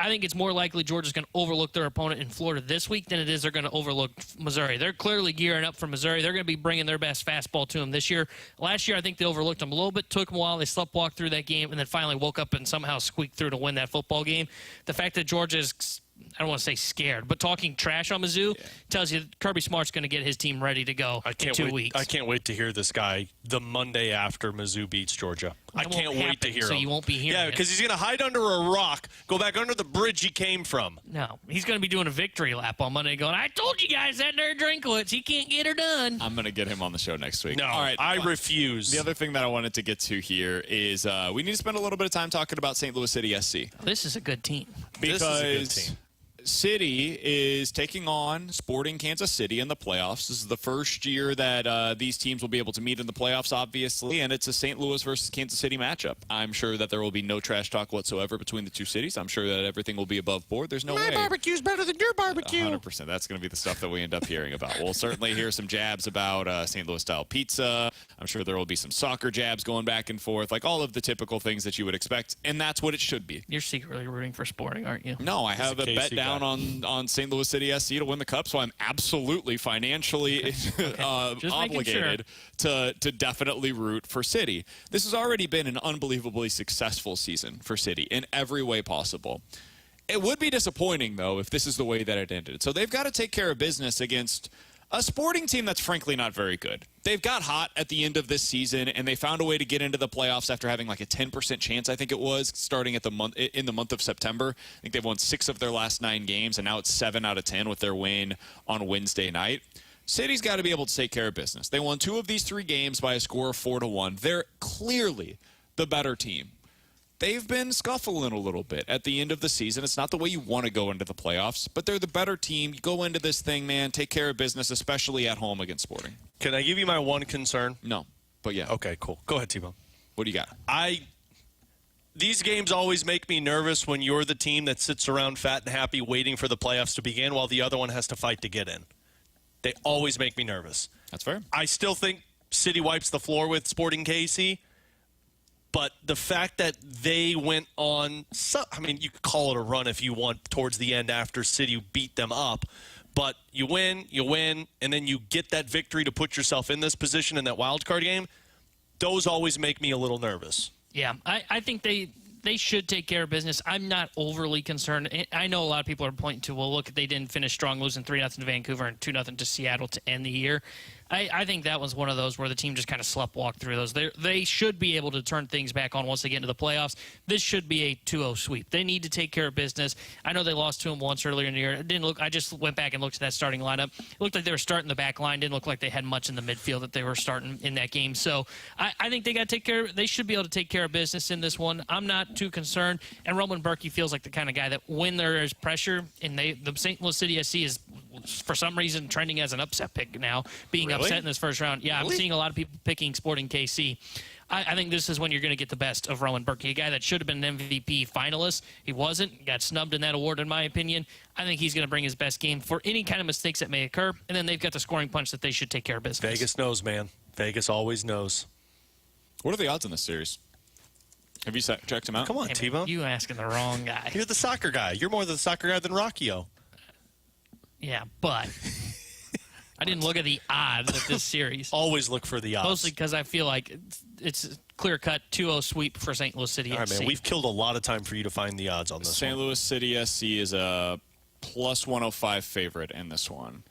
think it's more likely Georgia's going to overlook their opponent in Florida this week than it is they're going to overlook Missouri. They're clearly gearing up for Missouri. They're going to be bringing their best fastball to them this year. Last year, I think they overlooked them a little bit. Took them a while. They sleptwalked through that game and then finally woke up and somehow squeaked through to win that football game. The fact that Georgia's, I don't want to say scared, but talking trash on Mizzou tells you Kirby Smart's going to get his team ready to go in 2 weeks. I can't wait to hear this guy the Monday after Mizzou beats Georgia. I can't wait to hear him. So you won't be hearing Yeah, because he's going to hide under a rock, go back under the bridge he came from. No, he's going to be doing a victory lap on Monday going, I told you guys that nerd Drinkwitz, he can't get her done. I'm going to get him on the show next week. No, all right, I refuse. The other thing that I wanted to get to here is we need to spend a little bit of time talking about St. Louis City SC. This is a good team. Because this is a good team. City is taking on Sporting Kansas City in the playoffs. This is the first year that these teams will be able to meet in the playoffs, obviously, and it's a St. Louis versus Kansas City matchup. I'm sure that there will be no trash talk whatsoever between the two cities. I'm sure that everything will be above board. There's no way. My barbecue's better than your barbecue. 100%. That's going to be the stuff that we end up hearing about. We'll certainly hear some jabs about St. Louis-style pizza. I'm sure there will be some soccer jabs going back and forth, like all of the typical things that you would expect, and that's what it should be. You're secretly rooting for Sporting, aren't you? No, I have a bet down on St. Louis City SC to win the Cup, so I'm absolutely financially obligated to definitely root for City. This has already been an unbelievably successful season for City in every way possible. It would be disappointing, though, if this is the way that it ended. So they've got to take care of business against a Sporting team that's frankly not very good. They've got hot at the end of this season, and they found a way to get into the playoffs after having like a 10% chance, I think it was, starting at in the month of September. I think they've won 6 of their last 9 games, and now it's 7 out of 10 with their win on Wednesday night. City's got to be able to take care of business. They won 2 of these 3 games by a score of 4-1. They're clearly the better team. They've been scuffling a little bit at the end of the season. It's not the way you want to go into the playoffs, but they're the better team. You go into this thing, man, take care of business, especially at home against Sporting. Can I give you my one concern? No, but yeah. Okay, cool. Go ahead, T-Bone. What do you got? These games always make me nervous when you're the team that sits around fat and happy waiting for the playoffs to begin while the other one has to fight to get in. They always make me nervous. That's fair. I still think City wipes the floor with Sporting KC. But the fact that they went on, I mean, you could call it a run if you want towards the end after City beat them up. But you win, and then you get that victory to put yourself in this position in that wild card game. Those always make me a little nervous. Yeah, I think they should take care of business. I'm not overly concerned. I know a lot of people are pointing to, well, look, they didn't finish strong, losing 3-0 to Vancouver and 2-0 to Seattle to end the year. I think that was one of those where the team just kind of sleptwalked through those. They should be able to turn things back on once they get into the playoffs. This should be a 2-0 sweep. They need to take care of business. I know they lost to them once earlier in the year. It didn't look. I just went back and looked at that starting lineup. It looked like they were starting the back line. Didn't look like they had much in the midfield that they were starting in that game. So I think they got to take care. They should be able to take care of business in this one. I'm not too concerned. And Roman Berkey feels like the kind of guy that when there is pressure, and the St. Louis City SC is for some reason trending as an upset pick now, being upset in this first round. Yeah, really? I'm seeing a lot of people picking Sporting KC. I think this is when you're going to get the best of Rowan Berkey, a guy that should have been an MVP finalist. He wasn't. Got snubbed in that award, in my opinion. I think he's going to bring his best game for any kind of mistakes that may occur. And then they've got the scoring punch that they should take care of business. Vegas knows, man. Vegas always knows. What are the odds in this series? Have you checked them out? Come on, hey, T-Bone. You asking the wrong guy. You're the soccer guy. You're more the soccer guy than Rockio. Yeah, but I didn't look at the odds of this series. Always look for the odds. Mostly because I feel like it's a clear-cut 2-0 sweep for St. Louis City SC. All right, man. We've killed a lot of time for you to find the odds on this St. Louis City SC is a plus 105 favorite in this one.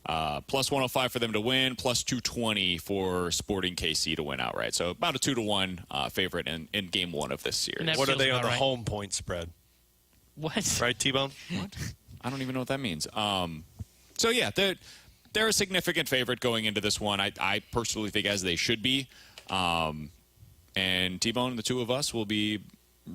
Plus 105 for them to win, plus 220 for Sporting KC to win outright. So about a 2-1 favorite in game one of this series. What are they on the home point spread? What? Right, T-Bone? What? I don't even know what that means. So, yeah, they're a significant favorite going into this one. I personally think as they should be. And T-Bone, the two of us, will be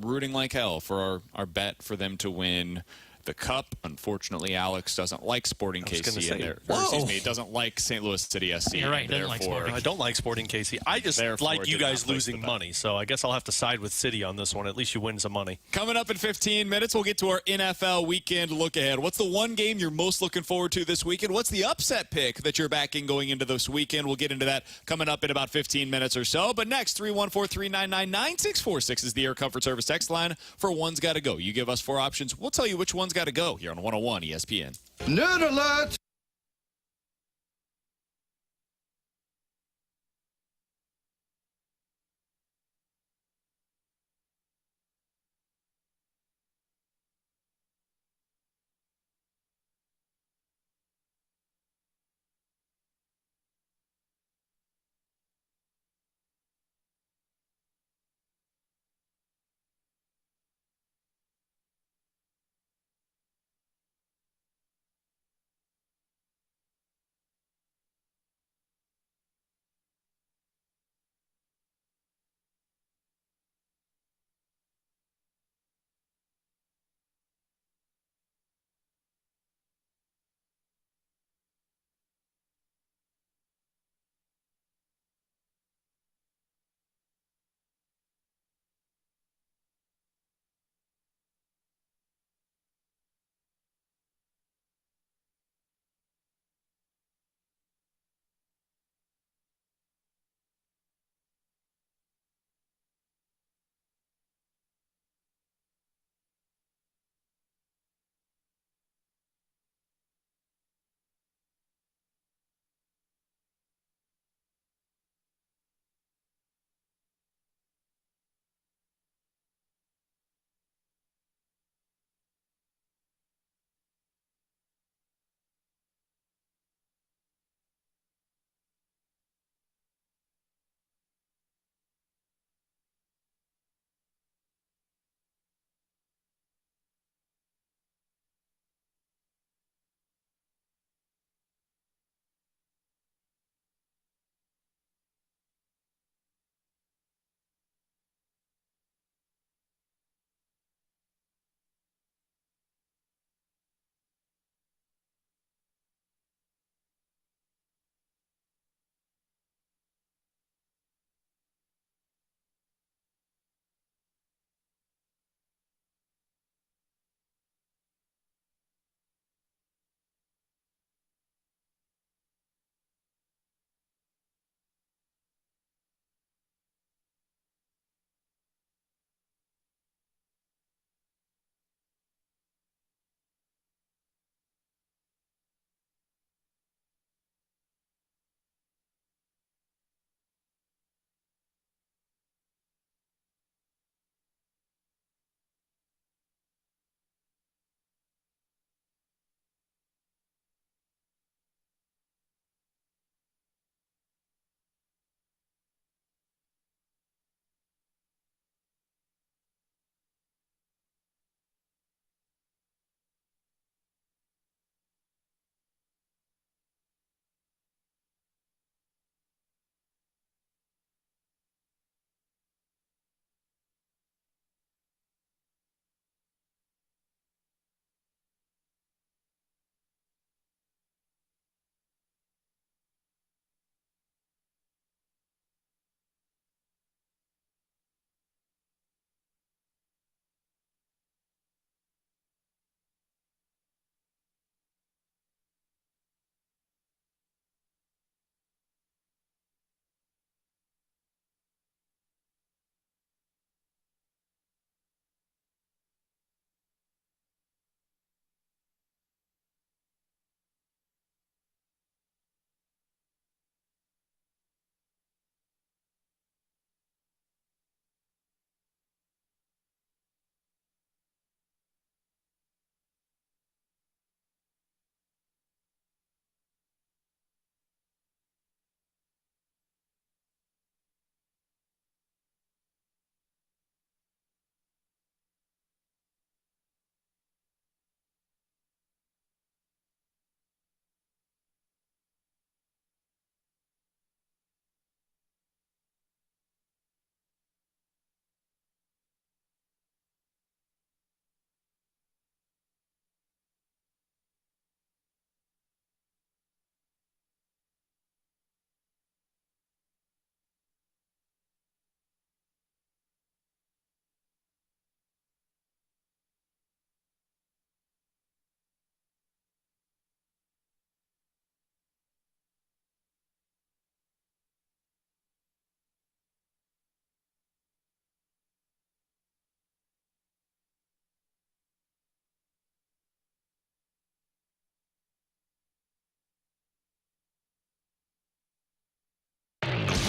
rooting like hell for our bet for them to win the Cup. Unfortunately, Alex doesn't like Sporting KC. Doesn't like St. Louis City SC. You're right, doesn't like Sporting. I don't like Sporting KC. I just like you guys losing money, so I guess I'll have to side with City on this one. At least you win some money. Coming up in 15 minutes, we'll get to our NFL weekend look ahead. What's the one game you're most looking forward to this weekend? What's the upset pick that you're backing going into this weekend? We'll get into that coming up in about 15 minutes or so. But next, 314-399-9646 is the Air Comfort Service text line for One's Gotta Go. You give us 4 options. We'll tell you which one's got to go here on 101 ESPN. Nerd alert!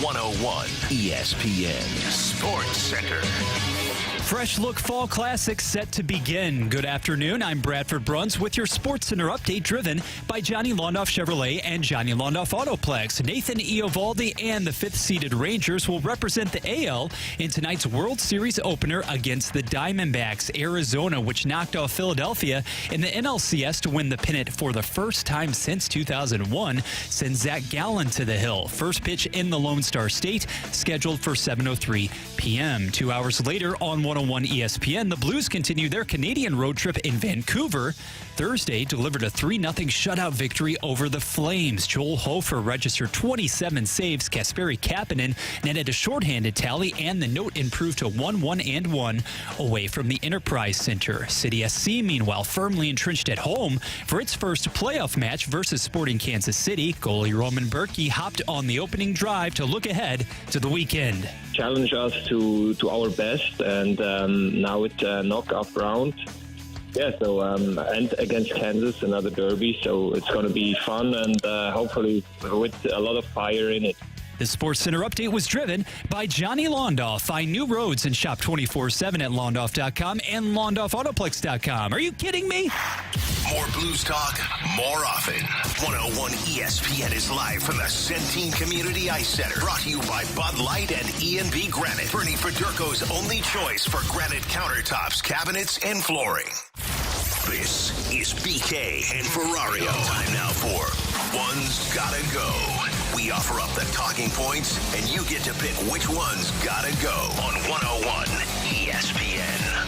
101 ESPN Sports Center. Fresh Look Fall Classic set to begin. Good afternoon. I'm Bradford Bruns with your Sports Center update driven by Johnny Londoff Chevrolet and Johnny Londoff Autoplex. Nathan Eovaldi and the fifth-seeded Rangers will represent the AL in tonight's World Series opener against the Diamondbacks. Arizona, which knocked off Philadelphia in the NLCS to win the pennant for the first time since 2001, sends Zach Gallen to the hill. First pitch in the Lone Star State, scheduled for 7:03 p.m. 2 hours later on 101 ESPN, the Blues continue their Canadian road trip in Vancouver. Thursday delivered a 3-0 shutout victory over the Flames. Joel Hofer registered 27 saves. Kasperi Kapanen netted a shorthanded tally, and the note improved to 1-1-1 away from the Enterprise Center. City SC, meanwhile, firmly entrenched at home for its first playoff match versus Sporting Kansas City. Goalie Roman Berkey hopped on the opening drive to look ahead to the weekend. Challenge us to our best, and now it's a knockout round. Yeah, so and against Kansas, another derby, so it's going to be fun and hopefully with a lot of fire in it. The Sports Center update was driven by Johnny Londoff. Find new roads and shop 24/7 at Londoff.com and LondoffAutoplex.com. Are you kidding me? More Blues talk, more often. 101 ESPN is live from the Centene Community Ice Center. Brought to you by Bud Light and E&B Granite. Bernie Federko's only choice for granite countertops, cabinets, and flooring. This is BK and Ferrario. Time now for One's Gotta Go. We offer up the talking points, and you get to pick which one's gotta go on 101 ESPN.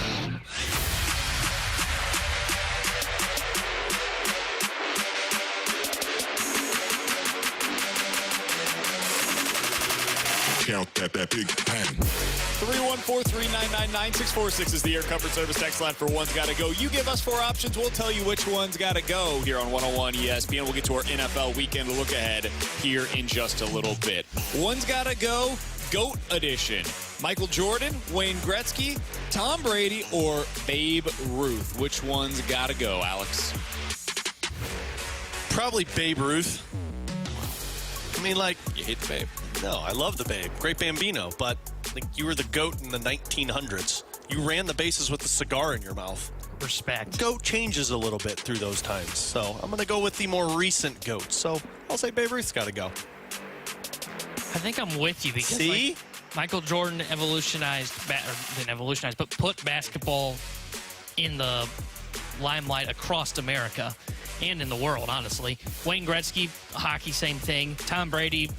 Count that big pen. 314-399-9646 is the Air Comfort Service text line for One's Gotta Go. You give us 4 options. We'll tell you which one's gotta go here on 101 ESPN. We'll get to our NFL weekend look ahead here in just a little bit. One's gotta go, GOAT edition. Michael Jordan, Wayne Gretzky, Tom Brady, or Babe Ruth. Which one's gotta go, Alex? Probably Babe Ruth. I mean, like, you hate the Babe. No, I love the Babe. Great Bambino, but like, you were the GOAT in the 1900s. You ran the bases with a cigar in your mouth. Respect. GOAT changes a little bit through those times. So I'm going to go with the more recent GOAT. So I'll say Babe Ruth's got to go. I think I'm with you because See? Michael Jordan but put basketball in the limelight across America and in the world, honestly. Wayne Gretzky, hockey, same thing. Tom Brady,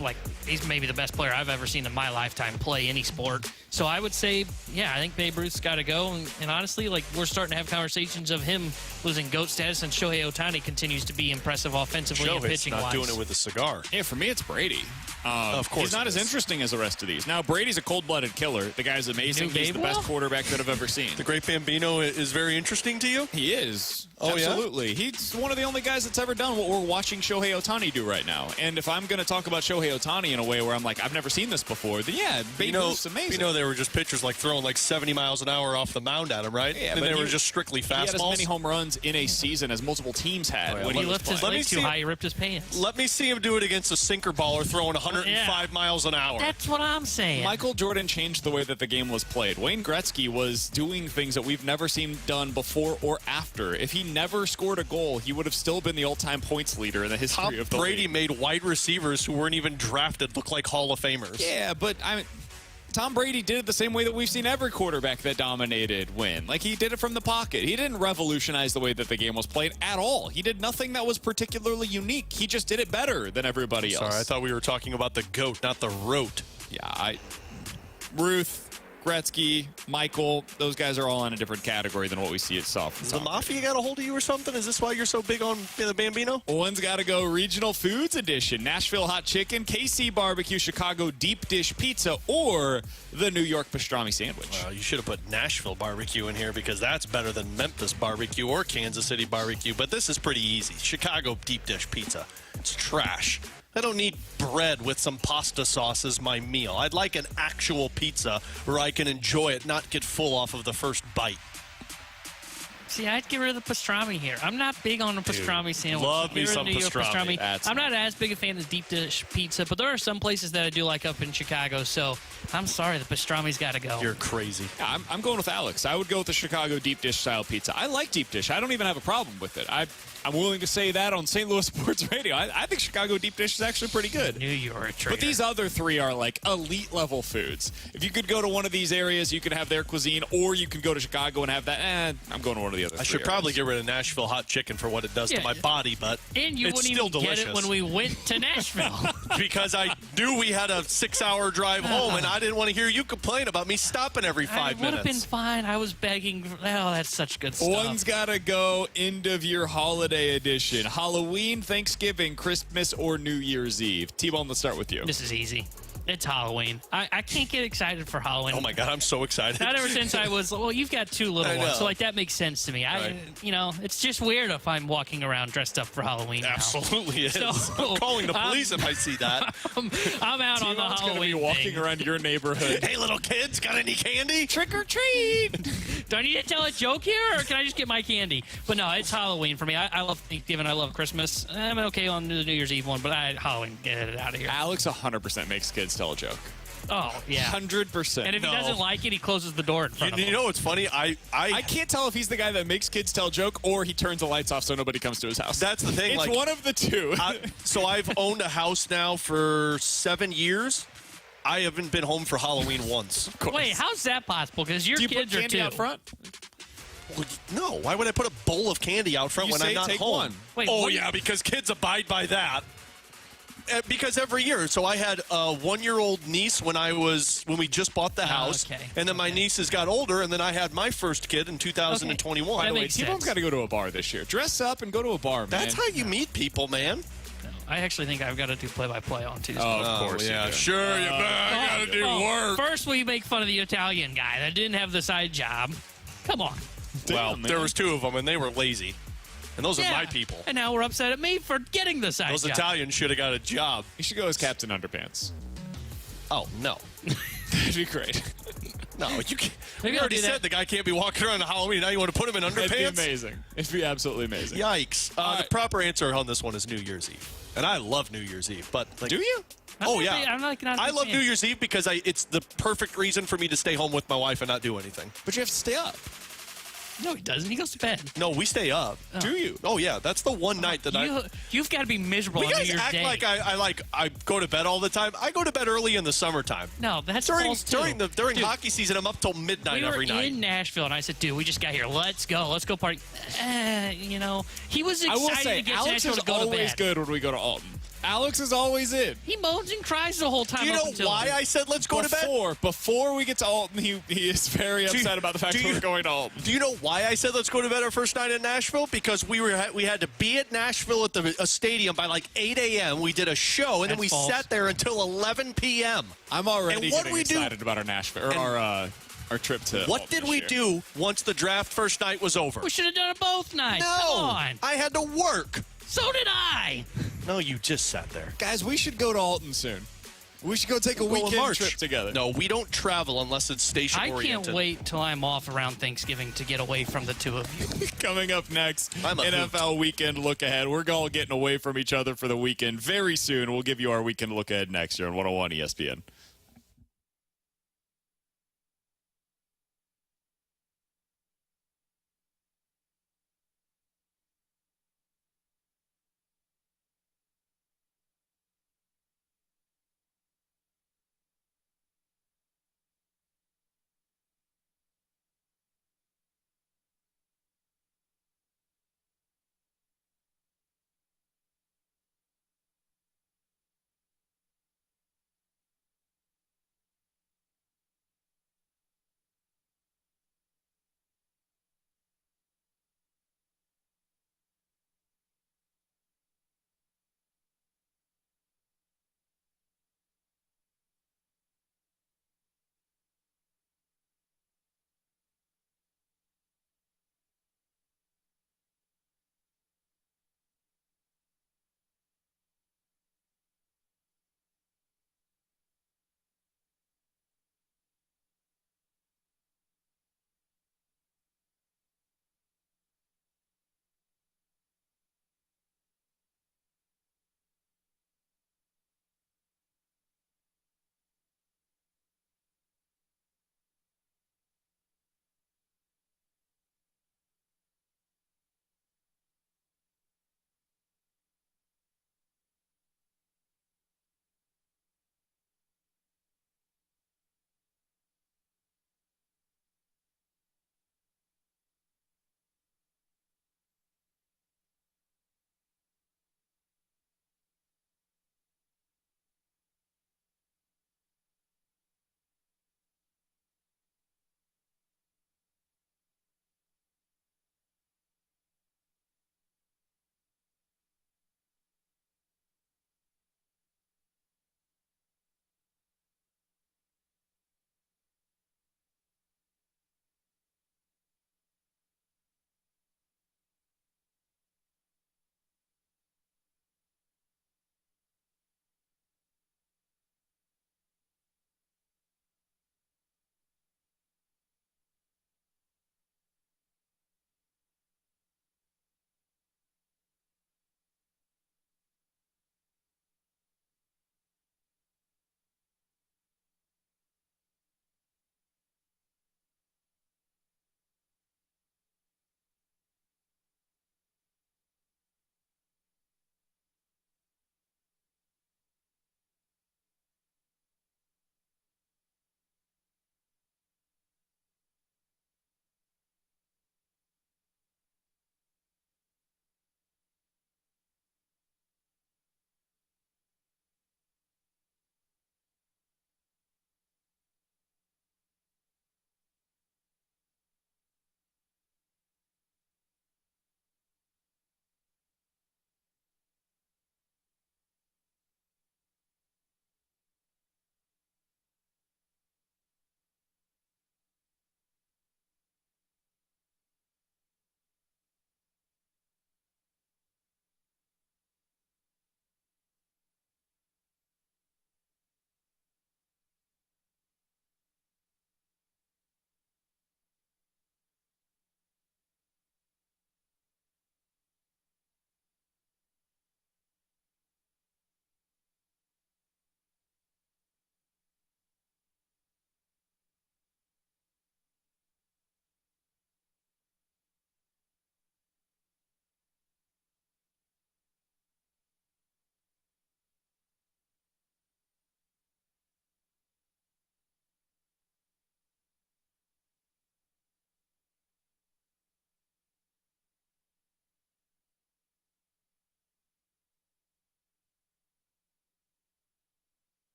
he's maybe the best player I've ever seen in my lifetime play any sport. So I would say, I think Babe Ruth's got to go. And honestly, we're starting to have conversations of him losing GOAT status, and Shohei Ohtani continues to be impressive offensively and pitching-wise. Not doing it with a cigar. Yeah, for me, it's Brady. Of course, he's not as interesting as the rest of these. Now, Brady's a cold-blooded killer. The guy's amazing. He's the best quarterback that I've ever seen. The Great Bambino is very interesting to you? He is. Oh, absolutely. Yeah? He's one of the only guys that's ever done what we're watching Shohei Ohtani do right now. And if I'm going to talk about Shohei Ohtani in a way where I'm like, I've never seen this before, then Babe Ruth's amazing. They were just pitchers throwing 70 miles an hour off the mound at him, right? Yeah, and but they were just strictly fastballs. He had as many home runs in a season as multiple teams had. When he lifted his leg too high, he ripped his pants. Let me see him do it against a sinker baller throwing 105 miles an hour. That's what I'm saying. Michael Jordan changed the way that the game was played. Wayne Gretzky was doing things that we've never seen done before or after. If he never scored a goal, he would have still been the all-time points leader in the history of the Brady league. made wide receivers who weren't even drafted look like Hall of Famers. Yeah, but Tom Brady did it the same way that we've seen every quarterback that dominated win. He did it from the pocket. He didn't revolutionize the way that the game was played at all. He did nothing that was particularly unique. He just did it better than everybody else. Sorry, I thought we were talking about the GOAT, not the ROAT. Yeah, Ruth, Gretzky, Michael, those guys are all in a different category than what we see at soft. Does the Mafia got a hold of you or something? Is this why you're so big on the Bambino? One's got to go Regional Foods Edition. Nashville Hot Chicken, KC Barbecue, Chicago Deep Dish Pizza, or the New York Pastrami Sandwich. Well, you should have put Nashville Barbecue in here because that's better than Memphis Barbecue or Kansas City Barbecue. But this is pretty easy. Chicago Deep Dish Pizza. It's trash. I don't need bread with some pasta sauce as my meal. I'd like an actual pizza where I can enjoy it, not get full off of the first bite. See, I'd get rid of the pastrami here. I'm not big on the pastrami sandwich. love me Get rid of some New York pastrami. I'm not as big a fan of deep dish pizza, but there are some places that I do like up in Chicago. So I'm sorry, the pastrami's got to go. You're crazy. Yeah, I'm going with Alex. I would go with the Chicago deep dish style pizza. I like deep dish. I don't even have a problem with it. I'm willing to say that on St. Louis Sports Radio. I think Chicago deep dish is actually pretty good. Knew you were a traitor. But these other three are like elite level foods. If you could go to one of these areas, you could have their cuisine, or you could go to Chicago and have that. I'm going to one of the other three. I should probably get rid of Nashville hot chicken for what it does to my body, but and you it's wouldn't still even delicious. get it when we went to Nashville. Because I knew we had a 6-hour drive home, and I didn't want to hear you complain about me stopping every 5 minutes. It would have been fine. I was begging. Oh, that's such good stuff. One's got to go end of your holiday edition. Halloween, Thanksgiving, Christmas, or New Year's Eve. T-Bone, let's start with you. This is easy. It's Halloween. I can't get excited for Halloween. Oh, my God, I'm so excited. Not ever since I was, well, you've got two little ones, so, like, that makes sense to me. Right. It's just weird if I'm walking around dressed up for Halloween now. Absolutely is. So, I'm calling the police if I see that. I'm out on the T-Bone's Halloween going to be walking around your neighborhood. Hey, little kids, got any candy? Trick or treat! Do I need to tell a joke here, or can I just get my candy? But no, it's Halloween for me. I love Thanksgiving. I love Christmas. I'm okay on the New Year's Eve one, but Halloween, get it out of here. Alex 100% makes kids tell a joke. Oh, yeah. 100%. And if he doesn't like it, he closes the door in front of him. You know what's funny? I can't tell if he's the guy that makes kids tell a joke or he turns the lights off so nobody comes to his house. That's the thing. It's one of the two. So I've owned a house now for 7 years. I haven't been home for Halloween once. Wait, how's that possible? Because your Do you kids put are candy two. out front? Well, no. Why would I put a bowl of candy out front You when say I'm not take home? one. Wait, oh, what- yeah, because kids abide by that. Because every year, so I had a 1-year-old niece when we just bought the house, okay. and then my nieces got older, and then I had my first kid in 2021. That By the way, makes T-Bone's sense. got to go to a bar this year. Dress up and go to a bar, man. That's how you meet people, man. I actually think I've got to do play-by-play on Tuesday. Oh, of course. yeah, you do. sure. You got to do work. First, we make fun of the Italian guy that didn't have the side job. Come on. Well, Damn, there man. was 2 of them, and they were lazy. And those are my people. And now we're upset at me for getting the side Those job. Italians should have got a job. You should go as Captain Underpants. Oh, no. That'd be great. No, you can't. Maybe We I'll already do that. said the guy can't be walking around on Halloween. Now you want to put him in It'd be underpants? amazing. It'd be absolutely amazing. Yikes. The proper answer on this one is New Year's Eve. And I love New Year's Eve. But Do you? I'm not I love New Year's Eve because it's the perfect reason for me to stay home with my wife and not do anything. But you have to stay up. No, he doesn't. He goes to bed. No, we stay up. Do you? Oh, yeah. That's the one night that You've got to be miserable You on New guys Year's act Day. like I go to bed all the time. I go to bed early in the summertime. No, that's During false, too. during Dude, hockey season, I'm up till midnight we were every night. in Nashville, and I said, dude, we just got here. Let's go party. He was I will excited say, to get to Alex Nashville is to go to always bed. good when we go to Alton. Alex is always in. He moans and cries the whole time. Do you up know until why I said let's go to bed? Before we get to Alton, he is very upset about the fact that we're going to Alton. Do you know why I said let's go to bed our first night in Nashville? Because we had to be at Nashville at the stadium by like 8 a.m. We did a show, and then we That's false. sat there until 11 p.m. I'm already And what getting we do- excited about our Nashville or our trip to. What Alton did this we year. do once the draft first night was over? We should have done it both nights. No, Come on. I had to work. So did I. No, you just sat there. Guys, we should go to Alton soon. We should go take a We'll go in weekend March. trip together. No, we don't travel unless it's station I oriented. can't wait till I'm off around Thanksgiving to get away from the two of you. Coming up next, I'm a NFL weekend look ahead. We're all getting away from each other for the weekend very soon. We'll give you our weekend look ahead next year on 101 ESPN.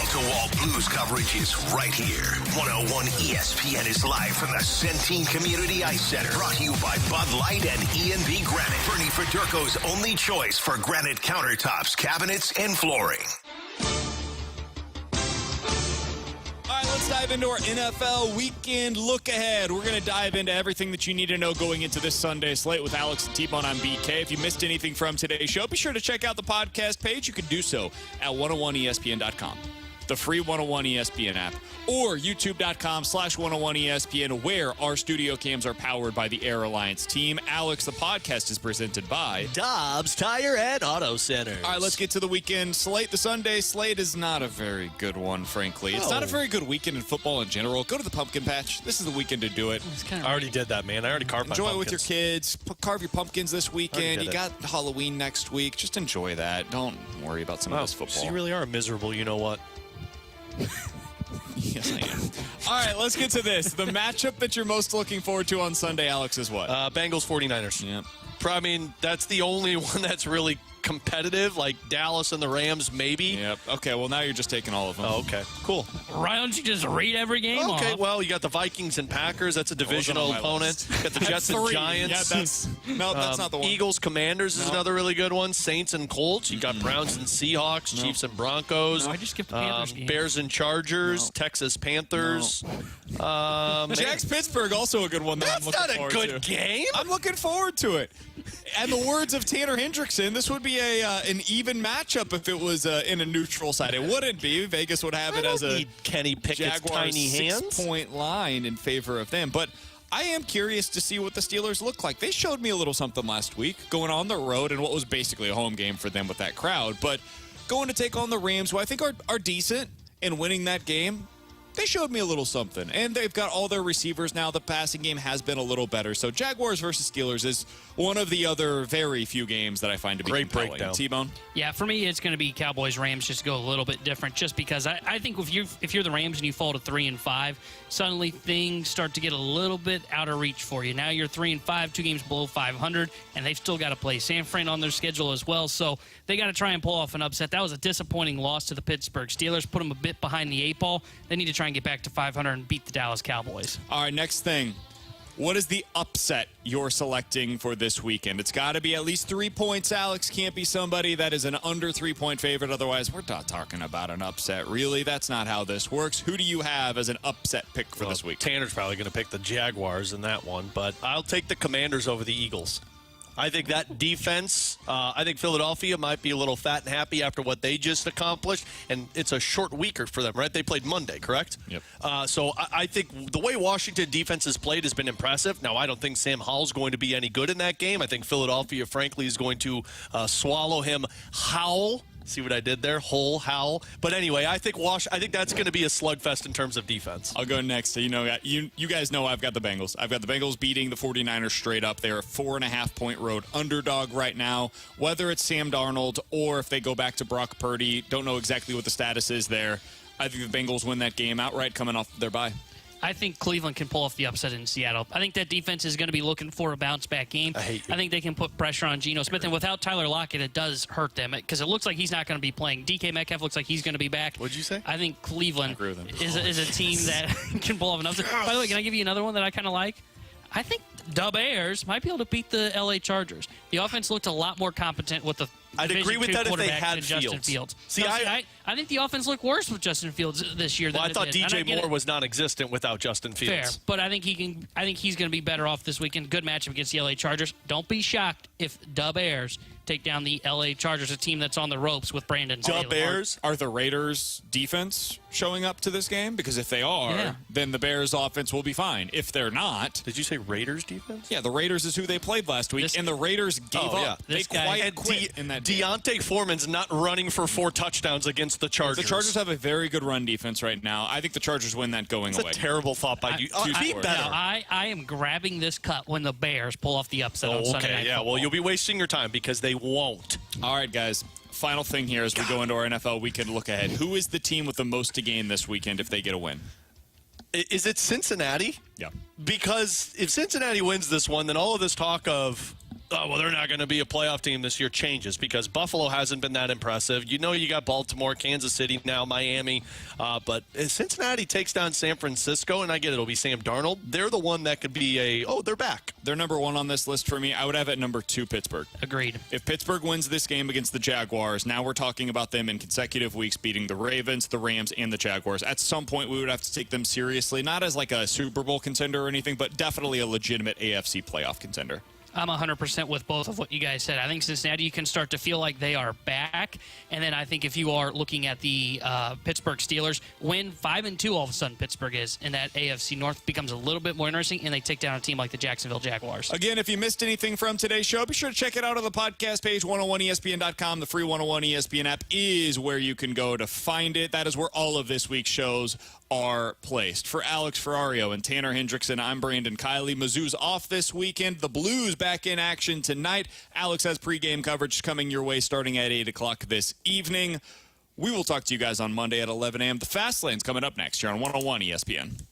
Wall-to-wall Blues coverage is right here. 101 ESPN is live from the Centene Community Ice Center. Brought to you by Bud Light and E&B Granite. Bernie Federko's only choice for granite countertops, cabinets, and flooring. All right, let's dive into our NFL weekend look ahead. We're going to dive into everything that you need to know going into this Sunday slate with Alex and T-Bone on BK. If you missed anything from today's show, be sure to check out the podcast page. You can do so at 101ESPN.com, the free 101 ESPN app, or youtube.com/101ESPN, where our studio cams are powered by the Air Alliance team. Alex, the podcast is presented by Dobbs Tire and Auto Center. All right, let's get to the weekend slate. The Sunday slate is not a very good one, frankly. It's not a very good weekend in football in general. Go to the pumpkin patch. This is the weekend to do it. I already did that, man. I already carved my pumpkins. Enjoy it with your kids. Carve your pumpkins this weekend. You it. got Halloween next week. Just enjoy that. Don't worry about some of this football. So you really are miserable, you know what? Yes, I am. All right, let's get to this. The matchup that you're most looking forward to on Sunday, Alex, is what? Bengals 49ers. Yep. I mean, that's the only one that's really competitive, like Dallas and the Rams, maybe. Yep. Okay, well, now you're just taking all of them. Oh, okay. Cool. Why don't you just read every game Okay, off? well, you got the Vikings and Packers. That's a divisional opponent. You got the Jets and Giants. Yeah, that's not the one. Eagles, Commanders is another really good one. Saints and Colts. You got Browns and Seahawks, Chiefs and Broncos. No, I just skipped the Panthers game. Bears and Chargers, Texas Panthers. Jags Pittsburgh, also a good one. That's not a good game. I'm looking forward to it. And the words of Tanner Hendrickson, this would be an even matchup if it was in a neutral side. It wouldn't be. Vegas would have it as a Kenny Pickett's Jaguars tiny hands 6-point line in favor of them. But I am curious to see what the Steelers look like. They showed me a little something last week, going on the road in what was basically a home game for them with that crowd. But going to take on the Rams, who I think are decent, and winning that game, they showed me a little something. And they've got all their receivers now. The passing game has been a little better. So Jaguars versus Steelers is one of the other very few games that I find to be Great compelling. breakdown. T-Bone? Yeah, for me, it's going to be Cowboys-Rams, just go a little bit different, just because I think if you're the Rams and you fall to 3-5, suddenly things start to get a little bit out of reach for you. Now you're 3-5, 2 games below 500, and they've still got to play San Fran on their schedule as well, so they got to try and pull off an upset. That was a disappointing loss to the Pittsburgh Steelers, put them a bit behind the 8 ball. They need to try and get back to 500 and beat the Dallas Cowboys. All right, next thing. What is the upset you're selecting for this weekend? It's got to be at least 3 points, Alex. Can't be somebody that is an under 3-point favorite. Otherwise, we're not talking about an upset. Really, that's not how this works. Who do you have as an upset pick for this week? Tanner's probably going to pick the Jaguars in that one, but I'll take the Commanders over the Eagles. I think that defense, I think Philadelphia might be a little fat and happy after what they just accomplished, and it's a short week for them, right? They played Monday, correct? Yep. So I think the way Washington defense has played has been impressive. Now, I don't think Sam Howell's going to be any good in that game. I think Philadelphia, frankly, is going to swallow him. Howell. See what I did there? Howell. But anyway, I think that's going to be a slugfest in terms of defense. I'll go next. So you guys know I've got the Bengals. I've got the Bengals beating the 49ers straight up. They're a 4.5-point road underdog right now. Whether it's Sam Darnold or if they go back to Brock Purdy, don't know exactly what the status is there. I think the Bengals win that game outright coming off their bye. I think Cleveland can pull off the upset in Seattle. I think that defense is going to be looking for a bounce-back game. I think they can put pressure on Geno Smith, and without Tyler Lockett, it does hurt them because it looks like he's not going to be playing. DK Metcalf looks like he's going to be back. What'd you say? I think Cleveland is a team that can pull off an upset. By the way, can I give you another one that I kind of like? I think the Bears might be able to beat the L.A. Chargers. The offense looked a lot more competent with the I'd agree with that if they had Justin Fields. See, I think the offense looked worse with Justin Fields this year. Well, than I thought it did. DJ Moore was non-existent without Justin Fields. Fair, but I think he's going to be better off this weekend. Good matchup against the LA Chargers. Don't be shocked if the Bears take down the LA Chargers, a team that's on the ropes with Brandon Staley. The Bears are the Raiders' defense showing up to this game? Because if they are, then the Bears' offense will be fine. If they're not, did you say Raiders' defense? Yeah, the Raiders is who they played last week, and the Raiders gave up. They quit in that game. Deontay Foreman's not running for 4 touchdowns against the Chargers. The Chargers have a very good run defense right now. I think the Chargers win that going away. That's a terrible thought by you. Be better. I am grabbing this cut when the Bears pull off the upset on Sunday Night Football. Well, you'll be wasting your time because they won't. All right, guys. Final thing here as we go into our NFL weekend look ahead. Who is the team with the most to gain this weekend if they get a win? Is it Cincinnati? Yeah. Because if Cincinnati wins this one, then all of this talk of oh, well, they're not going to be a playoff team this year changes because Buffalo hasn't been that impressive. You know, you got Baltimore, Kansas City, now Miami. But Cincinnati takes down San Francisco, and I get it'll be Sam Darnold. They're the one that could be they're back. They're number 1 on this list for me. I would have at number 2 Pittsburgh. Agreed. If Pittsburgh wins this game against the Jaguars, now we're talking about them in consecutive weeks beating the Ravens, the Rams, and the Jaguars. At some point, we would have to take them seriously, not as like a Super Bowl contender or anything, but definitely a legitimate AFC playoff contender. I'm 100% with both of what you guys said. I think Cincinnati, you can start to feel like they are back. And then I think if you are looking at the Pittsburgh Steelers, win 5-2 all of a sudden Pittsburgh is, and that AFC North becomes a little bit more interesting, and they take down a team like the Jacksonville Jaguars. Again, if you missed anything from today's show, be sure to check it out on the podcast page, 101ESPN.com. The free 101 ESPN app is where you can go to find it. That is where all of this week's shows are placed. For Alex Ferrario and Tanner Hendrickson, I'm Brandon Kiley. Mizzou's off this weekend. The Blues back in action tonight. Alex has pregame coverage coming your way starting at 8 o'clock this evening. We will talk to you guys on Monday at 11 a.m. The Fast Lane's coming up next here on 101 ESPN.